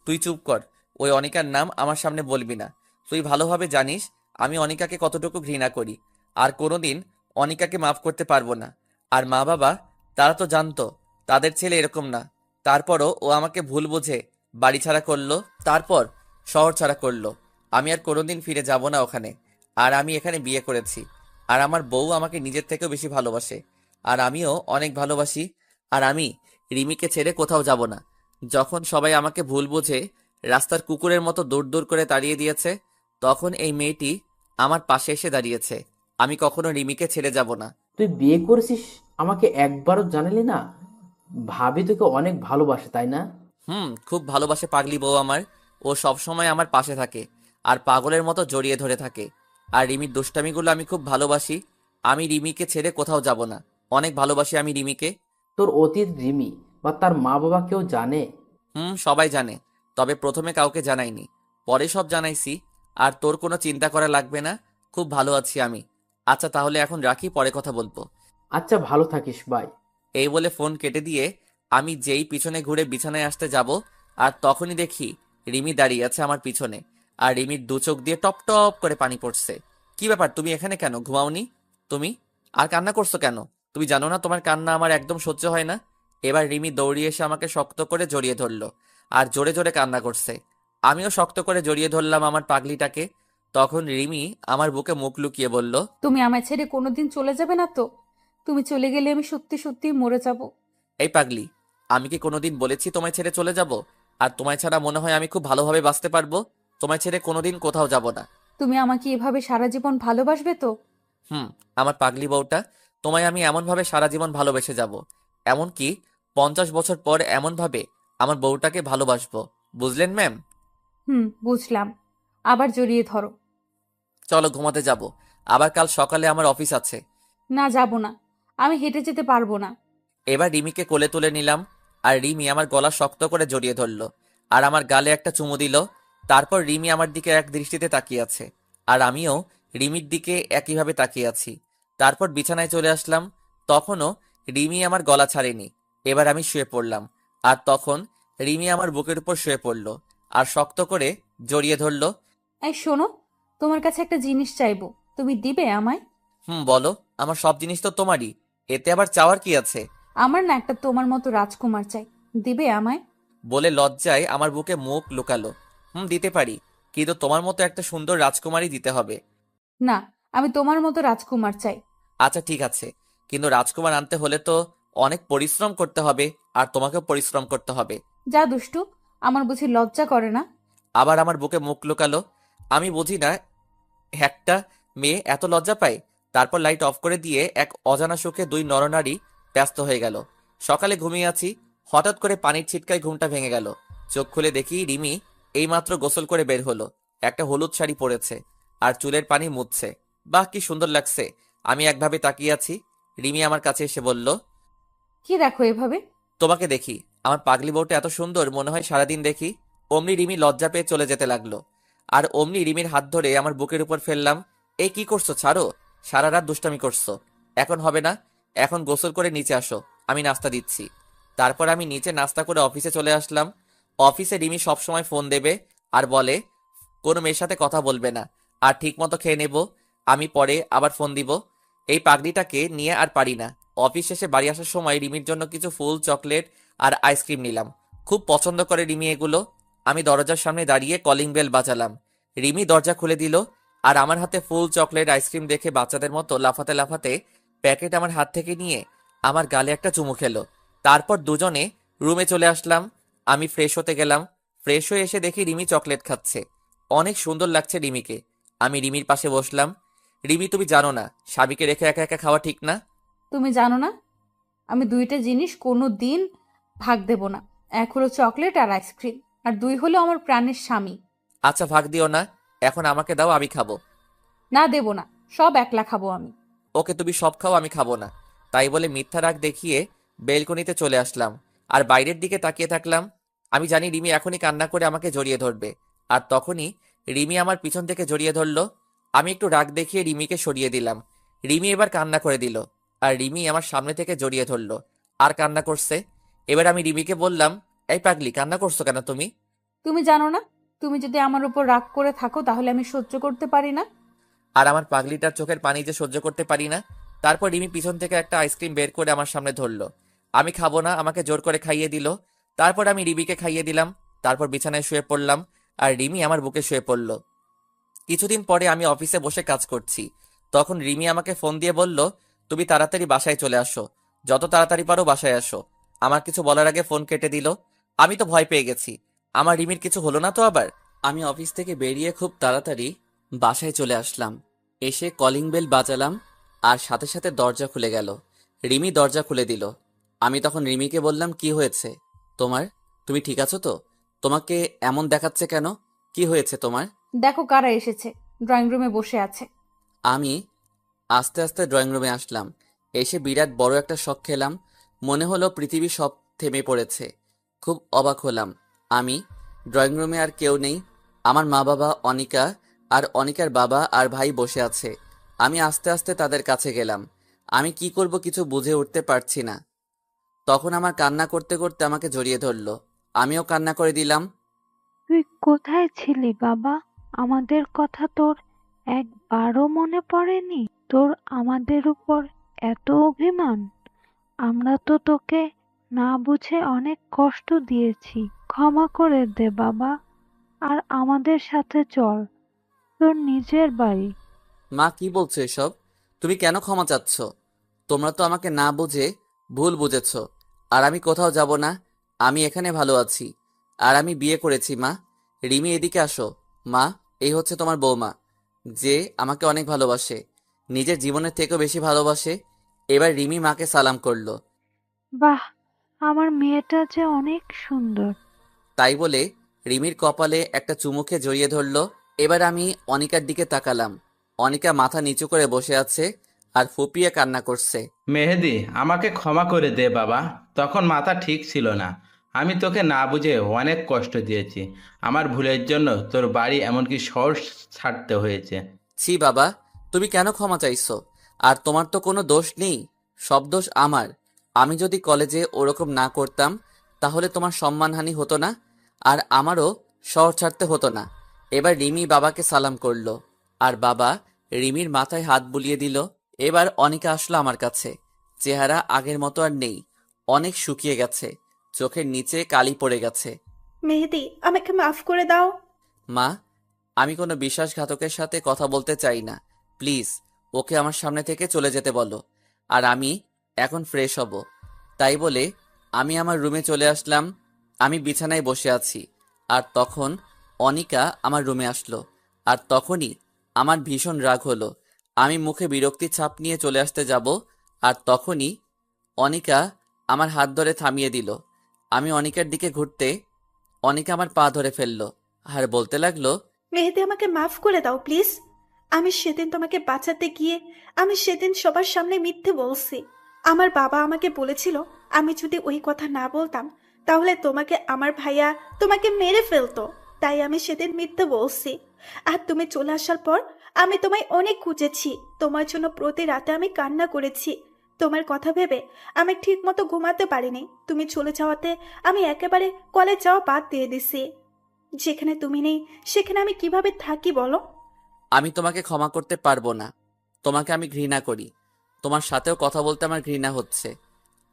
তুই চুপ কর। ওই অনিকার নাম আমার সামনে বলবি না। তুই ভালোভাবে জানিস আমি অনিকাকে কতটুকু ঘৃণা করি। আর কোনোদিন অনিকাকে মাফ করতে পারবো না। আর মা বাবা, তারা তো জানতো তাদের ছেলে এরকম না। তারপরও ও আমাকে ভুল বুঝে বাড়ি ছাড়া করলো, তারপর শহর ছাড়া করলো। আমি আর কোনোদিন ফিরে যাব না ওখানে। আর আমি এখানে বিয়ে করেছি। আর আমার বউ আমাকে নিজের থেকেও বেশি ভালোবাসে। আর আমিও অনেক ভালোবাসি। আর আমি রিমিকে ছেড়ে কোথাও যাব না। যখন সবাই আমাকে ভুল বুঝে রাস্তার কুকুরের মতো দৌড় দৌড় করে তাড়িয়ে দিয়েছে, তখন এই মেয়েটি আমার পাশে এসে দাঁড়িয়েছে। আমি কখনো রিমিকে ছেড়ে যাব না। তুই বিয়ে করেছিস, আমাকে একবারও জানালি না। ভাবি তোকে অনেক ভালোবাসে তাই না? খুব ভালোবাসে পাগলি বউ আমার। ও সব সময় আমার পাশে থাকে আর পাগলের মতো জড়িয়ে ধরে থাকে। আর রিমির দুষ্টামিগুলো আমি খুব ভালোবাসি। আমি রিমিকে ছেড়ে কোথাও যাব না। অনেক ভালোবাসি আমি রিমিকে। তোর অতীত রিমি বা তার মা বাবা কেউ জানে? সবাই জানে। তবে প্রথমে কাউকে জানাইনি, পরে সব জানাইছি। আর তোর কোনো চিন্তা করা লাগবে না। খুব ভালো আছি আমি। আচ্ছা তাহলে এখন রাখি, পরে কথা বলবো। আচ্ছা, ভালো থাকিস, বাই। এই বলে ফোন কেটে দিয়ে আমি যেই পিছনে ঘুরে বিছানায় আসতে যাব, আর তখনই দেখি রিমি দাঁড়িয়ে আছে আমার পিছনে। আর রিমির দু চোখ দিয়ে টপ টপ করে পানি পড়ছে। কি ব্যাপার, তুমি এখানে কেন? ঘুমাওনি তুমি? আর কান্না করছো কেন? তুমি জানো না তোমার কান্না আমার একদম সহ্য হয় না? এবার রিমি দৌড়িয়ে এসে আমাকে শক্ত করে জড়িয়ে ধরলো আর জোরে জোরে কান্না করছে। আমিও শক্ত করে জড়িয়ে ধরলাম আমার পাগলিটাকে। তখন রিমি আমার বুকে মুখ লুকিয়ে বলল, তুমি আমায় ছেড়ে কোনোদিন চলে যাবে না তো? তুমি চলে গেলে আমি সত্যি সত্যি মরে যাব। এই পাগলি, আমি কি কোনোদিন বলেছি তোমায় ছেড়ে চলে যাব? আর তোমায় ছাড়া মনে হয় আমি খুব ভালোভাবে বাঁচতে পারবো? তোমায় ছেড়ে কোনোদিন কোথাও যাব না। তুমি আমাকে এভাবে সারা জীবন ভালোবাসবে তো? হুম, আমার পাগলি বউটা, তোমায় আমি এমনভাবে সারা জীবন ভালোবেসে যাব। এমনকি 50 বছর পর এমনভাবে আমার বউটাকে ভালোবাসবো। বুঝলেন ম্যাম? বুঝলাম। আবার জড়িয়ে ধরো। চলো ঘুমাতে যাব। আবার কাল সকালে আমার অফিস আছে। না, যাব না। আমি হেঁটে যেতে পারবো না। এবার রিমিকে কোলে তুলে নিলাম আর রিমি আমার গলা শক্ত করে জড়িয়ে ধরলো আর আমার গালে একটা চুমু দিল। তারপর রিমি আমার দিকে এক দৃষ্টিতে তাকিয়ে আছে আর আমিও রিমির দিকে একইভাবে তাকিয়ে আছি। তারপর বিছানায় চলে আসলাম। তখনও রিমি আমার গলা ছাড়েনি। এবার আমি শুয়ে পড়লাম আর তখন রিমি আমার বুকের উপর শুয়ে পড়লো আর শক্ত করে জড়িয়ে ধরলো। এই শোনো, তোমার কাছে একটা জিনিস চাইবো, তুমি দিবে আমায়? বলো। আমার সব জিনিস তো তোমারই, এতে আবার চাওয়ার কি আছে? আমার না একটা তোমার মতো রাজকুমার চাই, দিবে আমায়? বলে লজ্জায় আমার বুকে মুখ লুকালো। দিতে পারি, কিন্তু তোমার মতো একটা সুন্দর রাজকুমারী দিতে হবে। না, আমি তোমার মতো রাজকুমার চাই। আচ্ছা ঠিক আছে, কিন্তু রাজকুমার আনতে হলে তো অনেক পরিশ্রম করতে হবে, আর তোমাকেও পরিশ্রম করতে হবে। যা দুষ্টু, আমার বুঝি লজ্জা করে না? আবার আমার বুকে মুখ লুকালো। আমি বুঝি না একটা মেয়ে এত লজ্জা পায়। তারপর লাইট অফ করে দিয়ে এক অজানা সুখে দুই নরনারী ব্যস্ত হয়ে গেল। সকালে ঘুমিয়ে আছি, হঠাৎ করে পানির ছিটকায় ঘুমটা ভেঙে গেল। চোখ খুলে দেখি রিমি এইমাত্র গোসল করে বের হলো। একটা হলুদ শাড়ি পরেছে আর চুলের পানি মুছছে। বাহ, কি সুন্দর লাগছে। আমি একভাবে তাকিয়ে আছি। রিমি আমার কাছে এসে বলল, কি দেখো এভাবে? তোমাকে দেখি। আমার পাগলি বউটা এত সুন্দর, মনে হয় সারাদিন দেখি। অমনি রিমি লজ্জা পেয়ে চলে যেতে লাগলো। আর অমনি রিমির হাত ধরে আমার বুকের উপর ফেললাম। এই কি করছো, ছাড়ো। সারা রাত দুষ্টামি করছো, এখন হবে না। এখন গোসল করে নিচে আসো, আমি নাস্তা দিচ্ছি। তারপর আমি নিচে নাস্তা করে অফিসে চলে আসলাম। অফিসে রিমি সবসময় ফোন দেবে আর বলে কোনো মেয়ের সাথে কথা বলবে না, আর ঠিক মতো খেয়ে নেব, আমি পরে আবার ফোন দিব। এই পাগড়িটাকে নিয়ে আর পারি না। অফিস শেষে বাড়ি আসার সময় রিমির জন্য কিছু ফুল, চকলেট আর আইসক্রিম নিলাম। খুব পছন্দ করে রিমি এগুলো। আমি দরজার সামনে দাঁড়িয়ে কলিং বেল বাজালাম। রিমি দরজা খুলে দিল, আর আমার হাতে ফুল, চকলেট, আইসক্রিম দেখে বাচ্চাদের মতো লাফাতে লাফাতে প্যাকেট আমার হাত থেকে নিয়ে আমার গালে একটা চুমু খেলো। তারপর দুজনে রুমে চলে আসলাম। আমি ফ্রেশ হতে গেলাম। ফ্রেশ হয়ে এসে দেখি রিমি চকলেট খাচ্ছে। অনেক সুন্দর লাগছে রিমিকে। আমি রিমির পাশে বসলাম। রিমি, তুমি জানো না স্বামীকে রেখে একা একা খাওয়া ঠিক না। তুমি জানো না আমি দুইটা জিনিস কোনো দিন ভাগ দেব না। এক হলো চকলেট আর আইসক্রিম, আর দুই হলো আমার প্রাণের স্বামী। আচ্ছা, ভাগ দিও না, এখন আমাকে দাও, আমি খাবো। না, দেব না, সব একলা খাবো আমি। ওকে, তুমি সব খাও, আমি খাবো না। তাই বলে মিথ্যা রাগ দেখিয়ে বেলকনিতে চলে আসলাম আর বাইরের দিকে তাকিয়ে থাকলাম। আমি জানি রিমি এখনই কান্না করে আমাকে জড়িয়ে ধরবে, আর তখনই রিমি আমার পিছন থেকে জড়িয়ে ধরলো। আমি একটু রাগ দেখিয়ে রিমিকে সরিয়ে দিলাম। রিমি এবার কান্না করে দিল, আর রিমি আমার সামনে থেকে জড়িয়ে ধরলো আর কান্না করছে। এবার আমি রিমিকে বললাম, এই পাগলি, কান্না করছো কেন তুমি? তুমি জানো না, তুমি যদি আমার উপর রাগ করে থাকো তাহলে আমি সহ্য করতে পারি না। আর আমার পাগলিটার চোখের পানি যে সহ্য করতে পারি না। তারপর রিমি পিছন থেকে একটা আইসক্রিম বের করে আমার সামনে ধরলো। আমি খাবো না, আমাকে জোর করে খাইয়ে দিল। তারপর আমি রিমিকে খাইয়ে দিলাম। তারপর বিছানায় শুয়ে পড়লাম, আর রিমি আমার বুকে শুয়ে পড়ল। কিছুদিন পরে আমি অফিসে বসে কাজ করছি। তখন রিমি আমাকে ফোন দিয়ে বলল, তুমি তাড়াতাড়ি বাসায় চলে আসো, যত তাড়াতাড়ি পারো বাসায় আসো। আমার কিছু বলার আগে ফোন কেটে দিল। আমি তো ভয় পেয়ে গেছি, আমার রিমির কিছু হলো না তো আবার। আমি অফিস থেকে বেরিয়ে খুব তাড়াতাড়ি বাসায় চলে আসলাম। এসে কলিং বেল বাজালাম, আর সাথে সাথে দরজা খুলে গেল। রিমি দরজা খুলে দিল। আমি তখন রিমিকে বললাম, কি হয়েছে তোমার? তুমি ঠিক আছো তো? তোমাকে এমন দেখাচ্ছে কেন? কি হয়েছে তোমার? দেখো কারা এসেছে, ড্রয়িং রুমে বসে আছে। আমি আস্তে আস্তে ড্রয়িং রুমে আসলাম। এসে বিরাট বড় একটা শক খেলাম। মনে হলো পৃথিবী সব থেমে পড়েছে। খুব অবাক হলাম। আমি ড্রয়িং রুমে আর কেউ নেই। আমার মা বাবা, অনিকা আর অনিকার বাবা আর ভাই বসে আছে। আমি আস্তে আস্তে তাদের কাছে গেলাম। আমি কি করব কিছু বুঝে উঠতে পারছি না। তখন আমার কান্না করতে করতে আমাকে জড়িয়ে ধরলো। আমিও কান্না করে দিলাম। তুই কোথায় ছিলি বাবা? আমাদের কথা তোর একবারও মনে পড়েনি? তোর আমাদের উপর এত অভিমান? আমরা তো তোকে না বুঝে অনেক কষ্ট দিয়েছি, ক্ষমা করে দে বাবা। আর আমাদের সাথে চল তোর নিজের বাড়ি। মা, কি বলছো এসব? তুমি কেন ক্ষমা চাচ্ছ? তোমরা তো আমাকে না বুঝে ভুল বুঝেছ। আর আমি কোথাও যাব না, আমি এখানে ভালো আছি। আর আমি বিয়ে করেছি মা। রিমি, এদিকে আসো। মা, এই হচ্ছে তোমার বৌমা, যে আমাকে অনেক ভালোবাসে, নিজের জীবনের থেকেও বেশি ভালোবাসে। এবার রিমি মাকে সালাম করলো। বাহ, আমার মেয়েটা যে অনেক সুন্দর। তাই বলে রিমির কপালে একটা চুমুকে জড়িয়ে ধরলো। এবার আমি অনিকার দিকে তাকালাম। অনিকা মাথা নিচু করে বসে আছে আর ফুপিয়ে কান্না করছে। মেহেদি, আমাকে ক্ষমা করে দে বাবা। তখন মাথা ঠিক ছিল না। আমি তোকে না বুঝে অনেক কষ্ট দিয়েছি। আমার ভুলের জন্য তোর বাড়ি এমনকি শহর ছাড়তে হয়েছে। ছি বাবা, তুমি কেন ক্ষমা চাইছো? আর তোমার তো কোনো দোষ নেই, সব দোষ আমার। আমি যদি কলেজে ওরকম না করতাম তাহলে তোমার সম্মানহানি হতো না, আর আমারও শহর ছাড়তে হতো না। এবার রিমি বাবাকে সালাম করলো, আর বাবা রিমির মাথায় হাত বুলিয়ে দিল এবার অনিকা আসলো আমার কাছে। চেহারা আগের মতো আর নেই, অনেক শুকিয়ে গেছে, চোখের নিচে কালি পড়ে গেছে। মেহেদি, আমাকে মাফ করে দাও। মা, আমি কোনো বিশ্বাসঘাতকের সাথে কথা বলতে চাই না, প্লিজ ওকে আমার সামনে থেকে চলে যেতে বলো। আর আমি এখন ফ্রেশ হব। তাই বলে আমি আমার রুমে চলে আসলাম। আমি বিছানায় বসে আছি, আর তখন অনিকা আমার রুমে আসলো। আর তখনই আমার ভীষণ রাগ হলো। আমি মুখে বিরক্তির ছাপ নিয়ে চলে আসতে যাব, আর তখনই অনিকা আমার হাত ধরে থামিয়ে দিল। আমি অনিকার দিকে ঘুরতে অনিকা আমার পা ধরে ফেললো আর বলতে লাগলো, মেহেদি, আমাকে মাফ করে দাও প্লিজ। আমি সেদিন তোমাকে বাঁচাতে গিয়ে আমি সেদিন সবার সামনে মিথ্যে বলছি। আমার বাবা আমাকে বলেছিল আমি যদি ওই কথা না বলতাম তাহলে তোমাকে আমার ভাইয়া তোমাকে মেরে ফেলতো। তাই আমি সেদিন মিথ্যে বলছি। আর তুমি চলে আসার পর আমি তোমায় অনেক খুঁজেছি। তোমার জন্য প্রতি রাতে আমি কান্না করেছি। তোমার কথা ভেবে আমি ঠিক মতো ঘুমাতে পারিনি। তুমি চলে যাওয়াতে আমি একেবারে কলেজ যাওয়া বাদ দিয়ে দিছি। যেখানে তুমি নেই সেখানে আমি কিভাবে থাকি বলো? আমি তোমাকে ক্ষমা করতে পারবো না। তোমাকে আমি ঘৃণা করি। তোমার সাথেও কথা বলতে আমার ঘৃণা হচ্ছে।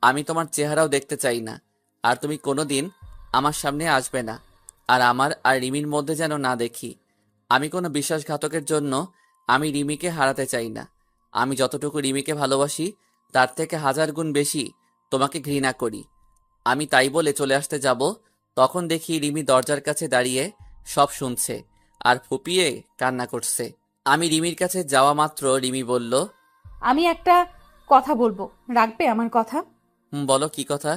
আমি তোমার চেহারাও দেখতে চাই না। আর তুমি কোনোদিন আমার সামনে আসবে না। আর আমার আর রিমির মধ্যে যেন না দেখি। আমি কোনো বিশ্বাসঘাতকের জন্য আমি রিমিকে হারাতে চাই না। আমি যতটুকু রিমিকে ভালোবাসি তার থেকে 1000 গুণ বেশি তোমাকে ঘৃণা করি। আমি তাই বলে চলে আসতে যাব, তখন দেখি রিমি দরজার কাছে দাঁড়িয়ে সব শুনছে আর ফুপিয়ে কান্না করছে। আমি রিমির কাছে যাওয়া মাত্র রিমি বলল, আমি একটা কথা বলবো, রাখবে আমার কথা? বলো কি কথা?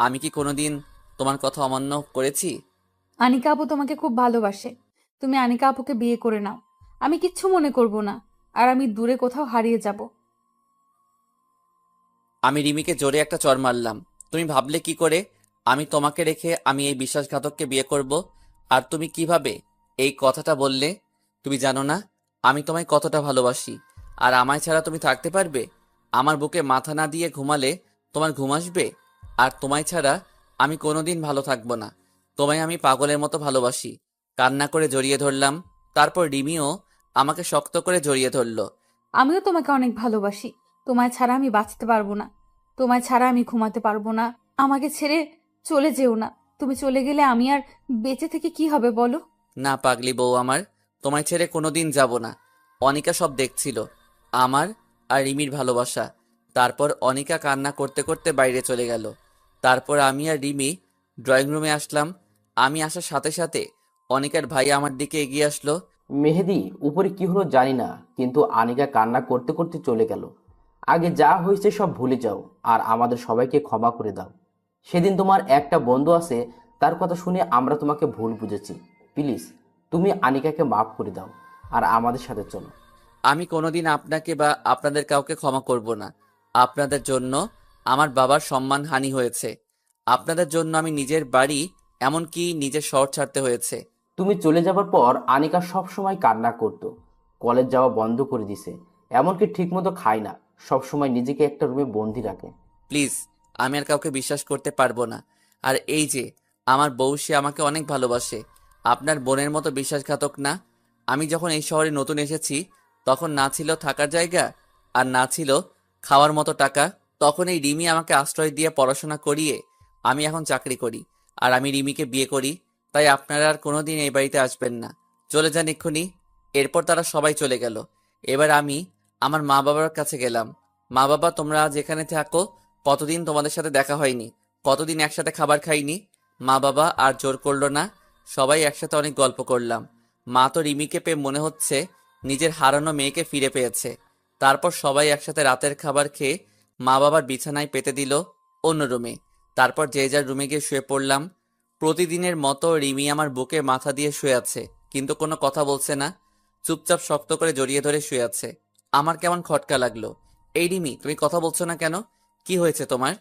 আমি কি কোনোদিন তোমার কথা অমান্য করেছি? আনিকা আপু তোমাকে খুব ভালোবাসে। তুমি আনিকা আপুকে বিয়ে করে নাও। আমি কিচ্ছু মনে করব না। আর আমি দূরে কোথাও হারিয়ে যাব। আমি রিমিকে জোরে একটা চড় মারলাম। তুমি ভাবলে কি করে আমি তোমাকে রেখে আমি এই বিশ্বাসঘাতককে বিয়ে করব? আর তুমি কিভাবে এই কথাটা বললে? তুমি জানো না আমি তোমায় কতটা ভালোবাসি। আর আমায় ছাড়া তুমি থাকতে পারবে? আমার বুকে মাথা না দিয়ে ঘুমালে তোমার ঘুম আসবে? আর তোমায় ছাড়া আমি কোনোদিন ভালো থাকবো না। তোমায় আমি পাগলের মতো ভালোবাসি। কান্না করে জড়িয়ে ধরলাম। তারপর রিমিও আমাকে শক্ত করে জড়িয়ে ধরলো। আমিও তোমাকে অনেক ভালোবাসি। তোমায় ছাড়া আমি বাঁচতে পারবো না। তোমায় ছাড়া আমি ঘুমাতে পারবো না। আমাকে ছেড়ে চলে যেও না। তুমি চলে গেলে আমি আর বেঁচে থেকে কি হবে বলো? না পাগলি বউ আমার, তোমায় ছেড়ে কোনোদিন যাব না। অনিকা সব দেখছিল, আমার আর রিমির ভালোবাসা। তারপর অনিকা কান্না করতে করতে বাইরে চলে গেল। তারপর আমি আর রিমি ড্রয়িং রুমে আসলাম। আমি আসার সাথে সাথে অনিকার ভাই আমার দিকে এগিয়ে আসলো। মেহেদি, উপরে কি হলো জানি না, কিন্তু আনিকা কান্না করতে করতে চলে গেল। আগে যা হয়েছে সব ভুলে যাও আর আমাদের সবাইকে ক্ষমা করে দাও। সেদিন তোমার একটা বন্ধু আছে, তার কথা শুনে আমরা তোমাকে ভুল বুঝেছি। প্লিজ তুমি আনিকাকে মাফ করে দাও আর আমাদের সাথে চলো। আমি কোনোদিন আপনাকে বা আপনাদের কাউকে ক্ষমা করব না। আপনাদের জন্য আমার বাবার সম্মানহানি হয়েছে। আপনাদের জন্য আমি নিজের বাড়ি, এমনকি নিজের শহর ছাড়তে হয়েছে। তুমি চলে যাবার পর আনিকা সব সময় কান্না করত। কলেজ যাওয়া বন্ধ করে দিছে, এমনকি ঠিকমতো খায় না, সব সময় নিজেকে একটা রুমে বন্দি রাখে। প্লিজ, আমি আর কাউকে বিশ্বাস করতে পারবো না। আর এই যে আমার বউ, সে আমাকে অনেক ভালোবাসে। আপনার বোনের মতো বিশ্বাসঘাতক না। আমি যখন এই শহরে নতুন এসেছি তখন না ছিল থাকার জায়গা আর না ছিল খাওয়ার মতো টাকা। তখন এই রিমি আমাকে আশ্রয় দিয়ে পড়াশোনা করিয়ে আমি এখন চাকরি করি। আর আমি রিমিকে বিয়ে করি। তাই আপনারা আর কোনোদিন এই বাড়িতে আসবেন না। চলে যান এক্ষুনি। এরপর তারা সবাই চলে গেল। এবার আমি আমার মা বাবার কাছে গেলাম। মা বাবা, তোমরা যেখানে থাকো, কতদিন তোমাদের সাথে দেখা হয়নি, কতদিন একসাথে খাবার খাইনি। মা বাবা আর জোর করলো না, সবাই একসাথে অনেক গল্প করলাম। মা তো রিমিকে পেয়ে মনে হচ্ছে নিজের হারানো মেয়েকে ফিরে পেয়েছে। তারপর সবাই একসাথে রাতের খাবার খেয়ে মা বাবার বিছানায় পেতে দিল অন্য রুমে। তারপর যে যার রুমে গিয়ে শুয়ে পড়লাম। প্রতিদিনের মতো রিমি আমার বুকে মাথা দিয়ে শুয়ে আছে, কিন্তু কোনো কথা বলছে না। চুপচাপ শক্ত করে জড়িয়ে ধরে শুয়ে আছে। আমার কেমন খটকা লাগলো। এই রিমি, তুমি কথা বলছো না কেন? কি হয়েছে তোমার?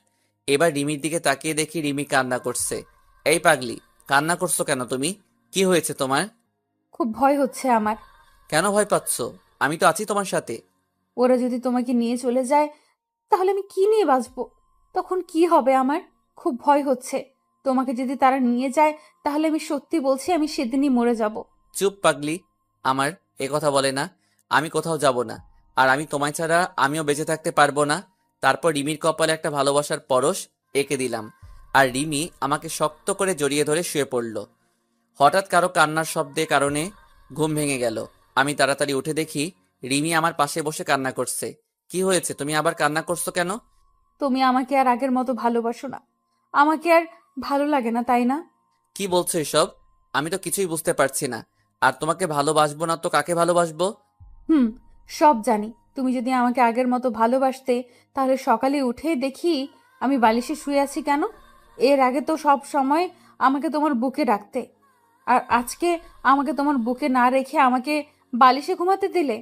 এবার রিমির দিকে তাকিয়ে দেখি রিমি কান্না করছে। এই পাগলি, কান্না করছো কেন তুমি? কি হয়েছে তোমার? খুব ভয় হচ্ছে আমার। কেন ভয় পাচ্ছ? আমি তো আছি তোমার সাথে। ওরা যদি তোমাকে নিয়ে চলে যায় তাহলে আমি কি নিয়ে বাঁচবো? তখন কি হবে আমার? খুব ভয় হচ্ছে। তোমাকে যদি তারা নিয়ে যায় তাহলে আমি সত্যি বলছি আমি সেদিনই মরে যাব। চুপ পাগলি। আমার এ কথা বলে না। আমি কোথাও যাব না। আর আমি তোমায় ছাড়া আমিও বেঁচে থাকতে পারবো না। তারপর রিমির কপালে একটা ভালোবাসার পরশ এঁকে দিলাম, আর রিমি আমাকে শক্ত করে জড়িয়ে ধরে শুয়ে পড়ল। হঠাৎ কারো কান্নার শব্দে কারণে ঘুম ভেঙে গেল। আমি তাড়াতাড়ি উঠে দেখি রিমি আমার পাশে বসে কান্না করছে। কি হয়েছে, তুমি আবার কান্না করছো কেন? তুমি আমাকে আর আগের মতো ভালোবাসো না, আমাকে আর ভালো লাগে না, তাই না? কি বলছো এসব? আমি তো কিছুই বুঝতে পারছি না। আর তোমাকে ভালোবাসবো না তো কাকে ভালোবাসবো? হুম, সব জানি। তুমি যদি আমাকে আগের মতো ভালোবাসতে, তাহলে সকালে উঠে দেখি আমি বালিশে শুয়ে আছি কেন? এর আগে তো সব সময় আমাকে তোমার বুকে রাখতে, আর আজকে আমাকে তোমার বুকে না রেখে আমাকে বালিশে ঘুমাতে দিলে।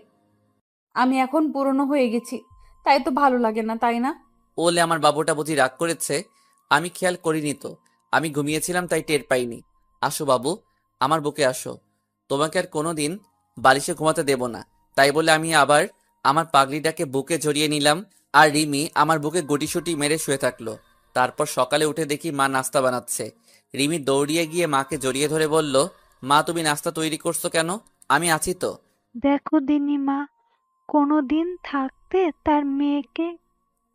আমি এখন পুরনো হয়ে গেছি, তাই তো ভালো লাগে না, তাই না? ওলে আমার বাবুটা বুঝি রাগ করেছে? আমি খেয়াল করিনি তো, আমি ঘুমিয়েছিলাম তাই টের পাইনি। আসো বাবু, আমার বুকে আসো। তোমাকে আর কোনোদিন বালিশে ঘুমাতে দেব না। তাই বলে আমি আবার আমার পাগলিটাকে বুকে জড়িয়ে নিলাম, আর রিমি আমার বুকে গুটিসুটি মেরে শুয়ে থাকলো। তারপর সকালে উঠে দেখি মা নাস্তা বানাচ্ছে। রিমি দৌড়িয়ে গিয়ে মাকে জড়িয়ে ধরে বলল, মা তুমি নাস্তা তৈরি করছো কেন? আমি আছি তো। দেখো দিনিমা, কোনো দিন থাকতে তার মেয়েকে।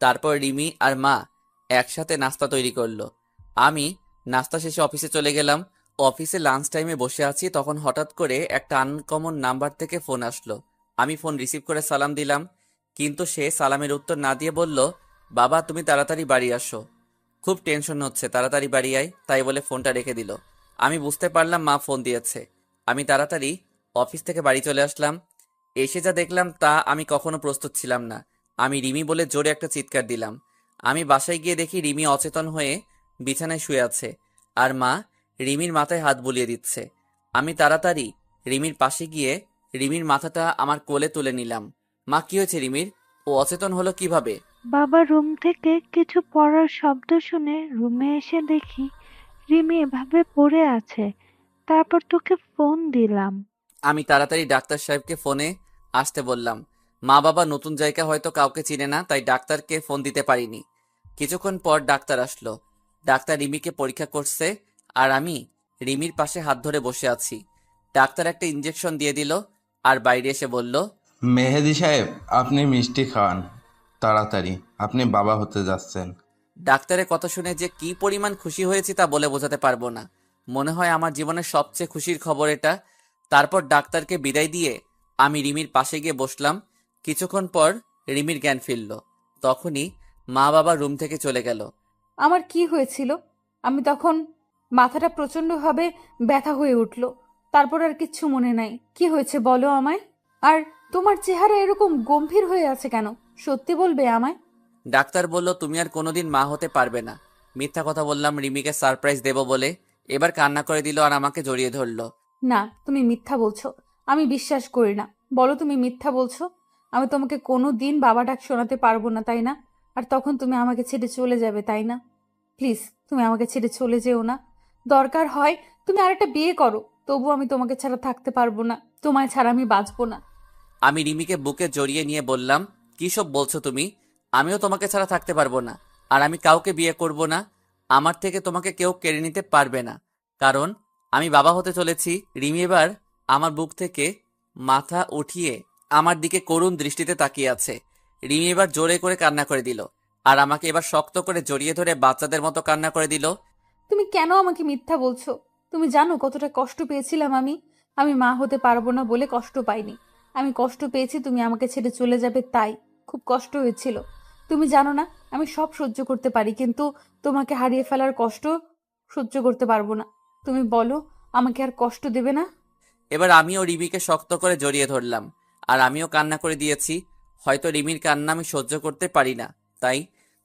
তারপর রিমি আর মা একসাথে নাস্তা তৈরি করলো। আমি নাস্তা শেষে অফিসে চলে গেলাম। অফিসে লাঞ্চ টাইমে বসে আছি, তখন হঠাৎ করে একটা আনকমন নাম্বার থেকে ফোন আসলো। আমি ফোন রিসিভ করে সালাম দিলাম, কিন্তু সে সালামের উত্তর না দিয়ে বলল, বাবা তুমি তাড়াতাড়ি বাড়ি আসো, খুব টেনশন হচ্ছে, তাড়াতাড়ি বাড়ি আয়। তাই বলে ফোনটা রেখে দিল। আমি বুঝতে পারলাম মা ফোন দিয়েছে। আমি তাড়াতাড়ি অফিস থেকে বাড়ি চলে আসলাম। এসে যা দেখলাম তা আমি কখনো প্রস্তুত ছিলাম না। আমি রিমি বলে জোরে একটা চিৎকার দিলাম। আমি বাসায় গিয়ে দেখি রিমি অচেতন হয়ে বিছানায় শুয়ে আছে, আর মা রিমির মাথায় হাত বুলিয়ে দিচ্ছে। আমি তাড়াতাড়ি রিমির পাশে গিয়ে রিমির মাথাটা আমার কোলে তুলে নিলাম। মা কি হয়েছে রিমির? ও অচেতন হলো কিভাবে? বাবা রুম থেকে কিছু পড়ার শব্দ শুনে রুমে এসে দেখি রিমি এভাবে পড়ে আছে। তারপর তোকে ফোন দিলাম। আমি তাড়াতাড়ি ডাক্তার সাহেবকে ফোনে আসতে বললাম। মা বাবা নতুন জায়গা হয়তো কাউকে চিনে না, তাই ডাক্তারকে ফোন দিতে পারিনি। কিছুক্ষণ পর ডাক্তার আসলো। ডাক্তার রিমিকে পরীক্ষা করছে, আর আমি রিমির পাশে হাত ধরে বসে আছি। ডাক্তার একটা ইঞ্জেকশন দিয়ে দিল, আর বাইরে এসে বলল, মেহেদি সাহেব, আপনি মিষ্টি খাওয়ান তাড়াতাড়ি, আপনি বাবা হতে যাচ্ছেন। ডাক্তারের কথা শুনে যে কি পরিমাণ খুশি হয়েছি তা বলে বোঝাতে পারবো না। মনে হয় আমার জীবনের সবচেয়ে খুশির খবর এটা। তারপর ডাক্তারকে বিদায় দিয়ে আমি রিমির পাশে গিয়ে বসলাম। কিছুক্ষণ পর রিমির জ্ঞান ফিরল। তখনই মা বাবা রুম থেকে চলে গেল। আমার কি হয়েছিল? আমি তখন মাথাটা প্রচন্ডভাবে ব্যথা হয়ে উঠল। তারপর আর কিচ্ছু মনে নাই। কি হয়েছে বলো আমায়। আর তোমার চেহারা এরকম গম্ভীর হয়ে আছে কেন? সত্যি বলবে আমায়। ডাক্তার বলল, তুমি আর কোনোদিন মা হতে পারবে না। মিথ্যা কথা বললাম রিমিকে সারপ্রাইজ দেব বলে। এবার কান্না করে দিল আর আমাকে জড়িয়ে ধরলো। না, তুমি মিথ্যা বলছো। আমি বিশ্বাস করি না। বলো তুমি মিথ্যা বলছো। আমি তোমাকে কোনো দিন বাবা ডাক শোনাতে পারবো না, তাই না? আর তখন তুমি আমাকে ছেড়ে চলে যাবে, তাই না? প্লিজ, তুমি আমাকে ছেড়ে চলে যেও না। দরকার হয় তুমি আরেকটা বিয়ে করো, তবু আমি তোমাকে ছাড়া থাকতে পারবো না। তোমায় ছাড়া আমি বাঁচবো না। আমি রিমিকে বুকে জড়িয়ে নিয়ে বললাম, কি সব বলছো তুমি? আমিও তোমাকে ছাড়া থাকতে পারবো না। আর আমি কাউকে বিয়ে করব না। আমার থেকে তোমাকে কেউ কেড়ে নিতে পারবে না, কারণ আমি বাবা হতে চলেছি। রিমি এবার আমার বুক থেকে মাথা উঠিয়ে আমার দিকে করুণ দৃষ্টিতে তাকিয়ে আছে। রিমি এবার জোরে করে কান্না করে দিল, আর আমাকে এবার শক্ত করে জড়িয়ে ধরে বাচ্চাদের মতো কান্না করে দিল। তুমি কেন আমাকে মিথ্যা বলছো? তুমি জানো কতটা কষ্ট পেয়েছিলাম আমি। আমি মা হতে পারবো না বলে কষ্ট পাইনি। আমি কষ্ট পেয়েছি তুমি আমাকে ছেড়ে চলে যাবে, তাই খুব কষ্ট হয়েছিল। তুমি জানো না, আমি সব সহ্য করতে পারি, কিন্তু তোমাকে হারিয়ে ফেলার কষ্ট সহ্য করতে পারবো না। তুমি বলো, আমাকে আর কষ্ট দেবে না? এবার আমিও রিমিকে শক্ত করে জড়িয়ে ধরলাম, আর আমিও কান্না করে দিয়েছি। হয়তো রিমির কান্না আমি সহ্য করতে পারি না, তাই।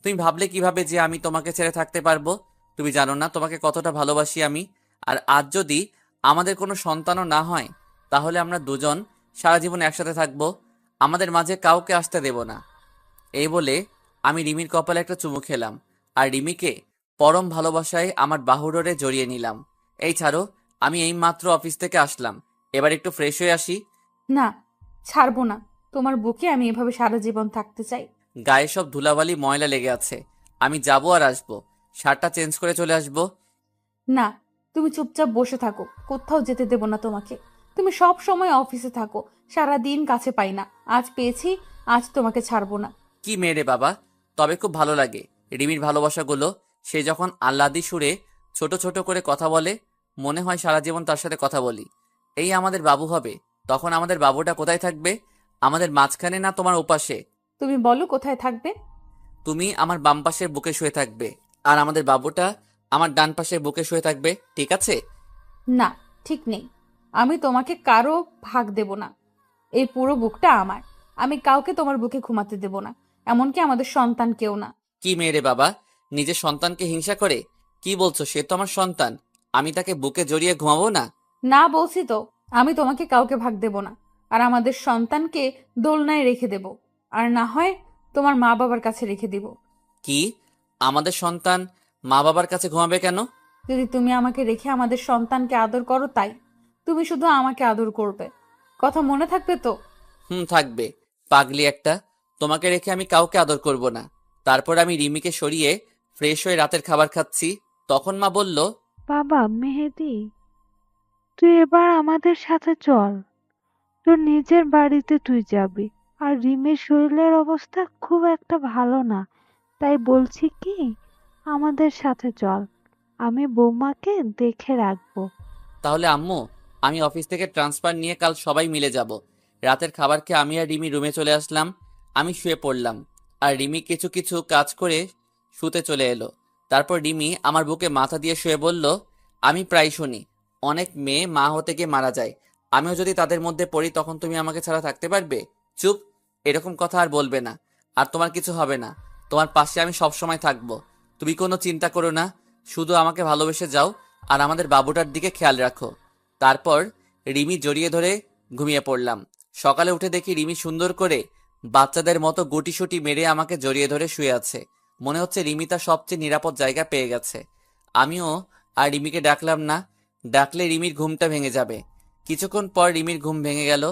তুমি ভাবলে কিভাবে যে আমি তোমাকে ছেড়ে থাকতে পারবো? তুমি জানো না তোমাকে কতটা ভালোবাসি আমি। আর আজ যদি আমাদের কোনো সন্তানও না হয়, তাহলে আমরা দুজন সারা জীবন একসাথে থাকবো। আমাদের মাঝে কাউকে আসতে দেব না। এই বলে আমি রিমির কপালে একটা চুমু খেলাম, আর রিমিকে পরম ভালোবাসায় আমার বাহুডোরে জড়িয়ে নিলাম। এই ছাড়ো, আমি এইমাত্র অফিস থেকে আসলাম, এবার একটু ফ্রেশ হয়ে আসি। না, ছাড়বো না। তোমার বুকে আমি এভাবে সারা জীবন থাকতে চাই। গায়ে সব ধুলাবালি ময়লা লেগে আছে। আমি যাবো আর আসবো, শার্টটা চেঞ্জ করে চলে আসবো। না, তুমি চুপচাপ বসে থাকো, কোথাও যেতে দেব না তোমাকে। তুমি সব সময় অফিসে থাকো, সারা দিন কাছে পাই না। আজ পেয়েছি, আজ তোমাকে ছাড়বো না। কি মেয়ে রে বাবা, তবে খুব ভালো লাগে রিমির ভালোবাসাগুলো। সে যখন আহ্লাদি সুরে ছোট ছোট করে কথা বলে, মনে হয় সারা জীবন তার সাথে কথা বলি। এই আমাদের বাবু হবে, তখন আমাদের বাবুটা কোথায় থাকবে? আমাদের মাঝখানে না তোমার ওপাশে? তুমি বলো কোথায় থাকবে? তুমি আমার বাম পাশের বুকে শুয়ে থাকবে, আর আমাদের বাবুটা আমার ডান পাশের বুকে শুয়ে থাকবে, ঠিক আছে? না, ঠিক নেই। আমি তোমাকে কারো ভাগ দেব না। এই পুরো বুকটা আমার। আমি কাউকে তোমার বুকে ঘুমাতে দেব না, এমনকি আমাদের সন্তান কেউ না। কি মেয়ে রে বাবা, নিজের সন্তানকে হিংসা করে? কি বলছো? সে তো আমার সন্তান, আমি তাকে বুকে জড়িয়ে ঘুমাবো না? না বলছি তো, আমি তোমাকে কাউকে ভাগ দেব না। আর আমাদের সন্তানকে দোলনায় রেখে দেব, আর না হয় তোমার মা বাবার কাছে রেখে দিব। কি? আমাদের সন্তান মা বাবার কাছে ঘুমাবে কেন? যদি তুমি আমাকে রেখে আমাদের সন্তানকে আদর করো তাই। তুমি শুধু আমাকে আদর করবে, কথা মনে থাকবে তো? থাকবে। পাগলি একটা, তোমাকে রেখে আমি কাউকে আদর করব না। তারপর আমি রিমিকে সরিয়ে ফ্রেশ হয়ে রাতের খাবার খাচ্ছি, তখন মা বলল, বাবা মেহেদি, তুই এবার আমাদের সাথে চল। তোর নিজের বাড়িতে তুই যাবি। আর রিমির শরীরের অবস্থা খুব একটা ভালো না, তাই বলছি কি, আমাদের সাথে চল। আমি বৌমাকে দেখে রাখবো। তাহলে আম্মু, আমি অফিস থেকে ট্রান্সফার নিয়ে কাল সবাই মিলে যাব। রাতের খাবার খেয়ে আমি আর রিমি রুমে চলে আসলাম। আমি শুয়ে পড়লাম, আর রিমি কিছু কিছু কাজ করে শুতে চলে এলো। তারপর রিমি আমার বুকে মাথা দিয়ে শুয়ে বলল, আমি প্রায় শুনি অনেক মেয়ে মা হতে গিয়ে মারা যায়। আমিও যদি তাদের মধ্যে পড়ি, তখন তুমি আমাকে ছাড়া থাকতে পারবে? চুপ, এরকম কথা আর বলবে না। আর তোমার কিছু হবে না, তোমার পাশে আমি সব সময় থাকবো। তুমি কোনো চিন্তা করো না, শুধু আমাকে ভালোবেসে যাও, আর আমাদের বাবুটার দিকে খেয়াল রাখো। তারপর রিমি জড়িয়ে ধরে ঘুমিয়ে পড়লাম। সকালে উঠে দেখি রিমি সুন্দর করে বাচ্চাদের মতো গুটিসুটি মেরে আমাকে জড়িয়ে ধরে শুয়ে আছে। মনে হচ্ছে রিমি তার সবচেয়ে নিরাপদ জায়গা পেয়ে গেছে। আমিও আর রিমিকে ডাকলাম না, ডাকলে রিমির ঘুমটা ভেঙে যাবে। কিছুক্ষণ পর রিমির ঘুম ভেঙে গেল,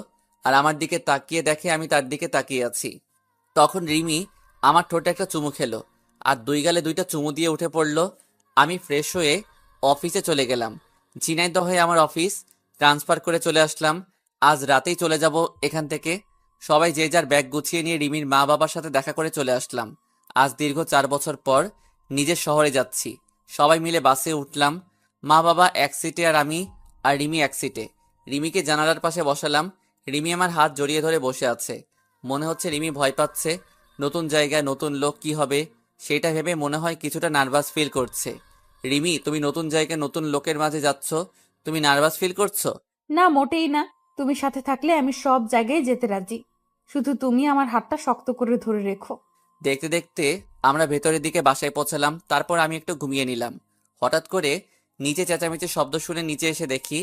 আর আমার দিকে তাকিয়ে দেখে আমি তার দিকে তাকিয়ে আছি। তখন রিমি আমার ঠোঁটে একটা চুমু খেলো, আর দুই গালে দুইটা চুমু দিয়ে উঠে পড়লো। আমি ফ্রেশ হয়ে অফিসে চলে গেলাম। ঝিনাইদহে আমার অফিস, ট্রান্সফার করে চলে আসলাম। আজ রাতেই চলে যাব এখান থেকে। সবাই যে যার ব্যাগ গুছিয়ে নিয়ে রিমির মা বাবার সাথে দেখা করে চলে আসলাম। আজ দীর্ঘ 4 বছর পর নিজের শহরে যাচ্ছি। সবাই মিলে বাসে উঠলাম। মা বাবা এক সিটে, আর আমি আর রিমি এক সিটে। রিমিকে জানালার পাশে বসালাম। রিমি আমার হাত জড়িয়ে ধরে বসে আছে। মনে হচ্ছে রিমি ভয় পাচ্ছে। নতুন জায়গায় নতুন লোক, কি হবে সেটা ভেবে মনে হয় কিছুটা নার্ভাস ফিল করছে। রিমি, তুমি নতুন জায়গায় নতুন লোকের মাঝে যাচ্ছ, তুমি নার্ভাস ফিল করছো? না, মোটেই না। তুমি সাথে থাকলে আমি সব জায়গায় যেতে রাজি। শুধু তুমি আমার হাতটা শক্ত করে ধরে রেখো। দেখতে দেখতে আমরা ভেতরের দিকে বাসায় পৌঁছালাম। তারপর আমি একটু ঘুমিয়ে নিলাম। হঠাৎ করে নিচে চেঁচামেচির শব্দ শুনে নিচে এসে দেখি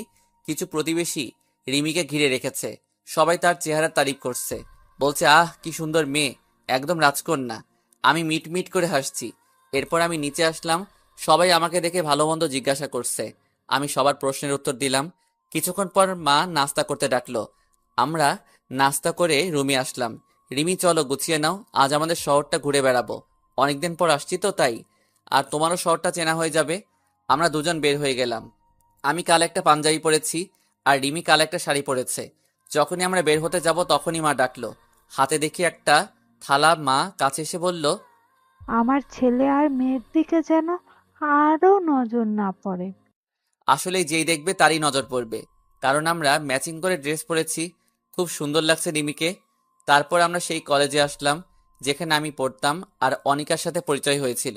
কিছু প্রতিবেশী রিমিকে ঘিরে রেখেছে। সবাই তার চেহারার তারিফ করছে, বলছে, আহ কি সুন্দর মেয়ে, একদম রাজকন্যা। আমি মিট মিট করে হাসছি। এরপর আমি নিচে আসলাম। সবাই আমাকে দেখে ভালো মন্দ জিজ্ঞাসা করছে। আমি সবার প্রশ্নের উত্তর দিলাম। কিছুক্ষণ পর মা নাস্তা করতে ডাকলো। আমরা নাস্তা করে রুমে আসলাম। রিমি, চলো গুছিয়ে নাও, আজ আমাদের শহরটা ঘুরে বেড়াবো। অনেকদিন পর আসছি তো তাই। আর তোমারও শহরটা চেনা হয়ে যাবে। আমরা দুজন বের হয়ে গেলাম। আমি কাল একটা পাঞ্জাবি পরেছি, আর রিমি কাল একটা শাড়ি পরেছে। যখনই আমরা বের হতে যাব, তখনই মা ডাকলো। হাতে দেখি একটা থালা। মা কাছে এসে বলল, আমার ছেলে আর মেয়ের দিকে যেন আরো নজর না পড়ে। আসলে যেই দেখবে তারই নজর পড়বে, কারণ আমরা ম্যাচিং করে ড্রেস পরেছি। খুব সুন্দর লাগছে রিমিকে। তারপর আমরা সেই কলেজে আসলাম যেখানে আমি পড়তাম, আর অনিকার সাথে পরিচয় হয়েছিল।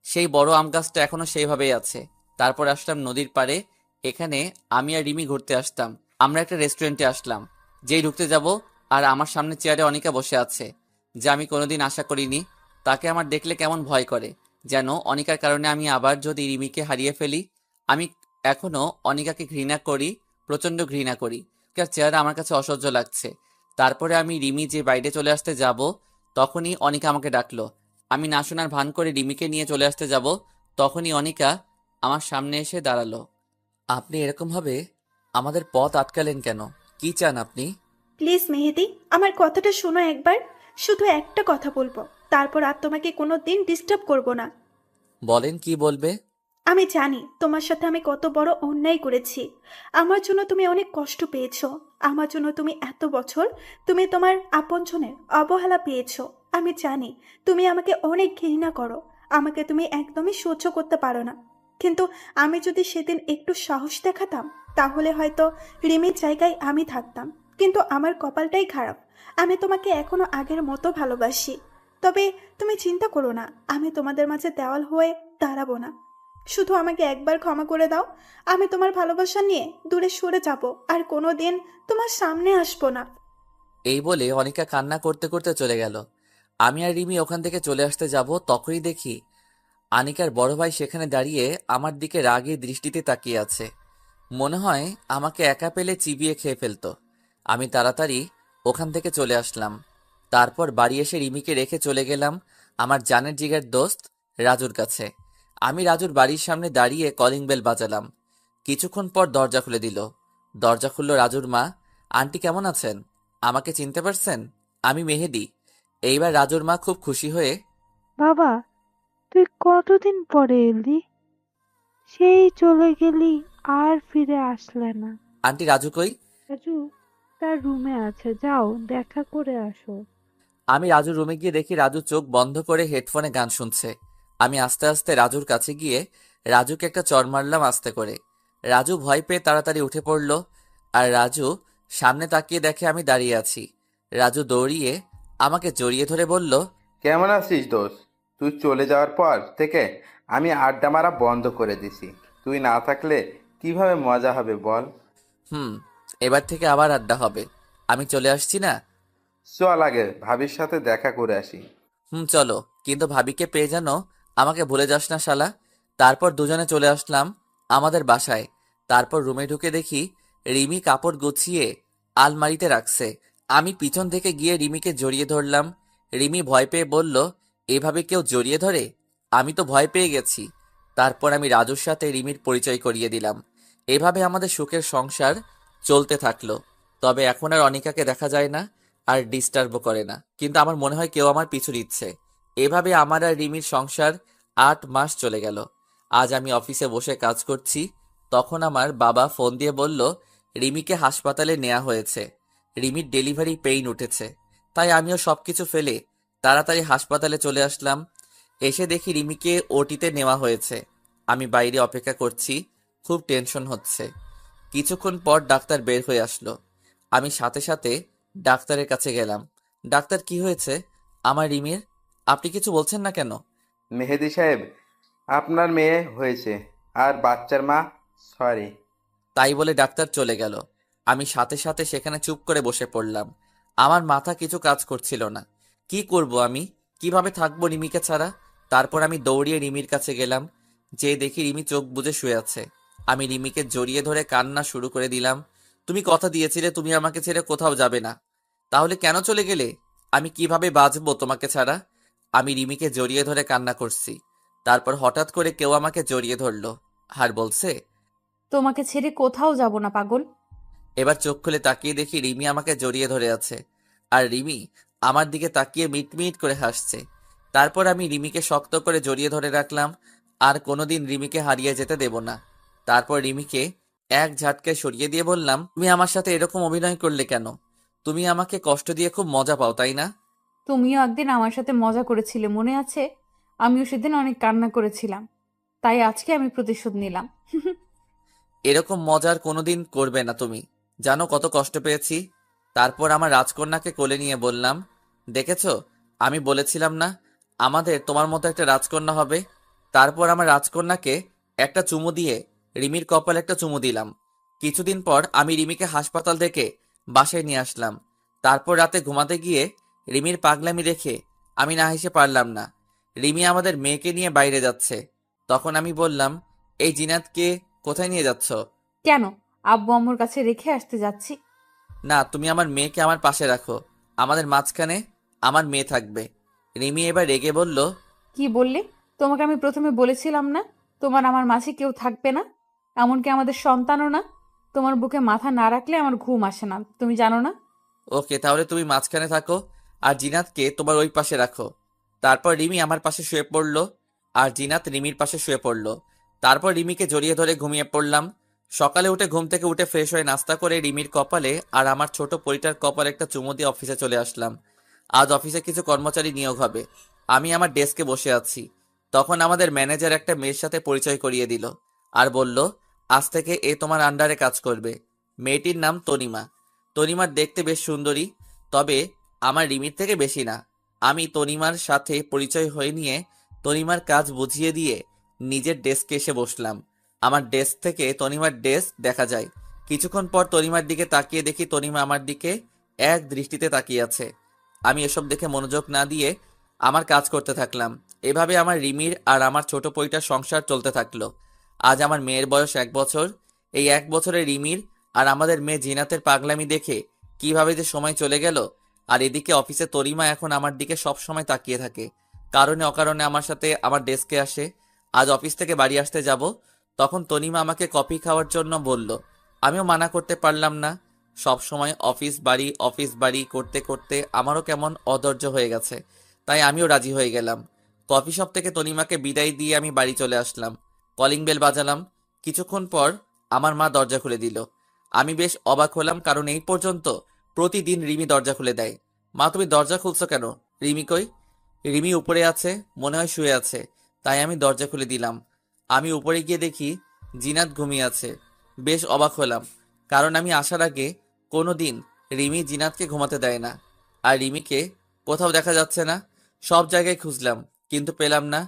সেই বড় আম গাছটা এখনো সেইভাবেই আছে। তারপর আসলাম নদীর পাড়ে। এখানে আমি আর রিমি ঘুরতে আসতাম। আমরা একটা রেস্টুরেন্টে আসলাম। যেই ঢুকতে যাব, আর আমার সামনে চেয়ারে অনিকা বসে আছে, যা আমি কোনোদিন আশা করিনি। তাকে আমার দেখলে কেমন ভয় করে, যেন অনিকার কারণে আমি আবার যদি রিমিকে হারিয়ে ফেলি। আমি এখনো অনিকাকে ঘৃণা করি, প্রচন্ড ঘৃণা করি। তার চেহারা আমার কাছে অসহ্য লাগছে। তারপরে আমি রিমি যে বাইরে চলে আসতে যাব, তখনই অনিকা আমাকে ডাকলো। আমি না শোনার ভান করে রিমিকে নিয়ে চলে আসতে যাব, তখনই অনিকা আমার সামনে এসে দাঁড়ালো। আপনি এরকম ভাবে আমাদের পথ আটকালেন কেন? কি চান আপনি? প্লিজ মেহেদি, আমার কথাটা শোনো একবার। শুধু একটা কথা বলবো, তারপর আর তোমাকে কোনো দিন ডিস্টার্ব করবো না। বলেন, কি বলবে? আমি জানি তোমার সাথে আমি কত বড় অন্যায় করেছি। আমার জন্য তুমি অনেক কষ্ট পেয়েছো। আমার জন্য তুমি এত বছর তুমি তোমার আপনজনের অবহেলা পেয়েছো। আমি জানি তুমি আমাকে অনেক ঘৃণা করো, আমাকে তুমি একদমই সহ্য করতে পারো না। কিন্তু আমি যদি সেদিন একটু সাহস দেখাতাম, তাহলে হয়তো রিমির জায়গায় আমি থাকতাম। কিন্তু আমার কপালটাই খারাপ, আমি তোমাকে এখনো আগের মতো ভালোবাসি। তবে তুমি চিন্তা করো না, আমি তোমাদের মাঝে দেওয়াল হয়ে দাঁড়াবো না। শুধু আমাকে একবার ক্ষমা করে দাও। আমি তোমার ভালোবাসা নিয়ে দূরে সরে যাব, আর কোনো দিন তোমার সামনে আসবো না। এই বলে অনিকা কান্না করতে করতে চলে গেল। আমি আর রিমি ওখান থেকে চলে আসতে যাব, তখনই দেখি আনিকার বড় ভাই সেখানে দাঁড়িয়ে আমার দিকে রাগী দৃষ্টিতে তাকিয়ে আছে। মনে হয় আমাকে একা পেলে চিবিয়ে খেয়ে ফেলতো। আমি তাড়াতাড়ি ওখান থেকে চলে আসলাম। তারপর বাড়ি এসে রিমিকে রেখে চলে গেলাম আমার জানের জিগের দোস্ত রাজুর কাছে। আমি রাজুর বাড়ির সামনে দাঁড়িয়ে কলিং বেল বাজালাম। কিছুক্ষণ পর দরজা খুলে দিল। দরজা খুলল রাজুর মা। আন্টি কেমন আছেন? আমাকে চিনতে পারছেন? আমি মেহেদি। এইবার রাজুর মা খুব খুশি হয়ে, বাবা, তুই কতদিন পরে এলি? সেই চলে গেলি, আর ফিরে আসলে না। আন্টি রাজু কই? রাজু তার রুমে আছে, যাও দেখা করে আসো। আমি রাজুর রুমে গিয়ে দেখি রাজু চোখ বন্ধ করে হেডফোনে গান শুনছে। আমি আস্তে আস্তে রাজুর কাছে গিয়ে রাজুকে একটা চড় মারলাম আস্তে করে। রাজু ভয় পেয়ে তাড়াতাড়ি উঠে পড়ল। আর রাজু সামনে তাকিয়ে দেখে আমি দাঁড়িয়ে আছি। রাজু দৌড়িয়ে আমাকে জড়িয়ে ধরে বলল, কেমন আছিস দোস্ত? তুই চলে যাওয়ার পর থেকে আমি আড্ডা মারা বন্ধ করে দিছি। তুই না থাকলে কিভাবে মজা হবে বল? হুম, এবার থেকে আবার আড্ডা হবে। আমি চলে আসছি না? চল আগে ভাবির সাথে দেখা করে আসি। হুম, চলো, কিন্তু ভাবিকে পেয়ে যেন আমাকে ভুলে যাস না শালা। তারপর দুজনে চলে আসলাম আমাদের বাসায়। তারপর রুমে ঢুকে দেখি রিমি কাপড় গুছিয়ে আলমারিতে রাখছে। আমি পিছন থেকে গিয়ে রিমিকে জড়িয়ে ধরলাম। রিমি ভয় পেয়ে বলল, এভাবে কেউ জড়িয়ে ধরে? আমি তো ভয় পেয়ে গেছি। তারপর আমি রাজুর সাথে রিমির পরিচয় করিয়ে দিলাম। এভাবে আমাদের সুখের সংসার চলতে থাকলো। তবে এখন আর অনিকাকে দেখা যায় না, আর ডিস্টার্বও করে না। কিন্তু আমার মনে হয় কেউ আমার পিছু নিচ্ছে। এভাবে আমার আর রিমির সংসার 8 মাস চলে গেল। আজ আমি অফিসে বসে কাজ করছি, তখন আমার বাবা ফোন দিয়ে বলল রিমিকে হাসপাতালে নেওয়া হয়েছে। রিমির ডেলিভারি পেইন উঠেছে। তাই আমিও সবকিছু ফেলে তাড়াতাড়ি হাসপাতালে চলে আসলাম। এসে দেখি রিমিকে ওটিতে নেওয়া হয়েছে। আমি বাইরে অপেক্ষা করছি, খুব টেনশন হচ্ছে। কিছুক্ষণ পর ডাক্তার বের হয়ে আসলো। আমি সাথে সাথে ডাক্তারের কাছে গেলাম। ডাক্তার, কি হয়েছে আমার রিমির? আপনি কিছু বলছেন না কেন? মেহেদি সাহেব, আপনার মেয়ে হয়েছে আর বাচ্চার মা। সরি। তাই বলে ডাক্তার চলে গেল। আমি সাথে সাথে সেখানে চুপ করে বসে পড়লাম। আমার মাথা কিছু কাজ করছিল না। কি করব আমি? কিভাবে থাকবো রিমিকে ছাড়া? তারপর আমি দৌড়িয়ে রিমির কাছে গেলাম। যে দেখি রিমি চোখ বুজে শুয়ে আছে। আমি রিমিকে জড়িয়ে ধরে কান্না শুরু করে দিলাম। তুমি কথা দিয়েছিলে তুমি আমাকে ছেড়ে কোথাও যাবে না, তাহলে কেন চলে গেলে? আমি কিভাবে বাঁচবো তোমাকে ছাড়া? আমি রিমিকে জড়িয়ে ধরে কান্না করছি। তারপর হঠাৎ করে কেউ আমাকে জড়িয়ে ধরলো আর বলছে, তোমাকে ছেড়ে কোথাও যাব না পাগল। এবার চোখ খুলে তাকিয়ে দেখি রিমি আমাকে জড়িয়ে ধরে আছে। আর রিমি আমার দিকে তাকিয়ে মিটমিট করে হাসছে। তারপর আমি রিমিকে শক্ত করে জড়িয়ে ধরে রাখলাম। আর কোনোদিন রিমিকে হারিয়ে যেতে দেব না। তারপর রিমিকে এক ঝাটকায় সরিয়ে দিয়ে বললাম, তুমি আমার সাথে এরকম অভিনয় করলে কেন? তুমি আমাকে কষ্ট দিয়ে খুব মজা পাও, তাই না? তুমিও একদিন আমার সাথে মজা করেছিলে, মনে আছে? আমিও সেদিন অনেক কান্না করেছিলাম, তাই আজকে আমি প্রতিশোধ নিলাম। এরকম মজার কোনোদিন করবে না তুমি। জানো কত কষ্ট পেয়েছি। তারপর আমার রাজকন্যাকে কোলে নিয়ে বললাম, দেখেছো, আমি বলেছিলাম না আমাদের তোমার মতো একটা রাজকন্যা হবে? তারপর আমার রাজকন্যাকে একটা চুমু দিয়ে রিমির কপালে একটা চুমু দিলাম। কিছুদিন পর আমি রিমিকে হাসপাতাল থেকে বাসায় নিয়ে আসলাম। তারপর রাতে ঘুমাতে গিয়ে রিমির পাগলামি দেখে আমি না হেসে পারলাম না। রিমি আমাদের মেয়েকে নিয়ে বাইরে যাচ্ছে। তখন আমি বললাম, এই জিনাতকে কোথায় নিয়ে যাচ্ছ? কেন? আব্বু আম্মুর কাছে রেখে আসতে যাচ্ছি। না, তুমি আমার মেয়েকে আমার পাশে রাখো। আমাদের মাঝখানে আমার মেয়ে থাকবে। রিমি এবার রেগে বলল, কি বললে? তোমাকে আমি প্রথমে বলেছিলাম না তোমার আমার মাঝে কেউ থাকবে না, এমনকি আমাদের সন্তানও না। তোমার বুকে মাথা না রাখলে আমার ঘুম আসে না, তুমি জানো না? ওকে, তাহলে তুমি মাঝখানে থাকো আর জিনাতকে তোমার ওই পাশে রাখো। তারপর রিমি আমার পাশে শুয়ে পড়ল আর জিনাত রিমির পাশে শুয়ে পড়ল। তারপর রিমিকে জড়িয়ে ধরে ঘুমিয়ে পড়লাম। সকালে উঠে ঘুম থেকে উঠে ফ্রেশ হয়ে নাস্তা করে রিমির কপালে আর আমার ছোট পরিটার কপালে একটা চুমু দিয়ে অফিসে চলে আসলাম। আজ অফিসে কিছু কর্মচারী নিয়োগ হবে। আমি আমার ডেস্কে বসে আছি। তখন আমাদের ম্যানেজার একটা মেয়ের সাথে পরিচয় করিয়ে দিল আর বলল, আজ থেকে এ তোমার আন্ডারে কাজ করবে। মেয়েটির নাম তনিমা। তনিমার দেখতে বেশ সুন্দরী, তবে আমার রিমির থেকে বেশি না। আমি তনিমার সাথে পরিচয় হয়ে নিয়ে তনিমার কাজ বুঝিয়ে দিয়ে নিজের ডেস্কে এসে বসলাম। আমার ডেস্ক থেকে তনিমার ডেস্ক দেখা যায়। কিছুক্ষণ পর তনিমার দিকে তাকিয়ে দেখি তনিমা আমার দিকে এক দৃষ্টিতে তাকিয়ে আছে। আমি এসব দেখে মনোযোগ না দিয়ে আমার কাজ করতে থাকলাম। এভাবে আমার রিমির আর আমার ছোট পরিটার সংসার চলতে থাকলো। আজ আমার মেয়ের বয়স 1 বছর। এই 1 বছরে রিমির আর আমাদের মেয়ে জিনাতের পাগলামি দেখে কিভাবে যে সময় চলে গেল। আর এদিকে অফিসে তরিমা এখন আমার দিকে সব সময় তাকিয়ে থাকে। কারণে অকারণে আমার সাথে আমার ডেস্কে আসে। আজ অফিস থেকে বাড়ি আসতে যাব, তখন তনিমা আমাকে কফি খাওয়ার জন্য বলল। আমিও মানা করতে পারলাম না। সব সময় অফিস বাড়ি করতে করতে আমারও কেমন অধৈর্য হয়ে গেছে, তাই আমিও রাজি হয়ে গেলাম। কফি শপ থেকে তনিমাকে বিদায় দিয়ে আমি বাড়ি চলে আসলাম। Calling bell বাজালাম। কিছুক্ষণ পর আমার মা দরজা খুলে দিল। আমি বেশ অবাক হলাম, কারণ এই পর্যন্ত প্রতিদিন রিমি দরজা খুলে দেয়। মা, তুমি দরজা খুলছো কেন? রিমি কই? রিমি উপরে আছে, মনে হয় শুয়ে আছে, তাই আমি দরজা খুলে দিলাম। আমি উপরে গিয়ে দেখি জিনাত ঘুমিয়ে আছে। বেশ অবাক হলাম, কারণ আমি আসার আগে কোনোদিন রিমি জিনাতকে ঘুমাতে দেয় না। আর রিমিকে কোথাও দেখা যাচ্ছে না। সব জায়গায় খুঁজলাম, কিন্তু পেলাম না।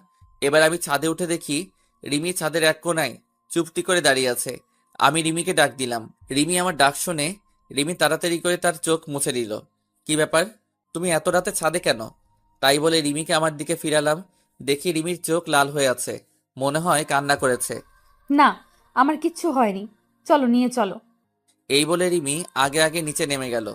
এবার আমি ছাদে উঠে দেখি রিমি ছাদের এক কোণায় চুপটি করে দাঁড়িয়ে আছে। আমি রিমিকে ডাক দিলাম। রিমি আমার ডাক শুনে রিমি তাড়াতাড়ি করে তার চোখ মুছে দিল। কি ব্যাপার, তুমি এত রাতে ছাদে কেন? তাই বলে রিমিকে আমার দিকে ফিরালাম। দেখি রিমির চোখ লাল হয়ে আছে, মনে হয় কান্না করেছে। না, আমার কিচ্ছু হয়নি, চলো নিয়ে চলো। এই বলে রিমি আগে আগে নিচে নেমে গেল।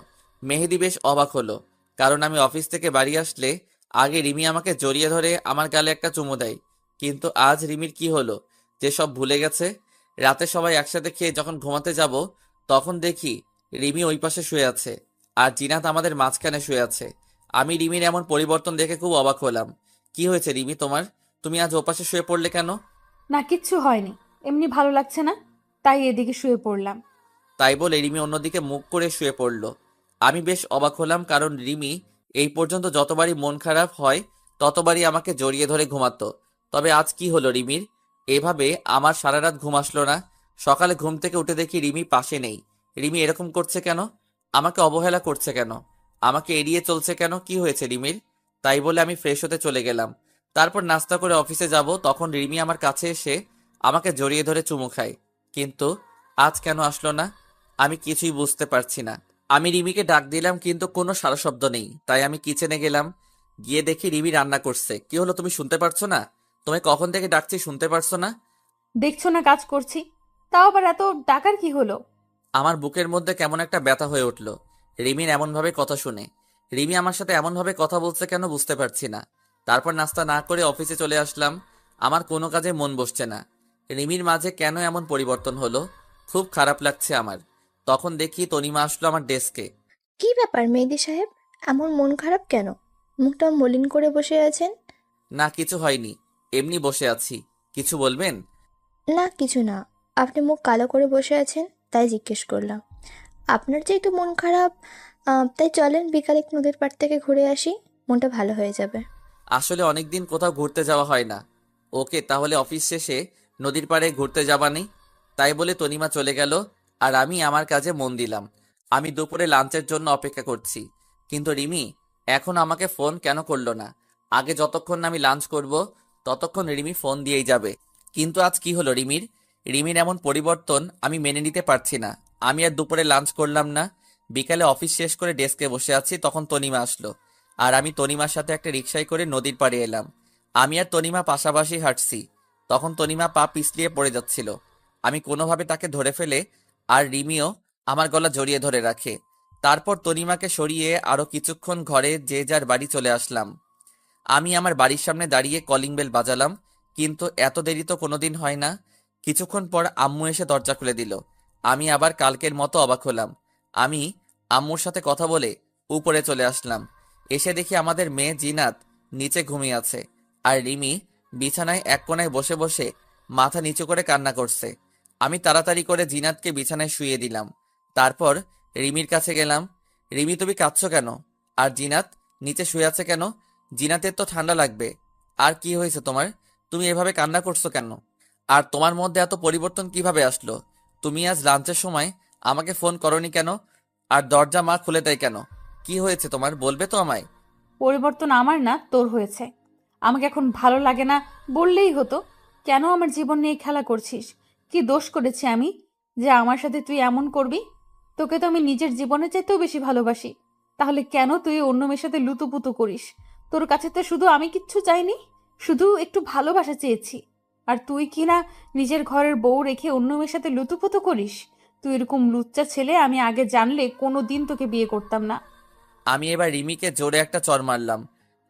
মেহেদি বেশ অবাক হলো, কারণ আমি অফিস থেকে বাড়ি আসলে আগে রিমি আমাকে জড়িয়ে ধরে আমার গালে একটা চুমু দেয়। কিন্তু আজ রিমির কি হলো যে সব ভুলে গেছে? রাতে সবাই একসাথে খেয়ে যখন ঘুমাতে যাব, তখন দেখি রিমি ওই পাশে শুয়ে আছে আর জিনাত আমাদের মাঝখানে শুয়ে আছে। আমি রিমির এমন পরিবর্তন দেখে খুব অবাক হলাম। কি হয়েছে রিমি তোমার? তুমি আজ ওপাশে শুয়ে পড়লে কেন? না, কিচ্ছু হয়নি, এমনি ভালো লাগছে না, তাই এদিকে শুয়ে পড়লাম। তাই বলে রিমি অন্যদিকে মুখ করে শুয়ে পড়ল। আমি বেশ অবাক হলাম, কারণ রিমি এই পর্যন্ত যতবারই মন খারাপ হয় ততবারই আমাকে জড়িয়ে ধরে ঘুমাতো। তবে আজ কি হলো রিমির? এভাবে আমার সারা রাত ঘুম আসলো না। সকালে ঘুম থেকে উঠে দেখি রিমি পাশে নেই। রিমি এরকম করছে কেন? আমাকে অবহেলা করছে কেন? আমাকে এড়িয়ে চলছে কেন? কি হয়েছে রিমির? তাই বলে আমি ফ্রেশ হতে চলে গেলাম। তারপর নাস্তা করে অফিসে যাব, তখন রিমি আমার কাছে এসে আমাকে জড়িয়ে ধরে চুমু খায়। কিন্তু আজ কেন আসলো না? আমি কিছুই বুঝতে পারছি না। আমি রিমিকে ডাক দিলাম, কিন্তু কোনো সাড়া শব্দ নেই। তাই আমি কিচেনে গেলাম। গিয়ে দেখি রিমি রান্না করছে। কি হলো, তুমি শুনতে পারছো না? তোমায় কখন থেকে ডাকছি, শুনতে পারছো না? দেখছো না কাজ করছি, তাও আবার এত ডাকার কি হলো? আমার বুকের মধ্যে কেমন একটা ব্যথা হয়ে উঠল রিমির এমনভাবে কথা শুনে। রিমি আমার সাথে এমনভাবে কথা বলছে কেন, বুঝতে পারছি না। তারপর নাস্তা না করে অফিসে চলে আসলাম। আমার কোনো কাজে মন বসছে না। রিমির মাঝে কেন এমন পরিবর্তন হলো, খুব খারাপ লাগছে আমার। তখন দেখি তনিমা আসলো আমার ডেস্কে। কি ব্যাপার মেহেদি সাহেব, এমন মন খারাপ কেন? মুখটা মলিন করে বসে আছেন। না, কিছু হয়নি, এমনি বসে আছি। কিছু বলবেন? না কিছু না, আপনি মুখ কালো করে বসে আছেন, তাই জিজ্ঞেস করলাম। আপনার যে একটু মন খারাপ, তাই চলেন বিকালে একটু নদীর পাড় থেকে ঘুরে আসি, মনটা ভালো হয়ে যাবে। আসলে অনেকদিন কোথাও ঘুরতে যাওয়া হয় না। ওকে, তাহলে অফিস শেষে নদীর পাড়ে ঘুরতে যাবানি। তাই বলে তনিমা চলে গেল আর আমি আমার কাজে মন দিলাম। আমি দুপুরে লাঞ্চের জন্য অপেক্ষা করছি, কিন্তু রিমি এখন আমাকে ফোন কেন করলো না? আগে যতক্ষণ না আমি লাঞ্চ করব ততক্ষণ রিমি ফোন দিয়েই যাবে। কিন্তু আজ কি হলো রিমির? রিমির এমন পরিবর্তন আমি মেনে নিতে পারছি না। আমি আর দুপুরে লাঞ্চ করলাম না। বিকালে অফিস শেষ করে ডেস্কে বসে আছি, তখন তনিমা আসলো। আর আমি তনিমার সাথে একটা রিকশায় করে নদীর পাড়ে এলাম। আমি আর তনিমা পাশাপাশি হাঁটছি। তখন তনিমা পা পিছলিয়ে পড়ে যাচ্ছিল। আমি কোনোভাবে তাকে ধরে ফেলে আর রিমিও আমার গলা জড়িয়ে ধরে রাখে। তারপর তনিমাকে সরিয়ে আরো কিছুক্ষণ ঘরে যে যার বাড়ি চলে আসলাম। আমি আমার বাড়ির সামনে দাঁড়িয়ে কলিং বেল বাজালাম, কিন্তু এত দেরি তো কোনোদিন হয় না। কিছুক্ষণ পর আম্মু এসে দরজা খুলে দিল। আমি আবার কালকের মতো অবাক হলাম। আমি আম্মুর সাথে কথা বলে উপরে চলে আসলাম। এসে দেখি আমাদের মেয়ে জিনাত নিচে ঘুমিয়ে আছে, আর রিমি বিছানায় এক কোণায় বসে বসে মাথা নিচু করে কান্না করছে। আমি তাড়াতাড়ি করে জিনাতকে বিছানায় শুইয়ে দিলাম। তারপর রিমির কাছে গেলাম। রিমি, তুমি কাঁদছো কেন? আর জিনাত নিচে শুয়ে আছে কেন? জিনাতের তো ঠান্ডা লাগবে। আর কি হয়েছে তোমার? তুমি এভাবে কান্না করছো কেন? আর তোমার মধ্যে এত পরিবর্তন কিভাবে আসলো? তুমি আজ লাঞ্চের সময় আমাকে ফোন করনি কেন? আর দরজা মা খুলে দেয় কেন? কি হয়েছে তোমার, বলবে তো আমায়? পরিবর্তন আমার না, তোর হয়েছে। আমাকে এখন ভালো লাগে না বললেই হতো। কেন আমার জীবন নিয়ে খেলা করছিস? কি দোষ করেছি আমি যে আমার সাথে তুই এমন করবি? তোকে তো আমি নিজের জীবনের চাইতেও বেশি ভালোবাসি। তাহলে কেন তুই অন্য মেয়ের সাথে লুতুপুতু করিস? তোর কাছে তো শুধু আমি কিচ্ছু চাইনি, শুধু একটু ভালোবাসা চেয়েছি। আর তুই কি না নিজের ঘরের বউ রেখে অন্য মেয়ের সাথে লুতুপুতু করিস? তুই এরকম লুচ্চা ছেলে আমি আগে জানলে কোনো দিন তোকে বিয়ে করতাম না। আমি এবার রিমিকে জোরে একটা চড় মারলাম,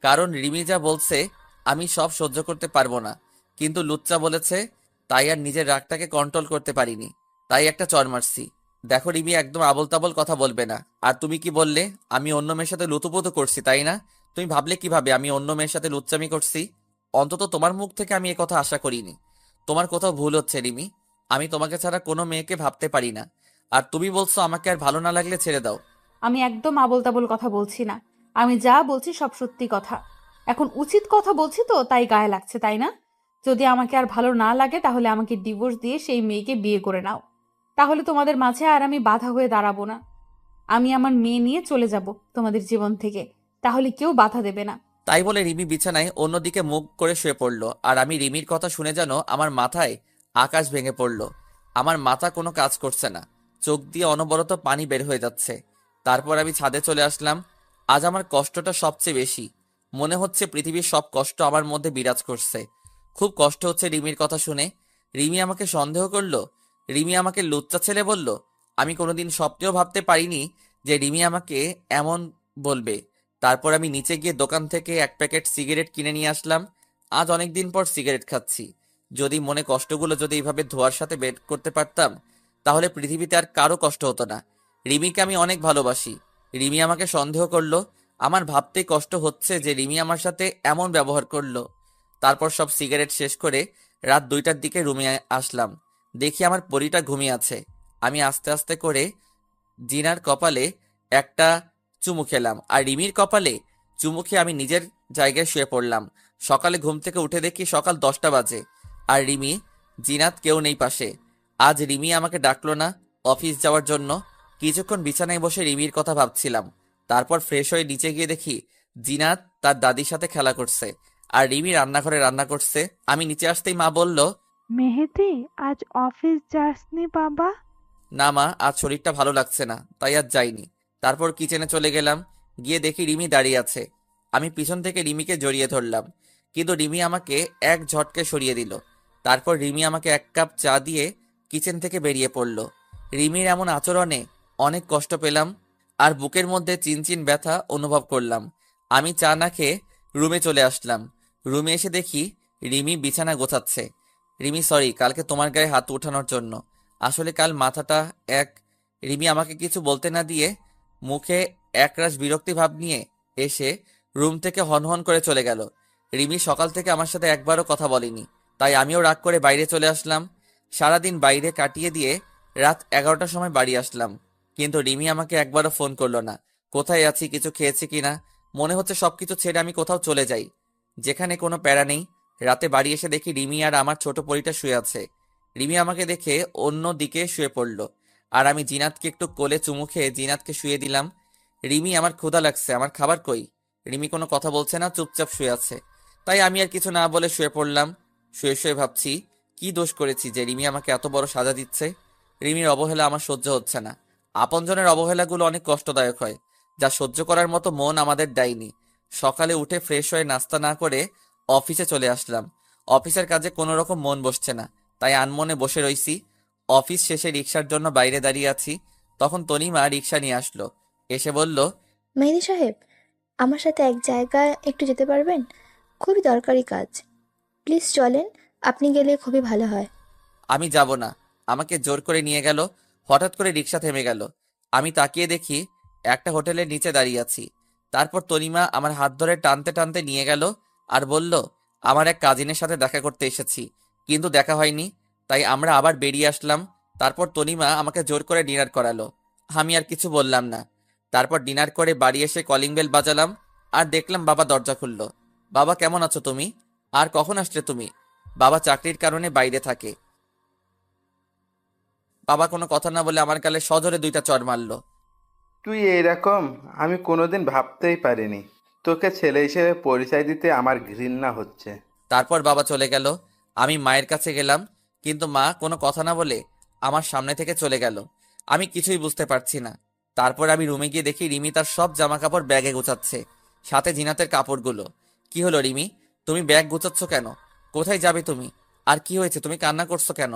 কারণ রিমি যা বলছে আমি সব সহ্য করতে পারবো না। কিন্তু লুচ্চা বলেছে, তাই আর নিজের রাগটাকে কন্ট্রোল করতে পারিনি, তাই একটা চড় মারছি। দেখো রিমি, একদম আবোল তাবোল কথা বলবে না। আর তুমি কি বললে আমি অন্য মেয়ের সাথে লুতুপুতু করছি, তাই না? তুমি ভাবলে কিভাবে আমি অন্য মেয়ের সাথে লুচ্চামি করছি? অন্তত তোমার মুখ থেকে আমি এ কথা আশা করিনি। তোমার কোথাও ভুল হচ্ছে রিমি। আমি তোমাকে ছাড়া কোনো মেয়েকে ভাবতে পারি না। আর তুমি বলছো আমাকে আর ভালো না লাগলে ছেড়ে দাও। আমি একদম আবোল তাবোল কথা বলছি না। আমি যা বলছি সব সত্যি কথা। এখন উচিত কথা বলছি তো তাই গায়ে লাগছে, তাই না? যদি আমাকে আর ভালো না লাগে তাহলে আমাকে ডিভোর্স দিয়ে সেই মেয়েকে বিয়ে করে নাও। তাহলে তোমাদের মাঝে আর আমি বাধা হয়ে দাঁড়াবো না। আমি আমার মেয়ে নিয়ে চলে যাব তোমাদের জীবন থেকে। তাহলে কেউ বাধা দেবে না। তাই বলে রিমি বিছানায় অন্যদিকে মুখ করে শুয়ে পড়ল। আর আমি রিমির কথা শুনে যেন আমার মাথায় আকাশ ভেঙে পড়ল। আমার মাথা কোনো কাজ করছে না, চোখ দিয়ে অনবরত পানি বের হয়ে যাচ্ছে। তারপর আমি ছাদে চলে আসলাম। আজ আমার কষ্টটা সবচেয়ে বেশি। মনে হচ্ছে পৃথিবীর সব কষ্ট আমার মধ্যে বিরাজ করছে। খুব কষ্ট হচ্ছে রিমির কথা শুনে। রিমি আমাকে সন্দেহ করলো। রিমি আমাকে লুচ্চা ছেলে বলল। আমি কোনোদিন স্বপ্নেও ভাবতে পারিনি যে রিমি আমাকে এমন বলবে। তারপর আমি নিচে গিয়ে দোকান থেকে এক প্যাকেট সিগারেট কিনে নিয়ে আসলাম। আজ অনেক দিন পর সিগারেট খাচ্ছি। যদি মনে কষ্টগুলো যদি এইভাবে ধোয়ার সাথে বের করতে পারতাম, তাহলে পৃথিবীতে আর কারো কষ্ট হতো না। রিমিকে আমি অনেক ভালোবাসি। রিমি আমাকে সন্দেহ করলো। আমার ভাবতেই কষ্ট হচ্ছে যে রিমি আমার সাথে এমন ব্যবহার করলো। তারপর সব সিগারেট শেষ করে রাত 2টার দিকে রুমে আসলাম। দেখি আমার পরীটা ঘুমিয়ে আছে। আমি আস্তে আস্তে করে জিনার কপালে একটা চুমু খেলাম, আর রিমির কপালে চুমু খেয়ে আমি নিজের জায়গায় শুয়ে পড়লাম। সকালে ঘুম থেকে উঠে দেখি সকাল 10টা বাজে, আর রিমি, জিনাত কেউ নেই পাশে। আজ রিমি আমাকে ডাকলো না অফিস যাওয়ার জন্য। কিছুক্ষণ বিছানায় বসে রিমির কথা ভাবছিলাম। তারপর ফ্রেশ হয়ে নিচে গিয়ে দেখি জিনাত তার দাদির সাথে খেলা করছে, আর রিমি রান্নাঘরে রান্না করছে। আমি নিচে আসতেই মা বলল, মেহেদি, আজ অফিস যাসনি বাবা? না মা, আজ শরীরটা ভালো লাগছে না, তাই আজ যাইনি। তারপর কিচেনে চলে গেলাম। গিয়ে দেখি রিমি দাঁড়িয়ে আছে। আমি পিছন থেকে রিমিকে জড়িয়ে ধরলাম, কিন্তু রিমি আমাকে এক ঝটকে সরিয়ে দিল। তারপর রিমি আমাকে 1 কাপ চা দিয়ে কিচেন থেকে বেরিয়ে পড়ল। রিমির এমন আচরণে অনেক কষ্ট পেলাম, আর বুকের মধ্যে চিনচিন ব্যথা অনুভব করলাম। আমি চা না খেয়ে রুমে চলে আসলাম। রুমে এসে দেখি রিমি বিছানা গোছাচ্ছে। রিমি, সরি কালকে তোমার গায়ে হাত উঠানোর জন্য। আসলে কাল মাথাটা এক। রিমি আমাকে কিছু বলতে না দিয়ে মুখে একরাশ বিরক্তি ভাব নিয়ে এসে রুম থেকে হনহন করে চলে গেল। রিমি সকাল থেকে আমার সাথে একবারও কথা বলেনি, তাই আমিও রাগ করে বাইরে চলে আসলাম। সারাদিন বাইরে কাটিয়ে দিয়ে রাত 11টার সময় বাড়ি আসলাম, কিন্তু রিমি আমাকে একবারও ফোন করলো না। কোথায় আছি, কিছু খেয়েছি কিনা। মনে হচ্ছে সবকিছু ছেড়ে আমি কোথাও চলে যাই, যেখানে কোনো প্যারা নেই। রাতে বাড়ি এসে দেখি রিমি আর আমার ছোট পরীটা শুয়ে আছে। রিমি আমাকে দেখে অন্য দিকে শুয়ে পড়ল, আর আমি জিনাতকে একটু কোলে চুমু খেয়ে জিনাতকে শুয়ে দিলাম। রিমি, আমার ক্ষুধা লাগছে, আমার খাবার কই? রিমি কোনো কথা বলছে না, চুপচাপ শুয়ে আছে। তাই আমি আর কিছু না বলে শুয়ে পড়লাম। শুয়ে শুয়ে ভাবছি কি দোষ করেছি যে রিমি আমাকে এত বড় সাজা দিচ্ছে। রিমির অবহেলা আমার সহ্য হচ্ছে না। আপনজনের অবহেলাগুলো অনেক কষ্টদায়ক হয়, যা সহ্য করার মতো মন আমাদের দেয়নি। সকালে উঠে ফ্রেশ হয়ে নাস্তা না করে অফিসে চলে আসলাম। অফিসের কাজে কোনো রকম মন বসছে না, তাই আনমনে বসে রইছি। অফিস শেষে রিক্সার জন্য বাইরে দাঁড়িয়ে আছি, তখন তনিমা রিক্সা নিয়ে আসলো। এসে বলল, মেহেদি সাহেব, আমার সাথে এক জায়গায় একটু যেতে পারবেন? খুবই দরকারি কাজ। প্লিজ চলেন, আপনি গেলে খুবই ভালো হয়। আমি যাব না। আমাকে জোর করে নিয়ে গেল। হঠাৎ করে রিক্সা থেমে গেল। আমি তাকিয়ে দেখি একটা হোটেলের নিচে দাঁড়িয়ে আছি। তারপর তনিমা আমার হাত ধরে টানতে টানতে নিয়ে গেল আর বলল, আমার এক কাজিনের সাথে দেখা করতে এসেছি, কিন্তু দেখা হয়নি, তাই আমরা আবার বেরিয়ে আসলাম। তারপর তনিমা আমাকে জোর করে ডিনার করালো। আমি আর কিছু বললাম না। তারপর ডিনার করে বাড়ি এসে কলিং বেল বাজালাম, আর দেখলাম বাবা দরজা খুললো। বাবা, কেমন আছো তুমি? আর কখন আসলে তুমি? বাবা চাকরির কারণে বাইরে থাকে। বাবা কোনো কথা না বলে আমার গালে সজোরে 2টা চড় মারলো। তুই এইরকম আমি কোনোদিন ভাবতেই পারিনি। তোকে ছেলে হিসেবে পরিচয় দিতে আমার ঘৃণা হচ্ছে। তারপর বাবা চলে গেল। আমি মায়ের কাছে গেলাম, কিন্তু মা কোনো কথা না বলে আমার সামনে থেকে চলে গেল। আমি কিছুই বুঝতে পারছি না। তারপর আমি রুমে গিয়ে দেখি রিমি তার সব জামা কাপড় ব্যাগে গুছাচ্ছে, সাথে জিনাতের কাপড়গুলো। কি হলো রিমি, তুমি ব্যাগ গুছাচ্ছ কেন? কোথায় যাবে তুমি? আর কি হয়েছে, তুমি কান্না করছো কেন?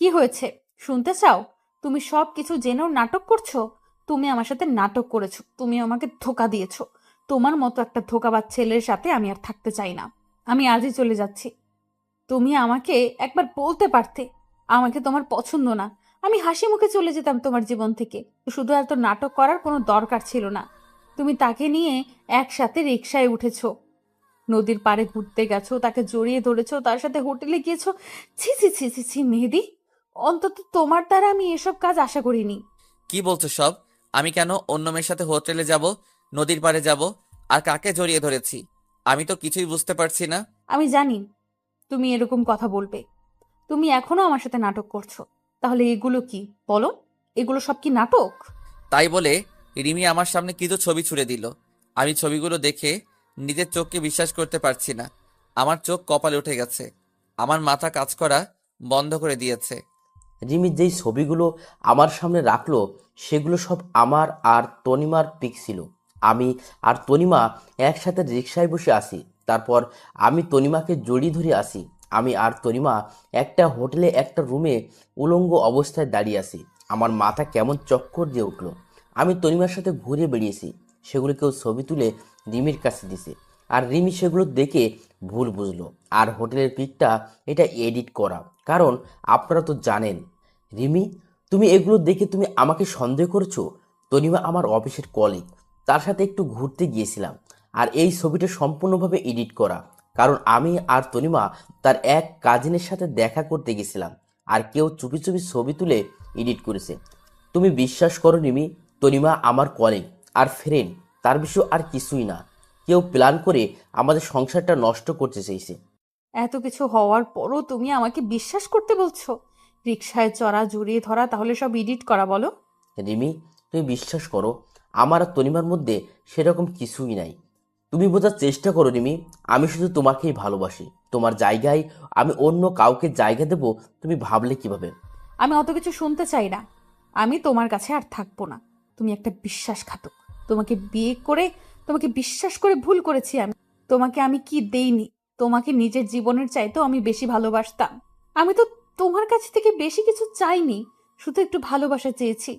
কি হয়েছে শুনতে চাও? তুমি সব কিছু জেনেও নাটক করছো। তুমি আমার সাথে নাটক করেছো, তুমি আমাকে ধোকা দিয়েছো। তোমার মতো একটা ধোকাবাজ ছেলের সাথে আমি আর থাকতে চাই না। আমি আজই চলে যাচ্ছি। তুমি আমাকে একবার বলতে পারতে আমাকে তোমার পছন্দ না। আমি হাসি মুখে চলে যেতাম তোমার জীবন থেকে। শুধু এত নাটক করার কোনো দরকার ছিল না। তুমি তাকে নিয়ে একসাথে রিকশায় উঠেছো, নদীর পাড়ে ঘুরতে গেছো, তাকে জড়িয়ে ধরেছো, তার সাথে হোটেলে গিয়েছো। ছি ছি ছি ছি ছি মেহেদি, অন্তত তোমার দ্বারা আমি এসব কাজ আশা করিনি। কি বলছো সব? আমি কেন অন্য মেয়ের সাথে হোটেলে যাব, নদীর পাড়ে যাব? আর কাকে জড়িয়ে ধরেছি? আমি তো কিছুই বুঝতে পারছি না। আমি জানি তুমি এরকম কথা বলবে। তুমি এখনো আমার সাথে নাটক করছো। তাহলে এগুলো কি বলো? এগুলো সব কি নাটক? তাই বলে রিমি আমার সামনে কিছু ছবি ছুড়ে দিল। আমি ছবিগুলো দেখে নিজের চোখকে বিশ্বাস করতে পারছি না। আমার চোখ কপালে উঠে গেছে। আমার মাথা কাজ করা বন্ধ করে দিয়েছে। রিমি যেই ছবিগুলো আমার সামনে রাখলো সেগুলো সব আমার আর তনিমার পিক ছিল। আমি আর তনিমা একসাথে রিকশায় বসে আসি। তারপর আমি তনিমাকে জড়িয়ে ধরে আসি। আমি আর তনিমা একটা হোটেলে একটা রুমে উলঙ্গ অবস্থায় দাঁড়িয়ে আসি। আমার মাথা কেমন চক্কর দিয়ে উঠলো। আমি তনিমার সাথে ঘুরে বেরিয়েছি। সেগুলো কেউ ছবি তুলে রিমির কাছে দিছে, আর রিমি সেগুলো দেখে ভুল বুঝলো। আর হোটেলের পিকটা এটা এডিট করা। কারণ আপনারা তো জানেন রিমি, তুমি এগুলো দেখে তুমি আমাকে সন্দেহ করেছো। তনিমা আমার অফিসের কলিগ, তার সাথে একটু ঘুরতে গিয়েছিলাম। আর এই ছবিটা সম্পূর্ণভাবে এডিট করা। কারণ আমি আর তনিমা তার এক কাজিনের সাথে দেখা করতে গেছিলাম, আর কেউ চুপি চুপি ছবি তুলে এডিট করেছে। তুমি বিশ্বাস করো রিমি, তনিমা আমার কলিগ আর ফ্রেন্ড, তার বিষয় আর কিছুই না। কেউ প্ল্যান করে আমাদের সংসারটা নষ্ট করতে চেয়েছে। এত কিছু হওয়ার পরও তুমি আমাকে বিশ্বাস করতে বলছো? রিকশায় চড়া, জড়িয়ে ধরা, তাহলে সব এডিট করা বলো? রিমি, তুমি বিশ্বাস করো, আমার আর তনিমার মধ্যে সেরকম কিছুই নাই। তুমি বোঝার চেষ্টা করো রিমি, আমি শুধু তোমাকেই ভালোবাসি। তোমার জায়গায় আমি অন্য কাউকে জায়গা দেব তুমি ভাবলে কিভাবে? আমি অত কিছু শুনতে চাই না। আমি তোমার কাছে আর থাকবো না। তুমি একটা বিশ্বাসঘাতক। তোমাকে বিয়ে করে, তোমাকে বিশ্বাস করে ভুল করেছি আমি। তোমাকে আমি কি দেইনি? তোমাকে নিজের জীবনের চাইতেও আমি বেশি ভালোবাসতাম। আমি তো তোমার কাছ থেকে বেশি কিছু চাইনি, শুধু একটু ভালোবাসা চেয়েছি।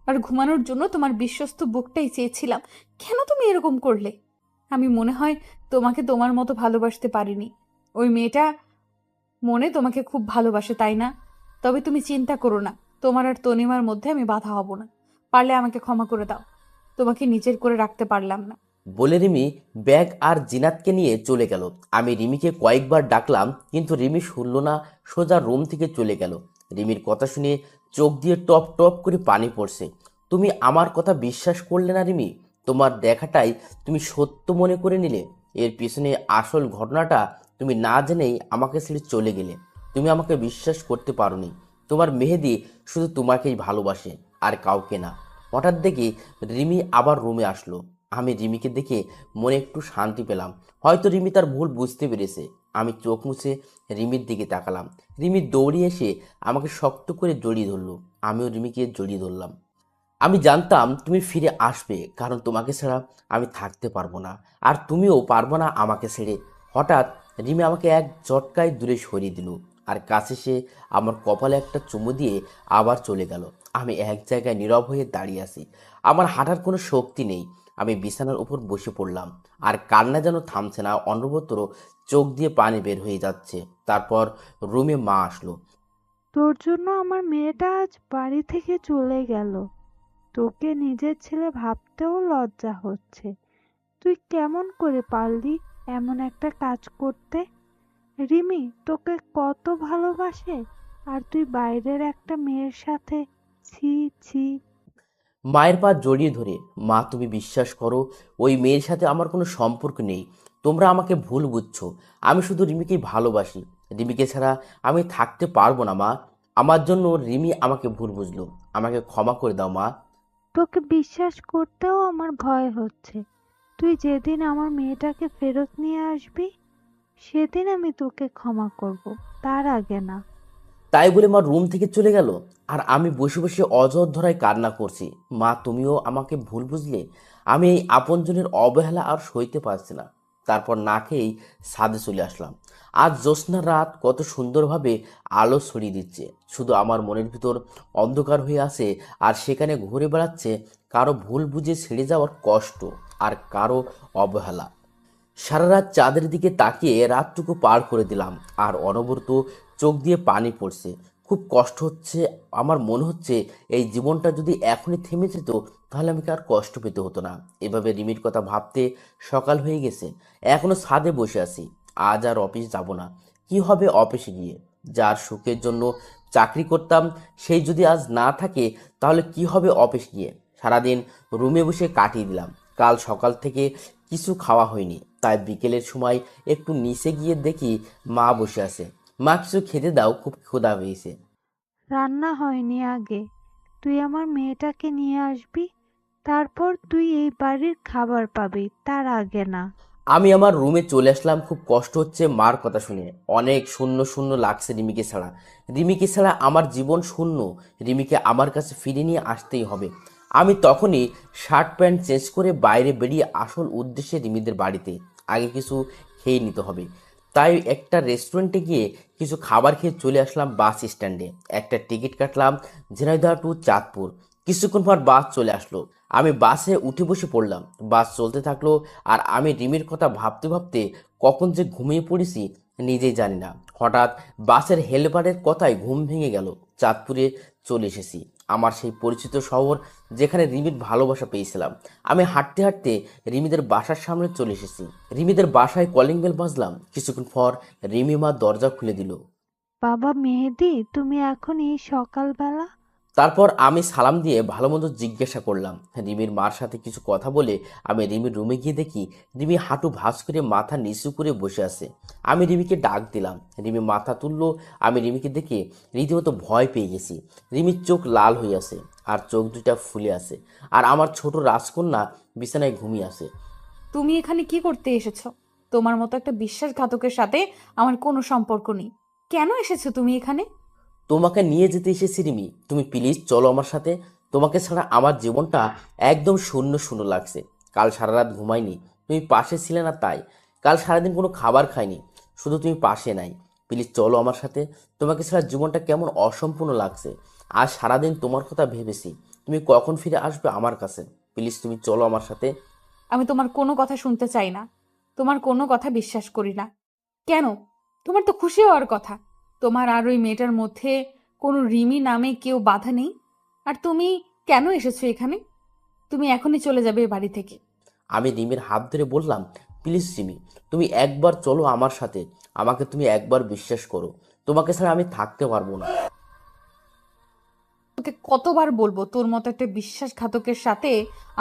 আর ঘুমানোর জন্য তোমার বিশ্বস্ত বুকটাই চেয়েছিলাম। কেন তুমি এরকম করলে? আমি মনে হয় তোমাকে তোমার মতো ভালোবাসতে পারিনি। ওই মেয়েটা মনে তোমাকে খুব ভালোবাসে, তাই না? তবে তুমি চিন্তা করো না, তোমার আর তনিমার মধ্যে আমি বাধা হব না। পারলে আমাকে ক্ষমা করে দাও। তোমাকে নিজের করে রাখতে পারলাম না। বলে রিমি ব্যাগ আর জিনাতকে নিয়ে চলে গেল। আমি রিমিকে কয়েকবার ডাকলাম, কিন্তু রিমি শুনল না, সোজা রুম থেকে চলে গেল। রিমির কথা শুনে চোখ দিয়ে টপ টপ করে পানি পড়ছে। তুমি আমার কথা বিশ্বাস করলে না রিমি, তোমার দেখাটাই তুমি সত্য মনে করে নিলে। এর পিছনে আসল ঘটনাটা তুমি না জেনেই আমাকে ছেড়ে চলে গেলে। তুমি আমাকে বিশ্বাস করতে পারোনি। তোমার মেহেদি শুধু তোমাকেই ভালোবাসে, আর কাউকে না। হঠাৎ দেখি রিমি আবার রুমে আসলো। আমি রিমিকে দেখে মনে একটু শান্তি পেলাম। হয়তো রিমি তার ভুল বুঝতে পেরেছে। আমি চোখ মুছে রিমির দিকে তাকালাম। রিমি দৌড়িয়ে এসে আমাকে শক্ত করে জড়িয়ে ধরলো। আমিও রিমিকে জড়িয়ে ধরলাম। আমি জানতাম তুমি ফিরে আসবে, কারণ তোমাকে ছাড়া আমি থাকতে পারবো না, আর তুমিও পারবো না আমাকে ছেড়ে। হঠাৎ রিমি আমাকে এক ঝটকায় দূরে সরিয়ে দিল, আর কাছে সে আমার কপালে একটা চুমু দিয়ে আবার চলে গেল। আমি এক জায়গায় নীরব হয়ে দাঁড়িয়ে আছি। আমার হাঁটার কোনো শক্তি নেই। আমি বিছানার উপর বসে পড়লাম, আর কান্না যেন থামছে না, অনবরত চোখ দিয়ে পানি বের হয়ে যাচ্ছে। তারপর রুমে মা আসলো। তোর জন্য আমার মেয়েটা আজ বাড়ি থেকে চলে গেল। তোকে নিজের ছেলে ভাবতেও লজ্জা হচ্ছে। তুই কেমন করে পারলি এমন একটা কাজ করতে? রিমি তোকে কত ভালোবাসে, আর তুই বাইরের একটা মেয়ের সাথে। ছি ছি। মায়ের পা জড়িয়ে ধরে, মা তুমি বিশ্বাস করো, ওই মেয়ের সাথে আমার কোনো সম্পর্ক নেই। তোমরা আমাকে ভুল বুঝছো। আমি শুধু রিমিকেই ভালোবাসি। রিমিকে ছাড়া আমি থাকতে পারবো না মা। আমার জন্য রিমি আমাকে ভুল বুঝলো। আমাকে ক্ষমা করে দাও মা। তোকে বিশ্বাস করতেও আমার ভয় হচ্ছে। তুই যেদিন আমার মেয়েটাকে ফেরত নিয়ে আসবি সেদিন আমি তোকে ক্ষমা করব, তার আগে না। তাই বলে মা রুম থেকে চলে গেল, আর আমি বসে বসে অযথরায় কান্না করছি। মা তুমিও আমাকে ভুল বুঝলে। আমি এই আপনজনের অবহেলা আর সইতে পারছি না। তারপর না খেয়েই ছাদে চলে আসলাম। আজ জ্যোৎস্নার রাত কত সুন্দরভাবে আলো ছড়িয়ে দিচ্ছে। শুধু আমার মনের ভিতর অন্ধকার হয়ে আছে, আর সেখানে ঘুরে বেড়াচ্ছে কারো ভুল বুঝে ছেড়ে যাওয়ার কষ্ট, আর কারো অবহেলা। সারা রাত চাঁদের দিকে তাকিয়ে রাতটুকু পার করে দিলাম, আর অনবরত চোখ দিয়ে পানি পড়ছে। খুব কষ্ট হচ্ছে। আমার মনে হচ্ছে এই জীবনটা যদি এখনই থেমে যেত তাহলে আমাকে আর কষ্ট পেতে হতো না। এভাবে রিমির কথা ভাবতে সকাল হয়ে গেছে। এখনো ছাদে বসে আছি। আজ আর অফিস যাব না। কি হবে অফিসে গিয়ে? যার সুখের জন্য চাকরি করতাম সেই যদি আজ না থাকে তাহলে কি হবে অফিস গিয়ে? সারাদিন রুমে বসে কাটিয়ে দিলাম। কাল সকাল থেকে কিছু খাওয়া হয়নি, তাই বিকেলের সময় একটু নিচে গিয়ে দেখি মা বসে আছে। মা কিছু খেতে দাও, খুব ক্ষুধা হয়েছে। রান্না হয়নি আগে। তুই আমার মেয়েটাকে নিয়ে আসবি, তারপর তুই এই বাড়ির খাবার পাবি, তার আগে না। আমি আমার রুমে চলে আসলাম। খুব কষ্ট হচ্ছে মার কথা শুনে। অনেক শূন্য শূন্য লাগছে রিমিকে ছাড়া। রিমিকে ছাড়া আমার জীবন শূন্য। রিমিকে আমার কাছে ফিরে নিয়ে আসতেই হবে। আমি তখনই শার্ট প্যান্ট চেঞ্জ করে বাইরে বেরিয়ে আসল উদ্দেশ্যে রিমিদের বাড়িতে আগে কিছু খেয়ে নিতে হবে। তাই একটা রেস্টুরেন্টে গিয়ে কিছু খাবার খেয়ে চলে আসলাম বাস স্ট্যান্ডে। একটা টিকিট কাটলাম ঝিনাইদহ টু চাঁদপুর। কিছুক্ষণ পর বাস চলে আসলো। আমি বাসে উঠে বসে পড়লাম। বাস চলতে থাকলো, আর আমি রিমির কথা ভাবতে ভাবতে কখন যে ঘুমিয়ে পড়েছি নিজেই জানি না। হঠাৎ বাসের হেলপারের কথায় ঘুম ভেঙে গেল। চাঁদপুরে চলে এসেছি, আমার সেই পরিচিত শহর যেখানে রিমির ভালোবাসা পেয়েছিলাম। আমি হাঁটতে হাঁটতে রিমিদের বাসার সামনে চলে এসেছি। রিমিদের বাসায় কলিং বেল বাজলাম। কিছুক্ষণ পর রিমি মা দরজা খুলে দিল। বাবা মেহেদি, তুমি এখন এই সকালবেলা? তারপর আমি সালাম দিয়ে ভালো মন্দ জিজ্ঞাসা করলাম। রিমির মার সাথে কিছু কথা বলে আমি রিমির রুমে গিয়ে দেখি রিমি হাঁটু ভাঁজ করে মাথা নিচু করে বসে আছে। আমি রিমিকে ডাক দিলাম। রিমি মাথা তুললো। আমি রিমিকে দেখে রীতিমতো ভয় পেয়ে গেছি। রিমির চোখ লাল হয়ে আছে, আর চোখ দুটা ফুলে আছে, আর আমার ছোট রাজকন্যা বিছানায় ঘুমিয়ে আছে। তুমি এখানে কি করতে এসেছো? তোমার মতো একটা বিশ্বাসঘাতকের সাথে আমার কোনো সম্পর্ক নেই। কেন এসেছো তুমি এখানে? তোমাকে নিয়ে যেতে এসেছি রিমি, তুমি প্লিজ চলো আমার সাথে। তোমাকে ছাড়া আমার জীবনটা একদম শূন্য শূন্য লাগছে। কাল সারা রাত ঘুমাইনি, তুমি পাশে ছিলে না তাই। কাল সারাদিন কোনো খাবার খাইনি, শুধু তুমি পাশে নাই। প্লিজ চলো আমার সাথে। তোমাকে ছাড়া জীবনটা কেমন অসম্পূর্ণ লাগছে। আজ সারাদিন তোমার কথা ভেবেছি, তুমি কখন ফিরে আসবে আমার কাছে। প্লিজ তুমি চলো আমার সাথে। আমি তোমার কোনো কথা শুনতে চাই না। তোমার কোনো কথা বিশ্বাস করি না। কেন? তোমার তো খুশি হওয়ার কথা। তোমার আর ওই মেয়েটার মধ্যে কোনো রিমি নামে কেউ বাধা নেই। আর তুমি কেন এসেছো এখানে? তুমি এখনই চলে যাবে এ বাড়ি থেকে। আমি রিমির হাত ধরে বললাম, প্লিজ রিমি, তুমি একবার চলো আমার সাথে। আমাকে তুমি একবার বিশ্বাস করো। তোমাকে ছাড়া আমি থাকতে পারবো না। তোকে কতবার বলবো তোর মতো একটা বিশ্বাসঘাতকের সাথে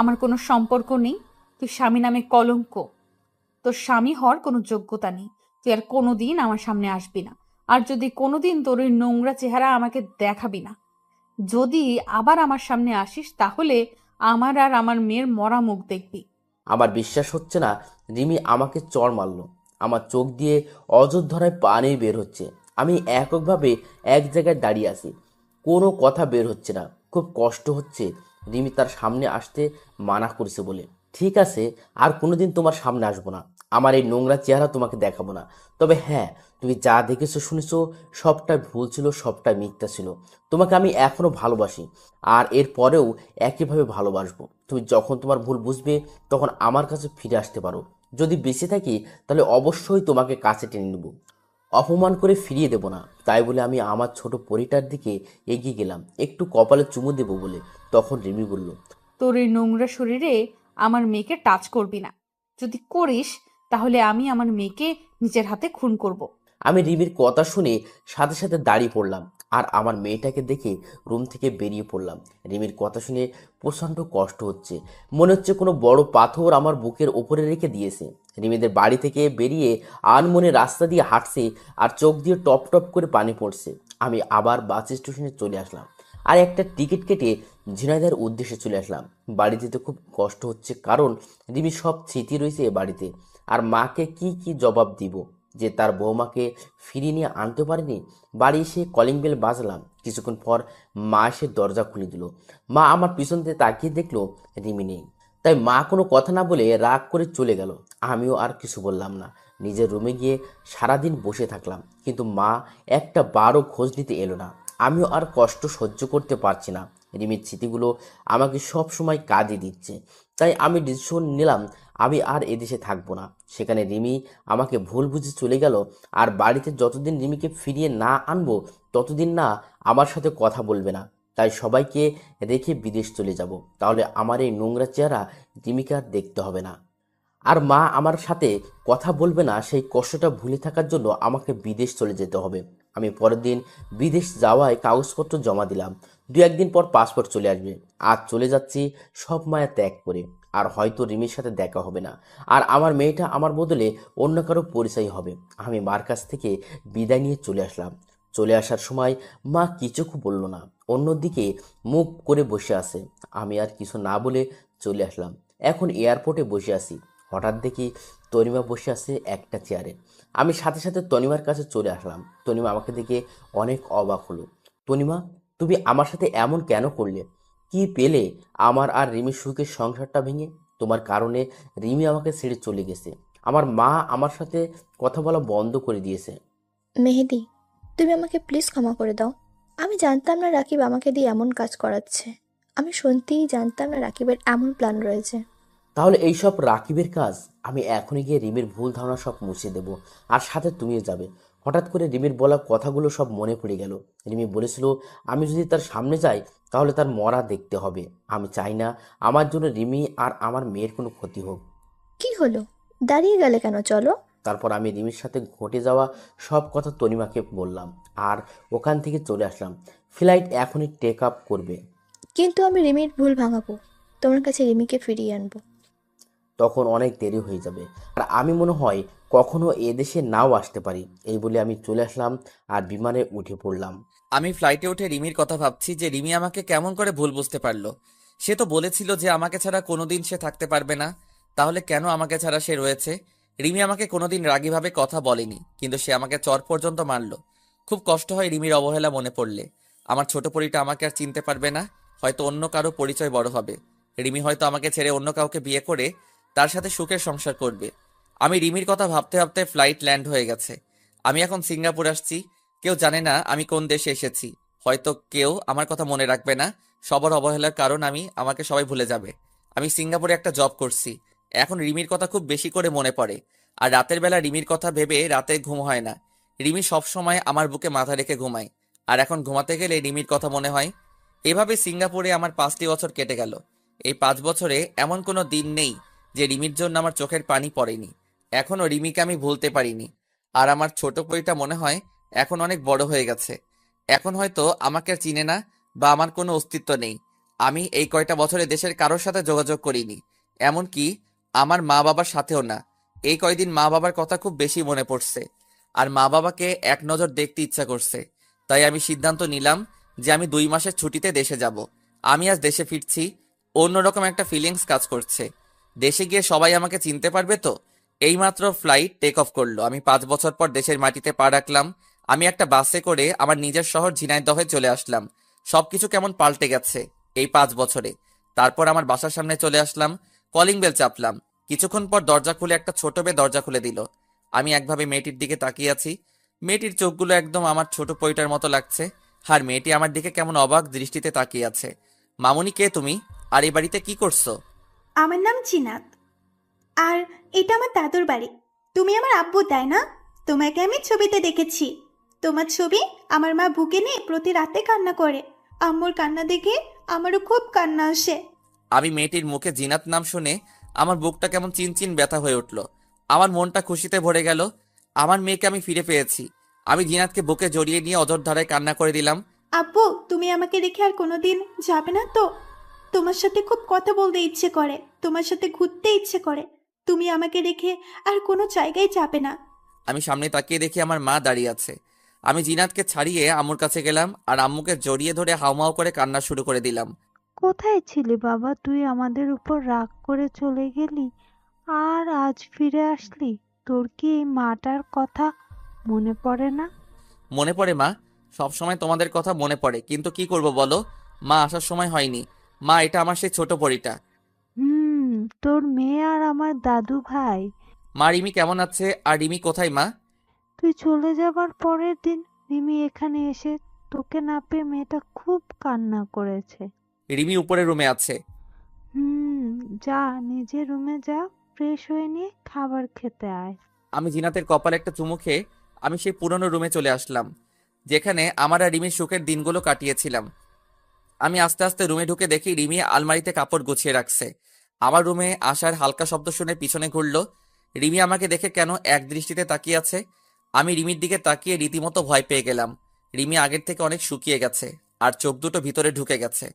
আমার কোনো সম্পর্ক নেই। তুই স্বামী নামে কলঙ্ক। তোর স্বামী হওয়ার কোনো যোগ্যতা নেই। তুই আর কোনোদিন আমার সামনে আসবি না। আর যদি কোনোদিন তোর ওই নোংরা চেহারা আমাকে দেখাবি না। যদি আবার আমার সামনে আসিস তাহলে আমার আর আমার মেয়ের মরা মুখ দেখবি। আমার বিশ্বাস হচ্ছে না রিমি আমাকে চড় মারলো। আমার চোখ দিয়ে অযোধ্যায় পানি বের হচ্ছে। আমি এককভাবে এক জায়গায় দাঁড়িয়ে আছি, কোনো কথা বের হচ্ছে না। খুব কষ্ট হচ্ছে। রিমি তার সামনে আসতে মানা করেছে বলে। ঠিক আছে, আর কোনোদিন তোমার সামনে আসবো না। আমার এই নোংরা চেহারা তোমাকে দেখাবো না। তবে হ্যাঁ, তুমি যা দেখেছো শুনেছো সবটাই ভুল ছিল, সবটাই মিথ্যা ছিল। তোমাকে আমি এখনো ভালোবাসি, আর এর পরেও একইভাবে ভালোবাসবো। তুমি যখন তোমার ভুল বুঝবে তখন আমার কাছে ফিরে আসতে পারো। যদি বেঁচে থাকি তাহলে অবশ্যই তোমাকে কাছে টেনে নেব, অপমান করে ফিরিয়ে দেব না। তাই বলে আমি আমার ছোট পরিটার দিকে এগিয়ে গেলাম একটু কপালে চুমু দেব বলে। তখন রিমি বলল, তোর এই নোংরা শরীরে আমার মেয়েকে টাচ করবি না। যদি করিস তাহলে আমি আমার মেয়েকে নিজের হাতে খুন করব। আমি রিমির কথা শুনে সাথে সাথে দাঁড়িয়ে পড়লাম আর আমার মেয়েটাকে দেখে রুম থেকে বেরিয়ে পড়লাম। রিমির কথা শুনে প্রচণ্ড কষ্ট হচ্ছে, মনে হচ্ছে কোনো বড় পাথর আমার বুকের ওপরে রেখে দিয়েছে। রিমিদের বাড়ি থেকে বেরিয়ে আনমনে রাস্তা দিয়ে হাঁটছে আর চোখ দিয়ে টপ টপ করে পানি পড়ছে। আমি আবার বাস স্টেশনে চলে আসলাম আর একটা টিকিট কেটে ঝিনাইদার উদ্দেশ্যে চলে আসলাম। বাড়ি যেতে খুব কষ্ট হচ্ছে, কারণ রিমির সব স্মৃতি রয়েছে এ বাড়িতে। আর মাকে কি জবাব দিব যে তার বৌমাকে ফিরিয়ে নিয়ে আনতে পারেনি। বাড়ি এসে কলিং বেল বাজলাম। কিছুক্ষণ পর মা এসে দরজা খুলে দিল। মা আমার পিছন দিয়ে তাকিয়ে দেখলো রিমি নেই। তাই মা কোনো কথা না বলে রাগ করে চলে গেল। আমিও আর কিছু বললাম না, নিজের রুমে গিয়ে সারাদিন বসে থাকলাম, কিন্তু মা একটা বারও খোঁজ নিতে এলো না। আমিও আর কষ্ট সহ্য করতে পারছি না। রিমির স্মৃতিগুলো আমাকে সব সময় কাঁদিয়ে দিচ্ছে। তাই আমি ডিসিশন নিলাম আমি আর এদেশে থাকবো না। সেখানে রিমি আমাকে ভুল বুঝে চলে গেল, আর বাড়িতে যতদিন রিমিকে ফিরিয়ে না আনবো ততদিন না আমার সাথে কথা বলবে না। তাই সবাইকে রেখে বিদেশ চলে যাব, তাহলে আমার এই নোংরা চেহারা রিমিকে আর দেখতে হবে না। আর মা আমার সাথে কথা বলবে না, সেই কষ্টটা ভুলে থাকার জন্য আমাকে বিদেশ চলে যেতে হবে। আমি পরের দিন বিদেশ যাওয়ায় কাগজপত্র জমা দিলাম। 2-1 দিন পর পাসপোর্ট চলে আসবে। আজ চলে যাচ্ছি সব মায়া ত্যাগ করে, আর হয়তো রিমির সাথে দেখা হবে না, আর আমার মেয়েটা আমার বদলে অন্য কারো পরিচয় হবে। আমি মার কাছ থেকে বিদায় নিয়ে চলে আসলাম। চলে আসার সময় মা কিছু বলল না, অন্যদিকে মুখ করে বসে আছে। আমি আর কিছু না বলে চলে আসলাম। এখন এয়ারপোর্টে বসে আছি, হঠাৎ দেখি তনিমা বসে আছে একটা চেয়ারে। আমি সাথে সাথে তনিমার কাছে চলে আসলাম। তনিমা আমাকে দেখে অনেক অবাক হলো। তনিমা, তুমি আমার সাথে এমন কেন করলে? কি পেলে আমার আর রিমির সুখের সংসারটা ভেঙে? তোমার কারণে রিমি আমাকে ছেড়ে চলে গেছে, আমার মা আমার সাথে কথা বলা বন্ধ করে দিয়েছে। মেহেদি, তুমি আমাকে প্লিজ ক্ষমা করে দাও। আমি জানতাম না রাকিব আমাকে দিয়ে এমন কাজ করাচ্ছে। আমি সত্যিই জানতাম না রাকিবের এমন প্ল্যান রয়েছে। তাহলে এইসব রাকিবের কাজ? আমি এখনই গিয়ে রিমির ভুল ধারণা সব মুছে দেব, আর সাথে তুমিও যাবে। হঠাৎ করে রিমির বলা কথাগুলো সব মনে পড়ে গেল। রিমি বলেছিল আমি যদি তার সামনে যাই তাহলে তার মরা দেখতে হবে। আমি চাই না আমার জন্য রিমি আর আমার মেয়ের কোনো ক্ষতি হোক। কি হলো, দাঁড়িয়ে গেলে কেন? চলো। তারপর আমি রিমির সাথে ঘটে যাওয়া সব কথা তনিমাকে বললাম, আর ওখান থেকে চলে আসলাম। ফ্লাইট এখনই টেক আপ করবে। কিন্তু আমি রিমির ভুল ভাঙাবো, তোমার কাছে রিমিকে ফিরিয়ে আনবো। তখন অনেক দেরি হয়ে যাবে, আর আমি মনে হয় কখনো এদেশে নাও আসতে পারি। এই বলে আমি চলে আসলাম আর বিমানে উঠে পড়লাম। আমি ফ্লাইটে উঠে রিমির কথা ভাবছি যে রিমি আমাকে কেমন করে ভুল বুঝতে পারলো। সে তো বলেছিল যে আমাকে ছাড়া কোনোদিন সে থাকতে পারবে না, তাহলে কেন আমাকে ছাড়া সে রয়েছে? রিমি আমাকে কোনোদিন রাগীভাবে কথা বলেনি, কিন্তু সে আমাকে চর পর্যন্ত মারলো। খুব কষ্ট হয় রিমির অবহেলা মনে পড়লে। আমার ছোট পরীটা আমাকে আর চিনতে পারবে না, হয়তো অন্য কারো পরিচয় বড় হবে। রিমি হয়তো আমাকে ছেড়ে অন্য কাউকে বিয়ে করে তার সাথে সুখের সংসার করবে। আমি রিমির কথা ভাবতে ভাবতে ফ্লাইট ল্যান্ড হয়ে গেছে। আমি এখন সিঙ্গাপুর আসছি। কেউ জানে না আমি কোন দেশে এসেছি। হয়তো কেউ আমার কথা মনে রাখবে না, সবার অবহেলার কারণ আমাকে সবাই ভুলে যাবে। আমি সিঙ্গাপুরে একটা জব করছি। এখন রিমির কথা খুব বেশি করে মনে পড়ে, আর রাতের বেলা রিমির কথা ভেবে রাতে ঘুম হয় না। রিমি সব সময় আমার বুকে মাথা রেখে ঘুমায়, আর এখন ঘুমাতে গেলে রিমির কথা মনে হয়। এভাবে সিঙ্গাপুরে আমার 5টি বছর কেটে গেল। এই 5 বছরে এমন কোনো দিন নেই যে রিমির জন্য আমার চোখের পানি পড়েনি। এখনো রিমিকে আমি ভুলতে পারিনি। আর আমার ছোট পরীটা মনে হয় এখন অনেক বড় হয়ে গেছে। এখন হয়তো আমাকে আর চিনে না, বা আমার কোনো অস্তিত্ব নেই। আমি এই কয়টা বছরে দেশের কারোর সাথে যোগাযোগ করিনি, এমনকি আমার মা বাবার সাথেও না। এই কয়দিন মা বাবার কথা খুব বেশি মনে পড়ছে, আর মা বাবাকে এক নজর দেখতে ইচ্ছা করছে। তাই আমি সিদ্ধান্ত নিলাম যে আমি 2 মাসের ছুটিতে দেশে যাব। আমি আজ দেশে ফিরছি, অন্যরকম একটা ফিলিংস কাজ করছে। দেশে গিয়ে সবাই আমাকে চিনতে পারবে তো। এইমাত্র ফ্লাইট টেক অফ করলো, আমি 5 বছর পর দেশের মাটিতে পা রাখলাম। আমি একটা বাসে করে আমার নিজের শহর ঝিনাইদহে চলে আসলাম। সবকিছু কেমন পাল্টে গেছে এই 5 বছরে। তারপর আমার বাসার সামনে চলে আসলাম, কলিং বেল চাপলাম। কিছুক্ষণ পর দরজা খুলে একটা ছোট মেয়ে দরজা খুলে দিল। আমি একভাবে মেয়েটির দিকে তাকিয়ে আছি। মেয়েটির চোখগুলো একদম আমার ছোট পইটার মতো লাগছে, আর মেয়েটি আমার দিকে কেমন অবাক দৃষ্টিতে তাকিয়ে আছে। মামুনি, কে তুমি? আর এই বাড়িতে কি করছো? আমার নাম জিনাত, আর এটা আমার দাদুর বাড়ি। তুমি আমার আব্বু, তাই না? তোমাকে আমি ছবিতে দেখেছি। তোমার ছবি আমার মা বুকে নিয়ে প্রতি রাতে কান্না করে। আম্মুর কান্না দেখে আমারও খুব কান্না আসে। আমি মেয়েটির মুখে জিনাত নাম শুনে আমার বুকটা কেমন চিনচিন ব্যথা হয়ে উঠল। আমার মনটা খুশিতে ভরে গেল। আমার মেয়েকে আমি ফিরে পেয়েছি। আমি জিনাতকে বুকে জড়িয়ে নিয়ে অঝোর ধারায় কান্না করে দিলাম। আব্বু, তুমি আমাকে রেখে আর কোনোদিন যাবে না তো? তোমার সাথে খুব কথা বলতে ইচ্ছে করে, তোমার সাথে ঘুরতে ইচ্ছে করে। তুমি আমাকে রেখে আর কোনো জায়গায় যাবে না। আমি সামনে তাকিয়ে দেখি আমার মা দাঁড়িয়ে আছে। আমি জিনাতকে ছাড়িয়ে আম্মুর কাছে গেলাম আর আম্মুকে জড়িয়ে ধরে হাউমাউ করে কান্না শুরু করে দিলাম। কোথায় ছিলি বাবা? তুই আমাদের উপর রাগ করে চলে গেলি আর আজ ফিরে আসলি। তোর কি এই মাটার কথা মনে পড়ে না? মনে পড়ে মা, সব সময় তোমাদের কথা মনে পড়ে, কিন্তু কি করব বলো, মা আসার সময় হয়নি। মা, এটা আমার সেই ছোট পরীটা। হুম, তোর মেয়ে আর আমার দাদু ভাই। মা, রিমি কেমন আছে? আর রিমি কোথায় মা? তুই চলে যাবার পরের দিন রিমি এখানে এসে তোকে না পেয়ে মেয়েটা খুব কান্না করেছে। রিমি উপরের রুমে আছে। হুম, যা নিজের রুমে যা, ফ্রেশ হয়ে নিয়ে খাবার খেতে আয়। আমি জিনাতের কপালে একটা চুমু খেয়ে আমি সেই পুরনো রুমে চলে আসলাম, যেখানে আমার আর রিমির সুখের দিনগুলো কাটিয়েছিলাম। আমি আস্তে আস্তে রুমে ঢুকে দেখি রিমি আলমারিতে কাপড় গুছিয়ে রাখছে। আমার রুমে আসার হালকা শব্দ শুনে পিছনে ঘুরলো। রিমি আমাকে দেখে কেন এক দৃষ্টিতে তাকিয়ে আছে। আমি রিমির দিকে তাকিয়ে রীতিমতো ভয় পেয়ে গেলাম। রিমি আগের থেকে অনেক শুকিয়ে গেছে আর চোখ দুটো ভিতরে ঢুকে গেছে।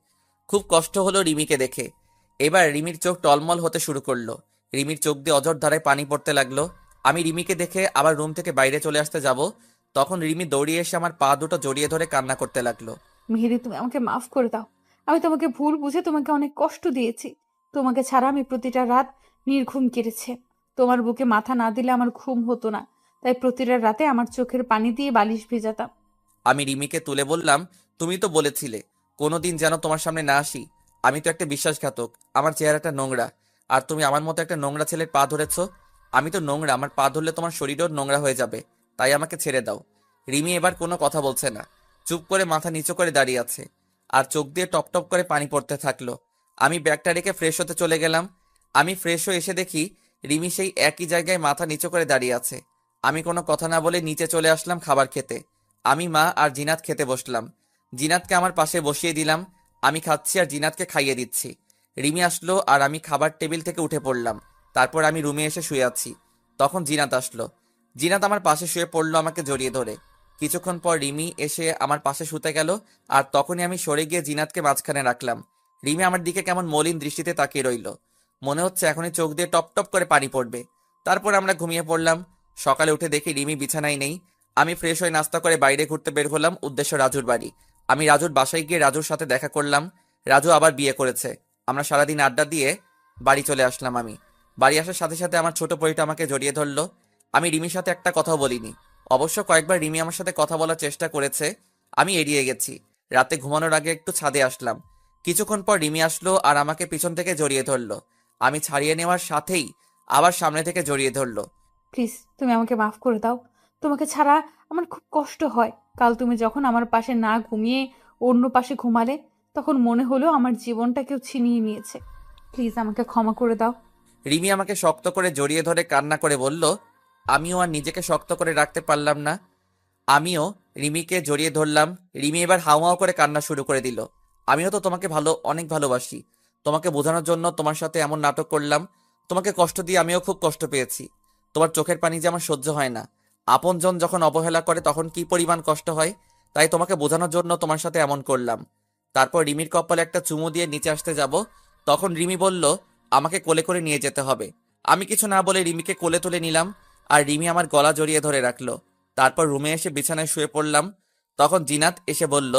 খুব কষ্ট হলো রিমিকে দেখে। এবার রিমির চোখ টলমল হতে শুরু করলো। রিমির চোখ দিয়ে অঝোর ধারায় পানি পড়তে লাগলো। আমি রিমিকে দেখে আবার রুম থেকে বাইরে চলে আসতে যাব, তখন রিমি দৌড়িয়ে এসে আমার পা দুটো জড়িয়ে ধরে কান্না করতে লাগলো। মেহেদি, তুমি আমাকে মাফ করে দাও। আমি তোমাকে ভুল বুঝে তোমাকে অনেক কষ্ট দিয়েছি। তোমাকে ছাড়া আমি প্রতিটা রাত নির্ঘুম কেটেছে। তোমার বুকে মাথা না দিলে আমার ঘুম হতো না, তাই প্রতিটা রাতে আমার চোখের পানি দিয়ে বালিশ ভেজাতাম। আমি রিমিকে তুলে বললাম, তুমি তো বলেছিলে কোনোদিন যেন তোমার সামনে না আসি। আমি তো একটা বিশ্বাসঘাতক, আমার চেহারাটা নোংরা, আর তুমি আমার মতো একটা নোংরা ছেলের পা ধরেছো। আমি তো নোংরা, আমার পা ধরলে তোমার শরীরও নোংরা হয়ে যাবে, তাই আমাকে ছেড়ে দাও। রিমি এবার কোনো কথা বলছে না, চুপ করে মাথা নিচু করে দাঁড়িয়ে আছে, আর চোখ দিয়ে টপ টপ করে পানি পড়তে থাকলো। আমি ব্যাগটা রেখে ফ্রেশ হতে চলে গেলাম। আমি ফ্রেশ হয়ে এসে দেখি রিমি সেই একই জায়গায় মাথা নিচু করে দাঁড়িয়ে আছে। আমি কোনো কথা না বলে নিচে চলে আসলাম খাবার খেতে। আমি, মা আর জিনাত খেতে বসলাম। জিনাতকে আমার পাশে বসিয়ে দিলাম। আমি খাচ্ছি আর জিনাতকে খাইয়ে দিচ্ছি। রিমি আসলো আর আমি খাবার টেবিল থেকে উঠে পড়লাম। তারপর আমি রুমে এসে শুয়ে আছি। তখন জিনাত আসলো। জিনাত আমার পাশে শুয়ে পড়লো আমাকে জড়িয়ে ধরে। কিছুক্ষণ পর রিমি এসে আমার পাশে শুতে গেল, আর তখনই আমি সরে গিয়ে জিনাতকে মাঝখানে রাখলাম। রিমি আমার দিকে কেমন মলিন দৃষ্টিতে তাকিয়ে রইল। মনে হচ্ছে এখনই চোখ দিয়ে টপ টপ করে পানি পড়বে। তারপর আমরা ঘুমিয়ে পড়লাম। সকালে উঠে দেখি রিমি বিছানায় নেই। আমি ফ্রেশ হয়ে নাস্তা করে বাইরে ঘুরতে বের হলাম, উদ্দেশ্য রাজুর বাড়ি। আমি রাজুর বাসায় গিয়ে রাজুর সাথে দেখা করলাম। রাজু আবার বিয়ে করেছে। আমরা সারাদিন আড্ডা দিয়ে বাড়ি চলে আসলাম। আমি বাড়ি আসার সাথে সাথে আমার ছোট পরিটা আমাকে জড়িয়ে ধরলো। আমি রিমির সাথে একটা কথাও বলিনি। অবশ্য কয়েকবার রিমি আমার সাথে কথা বলার চেষ্টা করেছে, আমি এড়িয়ে গেছি। রাতে ঘুমানোর আগে একটু ছাদে আসলাম। কিছুক্ষণ পর রিমি আসলো আর আমাকে পিছন থেকে জড়িয়ে ধরলো। আমি ছাড়িয়ে নেওয়ার সাথেই আবার সামনে থেকে জড়িয়ে ধরলো। প্লিজ, তুমি আমাকে মাফ করে দাও। তোমাকে ছাড়া আমার খুব কষ্ট হয়। কাল তুমি যখন আমার পাশে না ঘুমিয়ে অন্য পাশে ঘুমালে, তখন মনে হলো আমার জীবনটা কেউ ছিনিয়ে নিয়েছে। প্লিজ আমাকে ক্ষমা করে দাও। রিমি আমাকে শক্ত করে জড়িয়ে ধরে কান্না করে বলল। আমিও আর নিজেকে শক্ত করে রাখতে পারলাম না। আমিও রিমিকে জড়িয়ে ধরলাম। রিমি এবার হাউমাউ করে কান্না শুরু করে দিল। আমিও তো তোমাকে অনেক ভালোবাসি। তোমাকে বোঝানোর জন্য তোমার সাথে এমন নাটক করলাম। তোমাকে কষ্ট দিয়ে আমিও খুব কষ্ট পেয়েছি। তোমার চোখের পানি যে আমার সহ্য হয় না। আপনজন যখন অবহেলা করে তখন কি পরিমাণ কষ্ট হয়, তাই তোমাকে বোঝানোর জন্য তোমার সাথে এমন করলাম। তারপর রিমির কপালে একটা চুমু দিয়ে নিচে আসতে যাব, তখন রিমি বলল আমাকে কোলে করে নিয়ে যেতে হবে। আমি কিছু না বলে রিমিকে কোলে তুলে নিলাম, আর রিমি আমার গলা জড়িয়ে ধরে রাখলো। তারপর রুমে এসে বিছানায় শুয়ে পড়লাম। তখন জিনাত এসে বলল,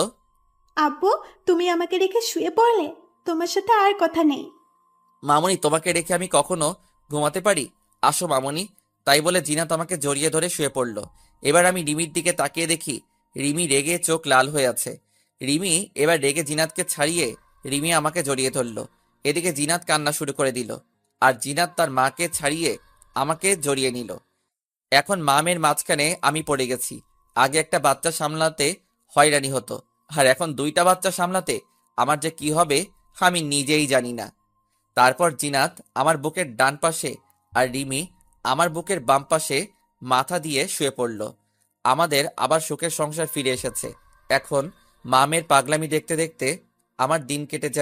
আব্বু, তুমি আমাকে রেখে শুয়ে পড়লে? তোমার সাথে আর কথা নেই। মামনি, তোমাকে রেখে আমি কখনো ঘুমাতে পারি? আসো মামনি। তাই বলে জিনাত আমাকে জড়িয়ে ধরে শুয়ে পড়ল। এবার আমি রিমির দিকে তাকিয়ে দেখি রিমি রেগে চোখ লাল হয়ে আছে। রিমি এবার রেগে জিনাতকে ছাড়িয়ে রিমি আমাকে জড়িয়ে ধরল। এদিকে জিনাত কান্না শুরু করে দিল, আর জিনাত তার মাকে ছাড়িয়ে আমাকে জড়িয়ে নিল। এখন মামের মাঝখানে আমি পড়ে গেছি। আগে একটা বাচ্চা সামলাতে হয়রানি হতো, আর এখন দুইটা বাচ্চা সামলাতে আমার যে কি হবে আমি নিজেই জানি না। তারপর জিনাত আমার বুকের ডান পাশে আর রিমি আমার বুকের বাম পাশে মাথা দিয়ে শুয়ে পড়ল। আমাদের আবার সুখের সংসার ফিরে এসেছে। এখন মামের পাগলামি দেখতে দেখতে আমার দিন কেটে যায়।